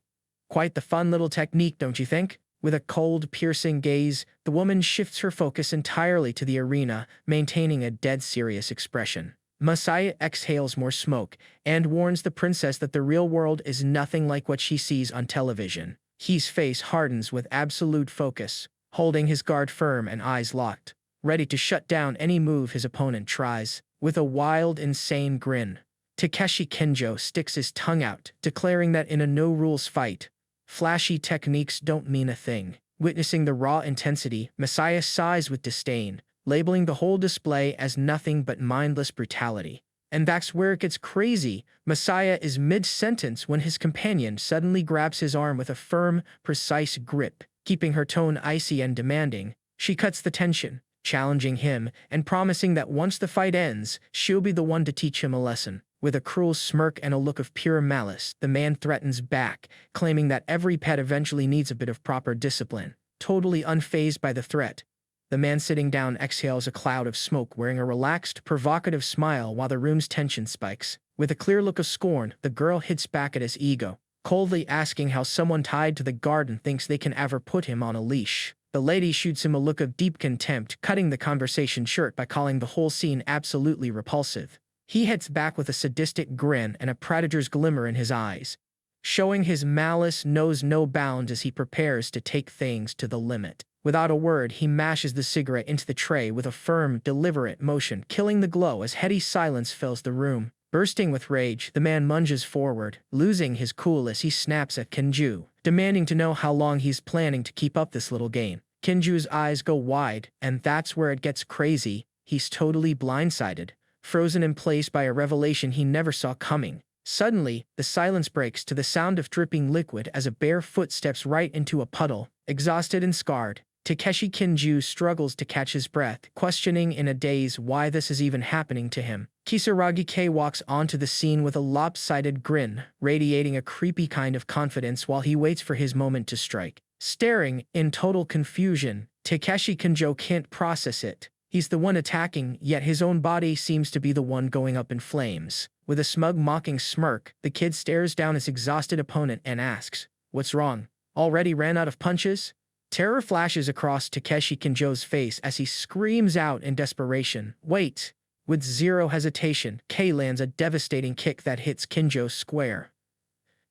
Quite the fun little technique, don't you think? With a cold, piercing gaze, the woman shifts her focus entirely to the arena, maintaining a dead serious expression. Messiah exhales more smoke and warns the princess that the real world is nothing like what she sees on television. His face hardens with absolute focus, holding his guard firm and eyes locked, ready to shut down any move his opponent tries. With a wild, insane grin, Takeshi Kinjo sticks his tongue out, declaring that in a no-rules fight, flashy techniques don't mean a thing. Witnessing the raw intensity, Messiah sighs with disdain, labeling the whole display as nothing but mindless brutality. And that's where it gets crazy. Messiah is mid-sentence when his companion suddenly grabs his arm with a firm, precise grip. Keeping her tone icy and demanding, she cuts the tension, challenging him and promising that once the fight ends, she'll be the one to teach him a lesson. With a cruel smirk and a look of pure malice, the man threatens back, claiming that every pet eventually needs a bit of proper discipline. Totally unfazed by the threat, the man sitting down exhales a cloud of smoke, wearing a relaxed, provocative smile while the room's tension spikes. With a clear look of scorn, the girl hits back at his ego, coldly asking how someone tied to the garden thinks they can ever put him on a leash. The lady shoots him a look of deep contempt, cutting the conversation short by calling the whole scene absolutely repulsive. He heads back with a sadistic grin and a predator's glimmer in his eyes, showing his malice knows no bounds as he prepares to take things to the limit. Without a word, he mashes the cigarette into the tray with a firm, deliberate motion, killing the glow as heady silence fills the room. Bursting with rage, the man lunges forward, losing his cool as he snaps at Kinju, demanding to know how long he's planning to keep up this little game. Kinju's eyes go wide, and that's where it gets crazy. He's totally blindsided, frozen in place by a revelation he never saw coming. Suddenly, the silence breaks to the sound of dripping liquid as a bare foot steps right into a puddle. Exhausted and scarred, Takeshi Kinju struggles to catch his breath, questioning in a daze why this is even happening to him. Kisaragi K walks onto the scene with a lopsided grin, radiating a creepy kind of confidence while he waits for his moment to strike. Staring in total confusion, Takeshi Kinjo can't process it. He's the one attacking, yet his own body seems to be the one going up in flames. With a smug, mocking smirk, the kid stares down his exhausted opponent and asks, "What's wrong? Already ran out of punches?" Terror flashes across Takeshi Kinjo's face as he screams out in desperation, "Wait!" With zero hesitation, K lands a devastating kick that hits Kinjo square,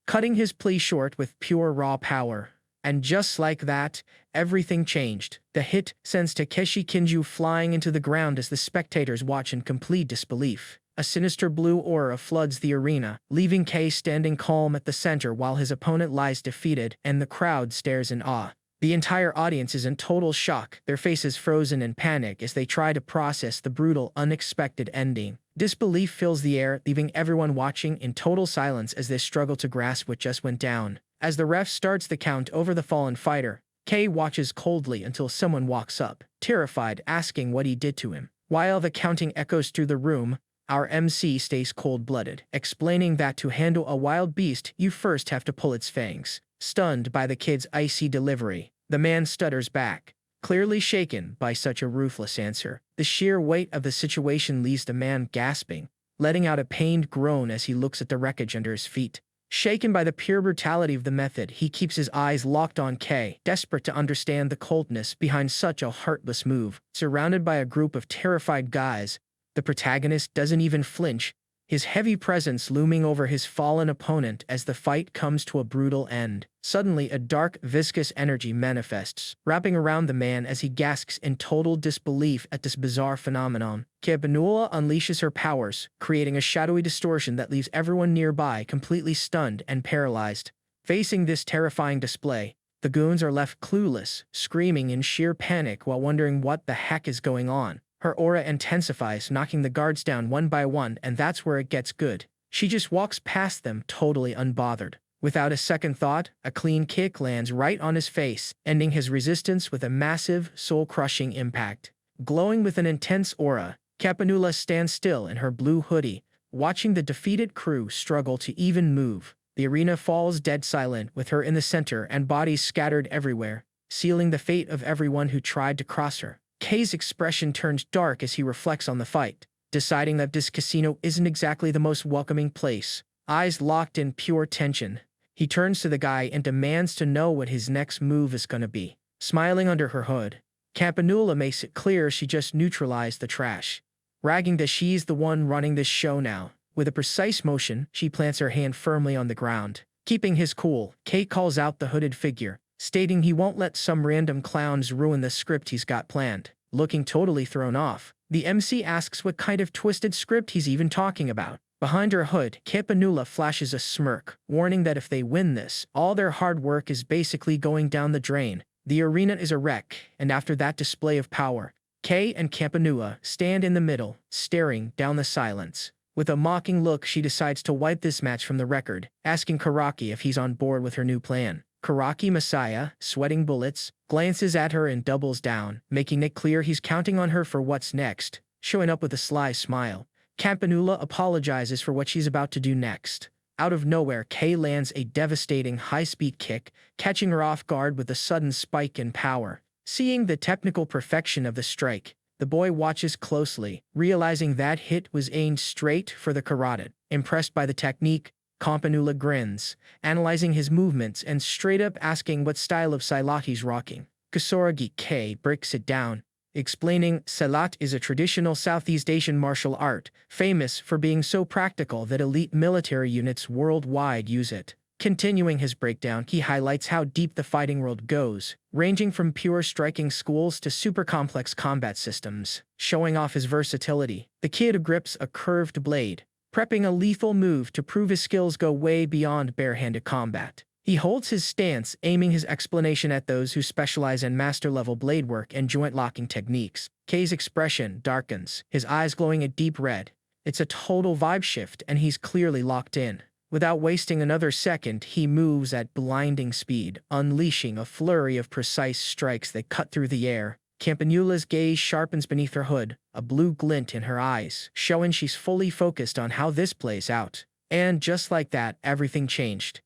cutting his plea short with pure raw power. And just like that, everything changed. The hit sends Takeshi Kinju flying into the ground as the spectators watch in complete disbelief. A sinister blue aura floods the arena, leaving K standing calm at the center while his opponent lies defeated, and the crowd stares in awe. The entire audience is in total shock, their faces frozen in panic as they try to process the brutal, unexpected ending. Disbelief fills the air, leaving everyone watching in total silence as they struggle to grasp what just went down. As the ref starts the count over the fallen fighter, K watches coldly until someone walks up, terrified, asking what he did to him. While the counting echoes through the room, our MC stays cold-blooded, explaining that to handle a wild beast, you first have to pull its fangs. Stunned by the kid's icy delivery, the man stutters back, clearly shaken by such a ruthless answer. The sheer weight of the situation leaves the man gasping, letting out a pained groan as he looks at the wreckage under his feet. Shaken by the pure brutality of the method, he keeps his eyes locked on K, desperate to understand the coldness behind such a heartless move. Surrounded by a group of terrified guys, the protagonist doesn't even flinch, his heavy presence looming over his fallen opponent as the fight comes to a brutal end. Suddenly, a dark, viscous energy manifests, wrapping around the man as he gasps in total disbelief at this bizarre phenomenon. Cabanula unleashes her powers, creating a shadowy distortion that leaves everyone nearby completely stunned and paralyzed. Facing this terrifying display, the goons are left clueless, screaming in sheer panic while wondering what the heck is going on. Her aura intensifies, knocking the guards down one by one, and that's where it gets good. She just walks past them, totally unbothered. Without a second thought, a clean kick lands right on his face, ending his resistance with a massive, soul-crushing impact. Glowing with an intense aura, Capanula stands still in her blue hoodie, watching the defeated crew struggle to even move. The arena falls dead silent, with her in the center and bodies scattered everywhere, sealing the fate of everyone who tried to cross her. K's expression turns dark as he reflects on the fight, deciding that this casino isn't exactly the most welcoming place. eyes locked in pure tension. He turns to the guy and demands to know what his next move is gonna be. Smiling under her hood, Campanula makes it clear she just neutralized the trash, bragging that she's the one running this show now. With a precise motion, she plants her hand firmly on the ground. Keeping his cool, Kate calls out the hooded figure, stating he won't let some random clowns ruin the script he's got planned. Looking totally thrown off, the MC asks what kind of twisted script he's even talking about. Behind her hood, Campanula flashes a smirk, warning that if they win this, all their hard work is basically going down the drain. The arena is a wreck, and after that display of power, Kay and Campanula stand in the middle, staring down the silence. With a mocking look, she decides to wipe this match from the record, asking Karaki if he's on board with her new plan. Karaki Messiah, sweating bullets, glances at her and doubles down, making it clear he's counting on her for what's next. Showing up with a sly smile, Campanula apologizes for what she's about to do next. Out of nowhere, Kay lands a devastating high-speed kick, catching her off guard with a sudden spike in power. Seeing the technical perfection of the strike, the boy watches closely, realizing that hit was aimed straight for the carotid. Impressed by the technique, Campanula grins, analyzing his movements and straight up asking what style of silat he's rocking. Kasoragi K breaks it down, explaining silat is a traditional Southeast Asian martial art, famous for being so practical that elite military units worldwide use it. Continuing his breakdown, he highlights how deep the fighting world goes, ranging from pure striking schools to super complex combat systems. Showing off his versatility, the kid grips a curved blade, prepping a lethal move to prove his skills go way beyond barehanded combat. He holds his stance, aiming his explanation at those who specialize in master-level blade work and joint-locking techniques. Kay's expression darkens, his eyes glowing a deep red. It's a total vibe shift, and he's clearly locked in. Without wasting another second, he moves at blinding speed, unleashing a flurry of precise strikes that cut through the air. Campanula's gaze sharpens beneath her hood, a blue glint in her eyes, showing she's fully focused on how this plays out. And just like that, everything changed.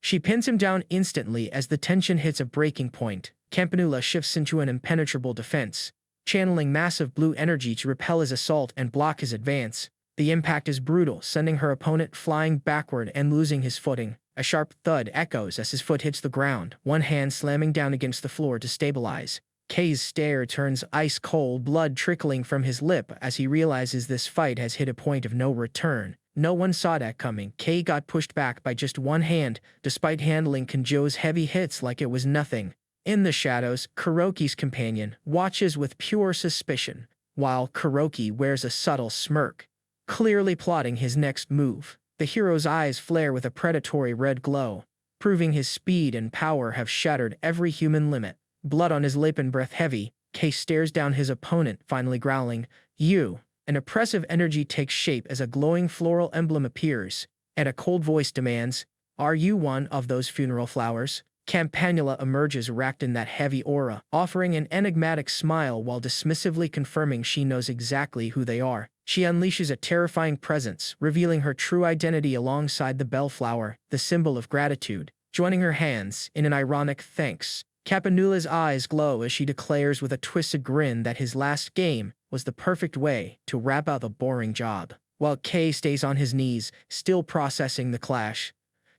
She pins him down instantly as the tension hits a breaking point. Campanula shifts into an impenetrable defense, channeling massive blue energy to repel his assault and block his advance. The impact is brutal, sending her opponent flying backward and losing his footing. A sharp thud echoes as his foot hits the ground, one hand slamming down against the floor to stabilize. Kay's stare turns ice cold, blood trickling from his lip as he realizes this fight has hit a point of no return. No one saw that coming. Kay got pushed back by just one hand, despite handling Kanjo's heavy hits like it was nothing. In the shadows, Kuroki's companion watches with pure suspicion, while Kuroki wears a subtle smirk, clearly plotting his next move. The hero's eyes flare with a predatory red glow, proving his speed and power have shattered every human limit. Blood on his lip and breath heavy, Kay stares down his opponent, finally growling, "You." An oppressive energy takes shape as a glowing floral emblem appears, and a cold voice demands, "Are you one of those funeral flowers?" Campanula emerges wrapped in that heavy aura, offering an enigmatic smile while dismissively confirming she knows exactly who they are. She unleashes a terrifying presence, revealing her true identity alongside the bellflower, the symbol of gratitude. Joining her hands in an ironic thanks, Campanula's eyes glow as she declares with a twisted grin that his last game was the perfect way to wrap out the boring job. While Kay stays on his knees, still processing the clash,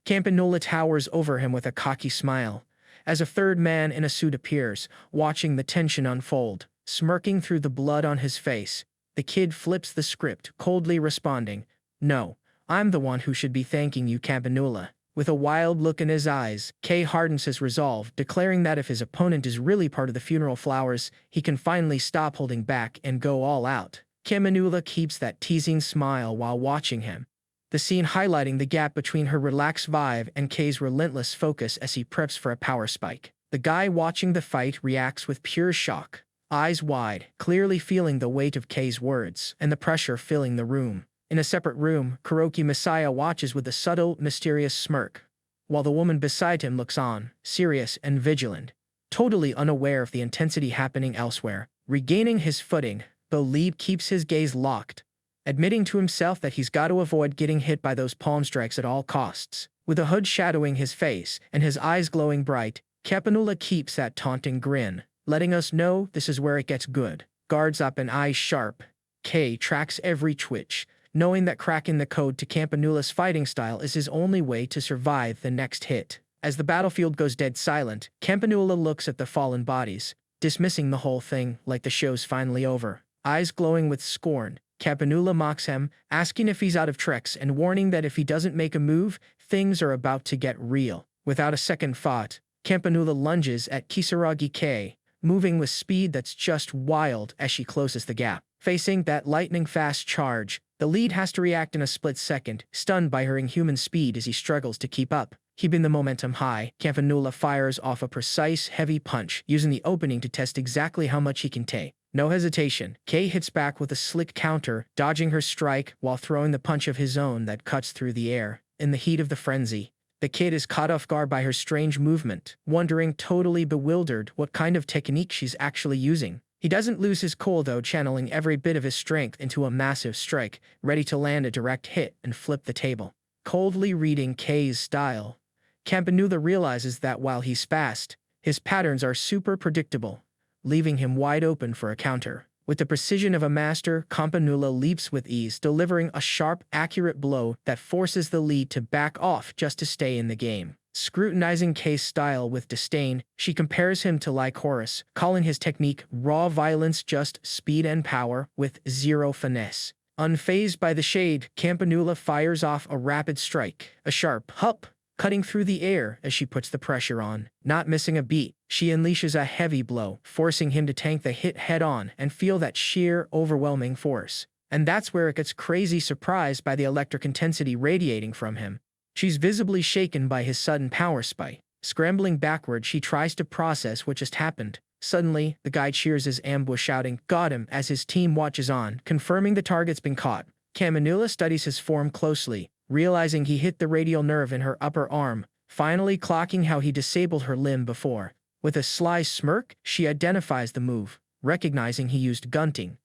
Campanula towers over him with a cocky smile, as a third man in a suit appears, watching the tension unfold. Smirking through the blood on his face, the kid flips the script, coldly responding, "No, I'm the one who should be thanking you, Campanula." With a wild look in his eyes, Kay hardens his resolve, declaring that if his opponent is really part of the funeral flowers, he can finally stop holding back and go all out. Campanula keeps that teasing smile while watching him, the scene highlighting the gap between her relaxed vibe and Kay's relentless focus as he preps for a power spike. The guy watching the fight reacts with pure shock, eyes wide, clearly feeling the weight of Kay's words and the pressure filling the room. In a separate room, Kuroki Messiah watches with a subtle, mysterious smirk, while the woman beside him looks on, serious and vigilant, totally unaware of the intensity happening elsewhere. Regaining his footing, Belib keeps his gaze locked, admitting to himself that he's got to avoid getting hit by those palm strikes at all costs. With a hood shadowing his face and his eyes glowing bright, Campanula keeps that taunting grin, letting us know this is where it gets good. Guards up and eyes sharp, Kay tracks every twitch, knowing that cracking the code to Campanula's fighting style is his only way to survive the next hit. As the battlefield goes dead silent, Campanula looks at the fallen bodies, dismissing the whole thing like the show's finally over. Eyes glowing with scorn, Campanula mocks him, asking if he's out of tricks and warning that if he doesn't make a move, things are about to get real. Without a second thought, Campanula lunges at Kisaragi K, moving with speed that's just wild as she closes the gap. Facing that lightning-fast charge, the lead has to react in a split second, stunned by her inhuman speed as he struggles to keep up. Keeping the momentum high, Campanula fires off a precise, heavy punch, using the opening to test exactly how much he can take. No hesitation, K hits back with a slick counter, dodging her strike while throwing the punch of his own that cuts through the air. In the heat of the frenzy, the kid is caught off guard by her strange movement, wondering, totally bewildered, what kind of technique she's actually using. He doesn't lose his cool though, channeling every bit of his strength into a massive strike, ready to land a direct hit and flip the table. Coldly reading K's style, Campanula realizes that while he's fast, his patterns are super predictable, leaving him wide open for a counter. With the precision of a master, Campanula leaps with ease, delivering a sharp, accurate blow that forces the lead to back off just to stay in the game. Scrutinizing K's style with disdain, she compares him to Lycoris, calling his technique raw violence, just speed and power, with zero finesse. Unfazed by the shade, Campanula fires off a rapid strike, a sharp hup, cutting through the air as she puts the pressure on. Not missing a beat, she unleashes a heavy blow, forcing him to tank the hit head-on and feel that sheer, overwhelming force. And that's where it gets crazy, surprised by the electric intensity radiating from him. She's visibly shaken by his sudden power spike. Scrambling backward, she tries to process what just happened. Suddenly, the guy cheers his ambush, shouting, "Got him," as his team watches on, confirming the target's been caught. Campanula studies his form closely, realizing he hit the radial nerve in her upper arm, finally clocking how he disabled her limb before. With a sly smirk, she identifies the move, recognizing he used gunting,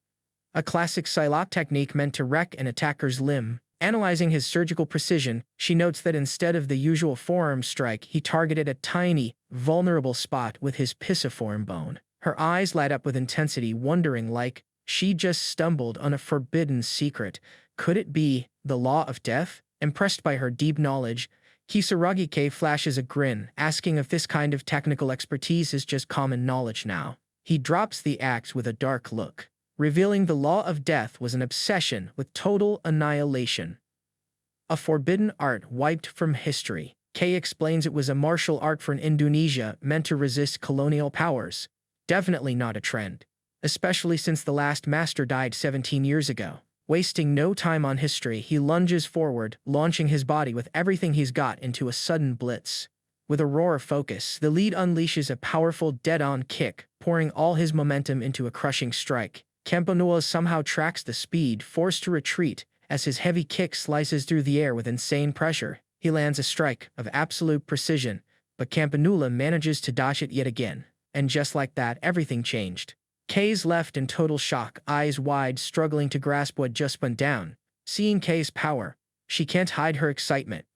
a classic Psylocke technique meant to wreck an attacker's limb. Analyzing his surgical precision, she notes that instead of the usual forearm strike, he targeted a tiny, vulnerable spot with his pisiform bone. Her eyes light up with intensity, wondering like she just stumbled on a forbidden secret. Could it be the law of death? Impressed by her deep knowledge, Kisaragi K flashes a grin, asking if this kind of technical expertise is just common knowledge now. He drops the axe with a dark look, revealing the law of death was an obsession with total annihilation, a forbidden art wiped from history. K explains it was a martial art from Indonesia meant to resist colonial powers. Definitely not a trend, especially since the last master died 17 years ago. Wasting no time on history, he lunges forward, launching his body with everything he's got into a sudden blitz. With a roar of focus, the lead unleashes a powerful dead-on kick, pouring all his momentum into a crushing strike. Campanula somehow tracks the speed, forced to retreat, as his heavy kick slices through the air with insane pressure. He lands a strike of absolute precision, but Campanula manages to dodge it yet again. And just like that, everything changed. K's left in total shock, eyes wide, struggling to grasp what just went down. Seeing K's power, she can't hide her excitement,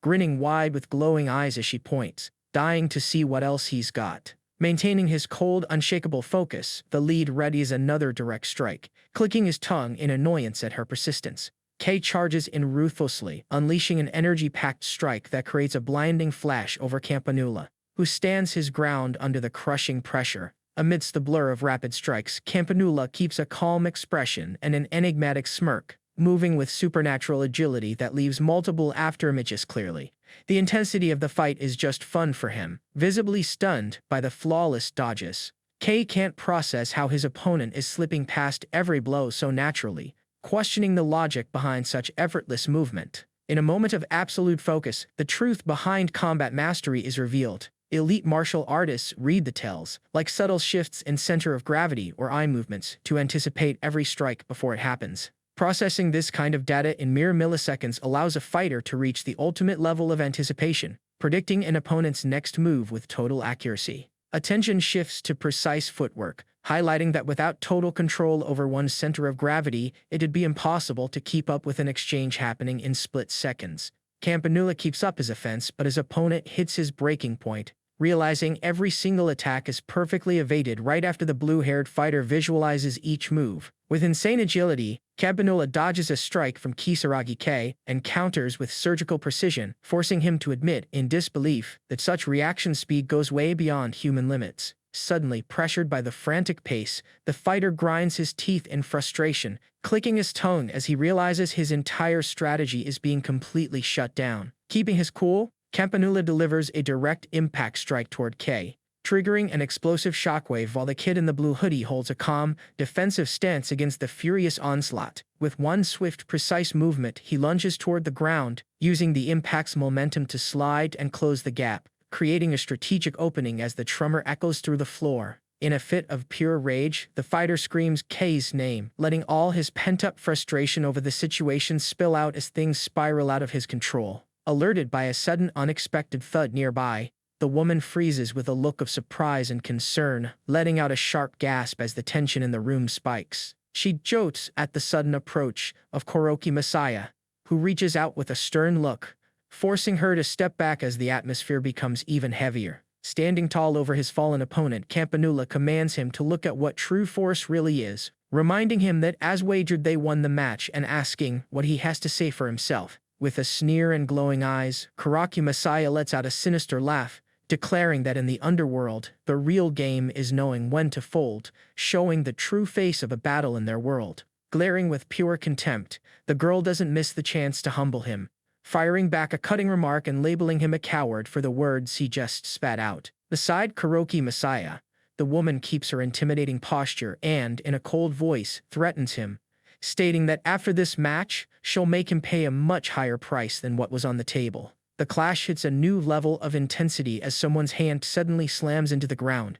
grinning wide with glowing eyes as she points, dying to see what else he's got. Maintaining his cold, unshakable focus, the lead readies another direct strike, clicking his tongue in annoyance at her persistence. K charges in ruthlessly, unleashing an energy-packed strike that creates a blinding flash over Campanula, who stands his ground under the crushing pressure. Amidst the blur of rapid strikes, Campanula keeps a calm expression and an enigmatic smirk, moving with supernatural agility that leaves multiple afterimages clearly. The intensity of the fight is just fun for him, visibly stunned by the flawless dodges. K can't process how his opponent is slipping past every blow so naturally, questioning the logic behind such effortless movement. In a moment of absolute focus, the truth behind combat mastery is revealed. Elite martial artists read the tells, like subtle shifts in center of gravity or eye movements, to anticipate every strike before it happens. Processing this kind of data in mere milliseconds allows a fighter to reach the ultimate level of anticipation, predicting an opponent's next move with total accuracy. Attention shifts to precise footwork, highlighting that without total control over one's center of gravity, it'd be impossible to keep up with an exchange happening in split seconds. Campanula keeps up his offense, but his opponent hits his breaking point, realizing every single attack is perfectly evaded right after the blue-haired fighter visualizes each move. With insane agility, Campanula dodges a strike from Kisaragi K and counters with surgical precision, forcing him to admit in disbelief that such reaction speed goes way beyond human limits. Suddenly, pressured by the frantic pace, the fighter grinds his teeth in frustration, clicking his tongue as he realizes his entire strategy is being completely shut down. Keeping his cool, Campanula delivers a direct impact strike toward K, triggering an explosive shockwave while the kid in the blue hoodie holds a calm, defensive stance against the furious onslaught. With one swift, precise movement, he lunges toward the ground, using the impact's momentum to slide and close the gap, creating a strategic opening as the tremor echoes through the floor. In a fit of pure rage, the fighter screams K's name, letting all his pent-up frustration over the situation spill out as things spiral out of his control. Alerted by a sudden unexpected thud nearby, the woman freezes with a look of surprise and concern, letting out a sharp gasp as the tension in the room spikes. She jolts at the sudden approach of Kuroki Messiah, who reaches out with a stern look, forcing her to step back as the atmosphere becomes even heavier. Standing tall over his fallen opponent, Campanula commands him to look at what true force really is, reminding him that as wagered they won the match and asking what he has to say for himself. With a sneer and glowing eyes, Kuroki Messiah lets out a sinister laugh, declaring that in the underworld, the real game is knowing when to fold, showing the true face of a battle in their world. Glaring with pure contempt, the girl doesn't miss the chance to humble him, firing back a cutting remark and labeling him a coward for the words he just spat out. Beside Kuroki Messiah, the woman keeps her intimidating posture and, in a cold voice, threatens him, stating that after this match, she'll make him pay a much higher price than what was on the table. The clash hits a new level of intensity as someone's hand suddenly slams into the ground,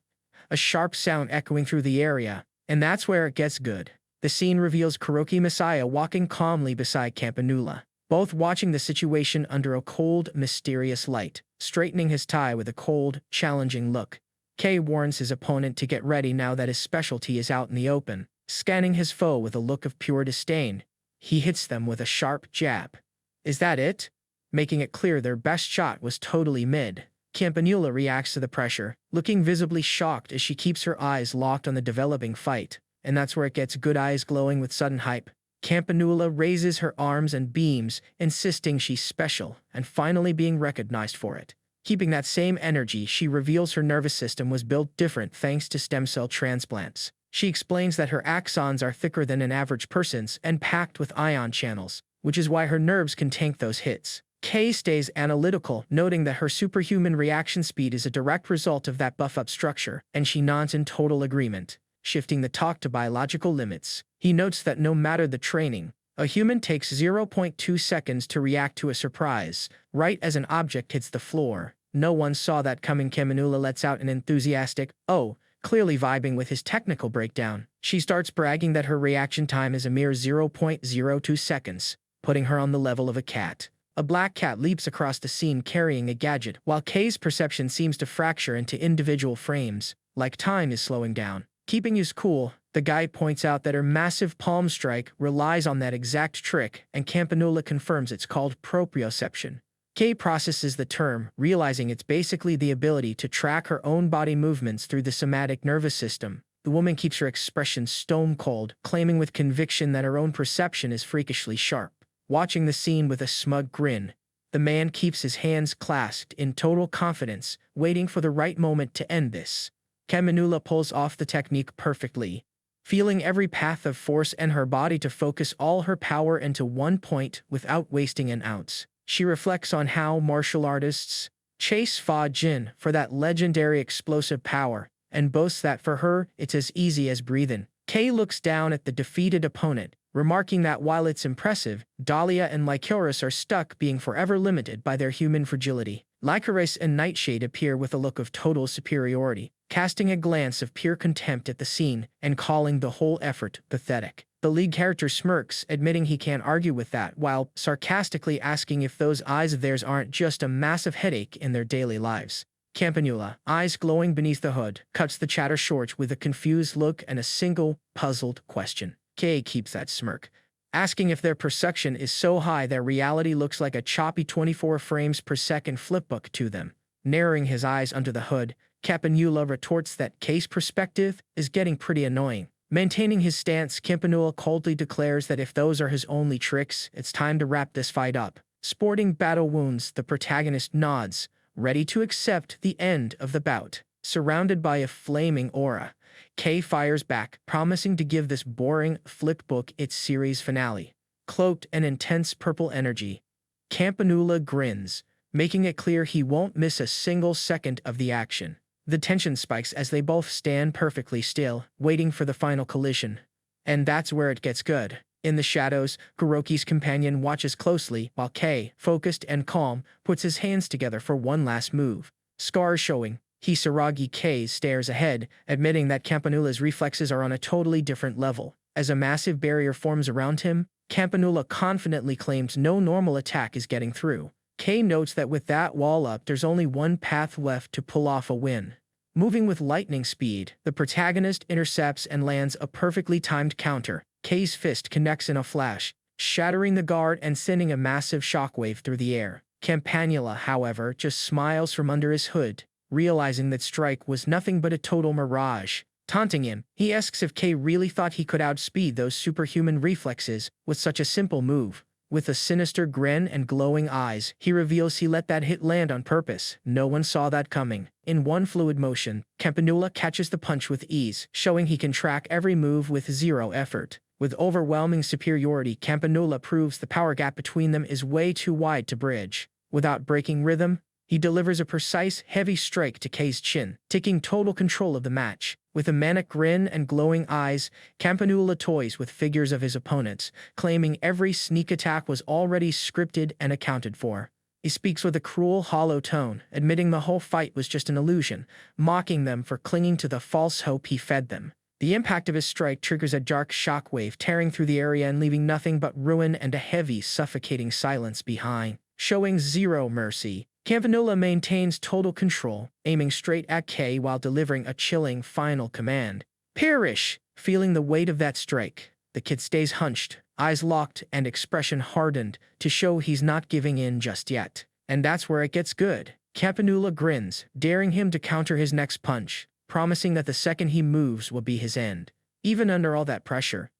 a sharp sound echoing through the area, and that's where it gets good. The scene reveals Kuroki Messiah walking calmly beside Campanula, both watching the situation under a cold, mysterious light, straightening his tie with a cold, challenging look. K warns his opponent to get ready now that his specialty is out in the open. Scanning his foe with a look of pure disdain, he hits them with a sharp jab. Is that it? Making it clear their best shot was totally mid. Campanula reacts to the pressure, looking visibly shocked as she keeps her eyes locked on the developing fight. And that's where it gets good, eyes glowing with sudden hype. Campanula raises her arms and beams, insisting she's special, and finally being recognized for it. Keeping that same energy, she reveals her nervous system was built different thanks to stem cell transplants. She explains that her axons are thicker than an average person's and packed with ion channels, which is why her nerves can tank those hits. Kay stays analytical, noting that her superhuman reaction speed is a direct result of that buff-up structure, and she nods in total agreement. Shifting the talk to biological limits, he notes that no matter the training, a human takes 0.2 seconds to react to a surprise, right as an object hits the floor. No one saw that coming. Campanula lets out an enthusiastic, "Oh," clearly vibing with his technical breakdown. She starts bragging that her reaction time is a mere 0.02 seconds, putting her on the level of a cat. A black cat leaps across the scene carrying a gadget, while Kay's perception seems to fracture into individual frames, like time is slowing down. Keeping his cool, the guy points out that her massive palm strike relies on that exact trick, and Campanula confirms it's called proprioception. Kay processes the term, realizing it's basically the ability to track her own body movements through the somatic nervous system. The woman keeps her expression stone cold, claiming with conviction that her own perception is freakishly sharp. Watching the scene with a smug grin, the man keeps his hands clasped in total confidence, waiting for the right moment to end this. Campanula pulls off the technique perfectly, feeling every path of force in her body to focus all her power into one point without wasting an ounce. She reflects on how martial artists chase Fa Jin for that legendary explosive power, and boasts that for her, it's as easy as breathing. Kay looks down at the defeated opponent, remarking that while it's impressive, Dahlia and Lycoris are stuck being forever limited by their human fragility. Lycoris and Nightshade appear with a look of total superiority, casting a glance of pure contempt at the scene and calling the whole effort pathetic. The lead character smirks, admitting he can't argue with that, while sarcastically asking if those eyes of theirs aren't just a massive headache in their daily lives. Campanula, eyes glowing beneath the hood, cuts the chatter short with a confused look and a single, puzzled question. Kay keeps that smirk, asking if their perception is so high that reality looks like a choppy 24 frames per second flipbook to them. Narrowing his eyes under the hood, Campanula retorts that K's perspective is getting pretty annoying. Maintaining his stance, Campanula coldly declares that if those are his only tricks, it's time to wrap this fight up. Sporting battle wounds, the protagonist nods, ready to accept the end of the bout. Surrounded by a flaming aura, K fires back, promising to give this boring flipbook its series finale. Cloaked in intense purple energy, Campanula grins, making it clear he won't miss a single second of the action. The tension spikes as they both stand perfectly still, waiting for the final collision. And that's where it gets good. In the shadows, Kuroki's companion watches closely, while K, focused and calm, puts his hands together for one last move. Scars showing, Hisaragi K stares ahead, admitting that Campanula's reflexes are on a totally different level. As a massive barrier forms around him, Campanula confidently claims no normal attack is getting through. K notes that with that wall up, there's only one path left to pull off a win. Moving with lightning speed, the protagonist intercepts and lands a perfectly timed counter. K's fist connects in a flash, shattering the guard and sending a massive shockwave through the air. Campanula, however, just smiles from under his hood, realizing that strike was nothing but a total mirage. Taunting him, he asks if K really thought he could outspeed those superhuman reflexes with such a simple move. With a sinister grin and glowing eyes, he reveals he let that hit land on purpose. No one saw that coming. In one fluid motion, Campanula catches the punch with ease, showing he can track every move with zero effort. With overwhelming superiority, Campanula proves the power gap between them is way too wide to bridge. Without breaking rhythm, he delivers a precise, heavy strike to K's chin, taking total control of the match. With a manic grin and glowing eyes, Campanula toys with figures of his opponents, claiming every sneak attack was already scripted and accounted for. He speaks with a cruel, hollow tone, admitting the whole fight was just an illusion, mocking them for clinging to the false hope he fed them. The impact of his strike triggers a dark shockwave, tearing through the area and leaving nothing but ruin and a heavy, suffocating silence behind. Showing zero mercy, Campanula maintains total control, aiming straight at K while delivering a chilling final command. Perish! Feeling the weight of that strike, the kid stays hunched, eyes locked and expression hardened to show he's not giving in just yet. And that's where it gets good. Campanula grins, daring him to counter his next punch, promising that the second he moves will be his end. Even under all that pressure,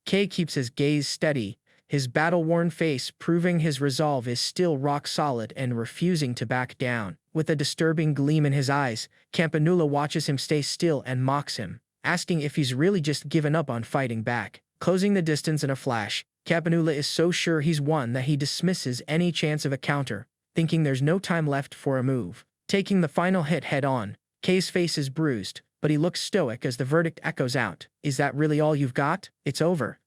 K keeps his gaze steady, his battle-worn face proving his resolve is still rock solid and refusing to back down. With a disturbing gleam in his eyes, Campanula watches him stay still and mocks him, asking if he's really just given up on fighting back. Closing the distance in a flash, Campanula is so sure he's won that he dismisses any chance of a counter, thinking there's no time left for a move. Taking the final hit head-on, K's face is bruised, but he looks stoic as the verdict echoes out. Is that really all you've got? It's over.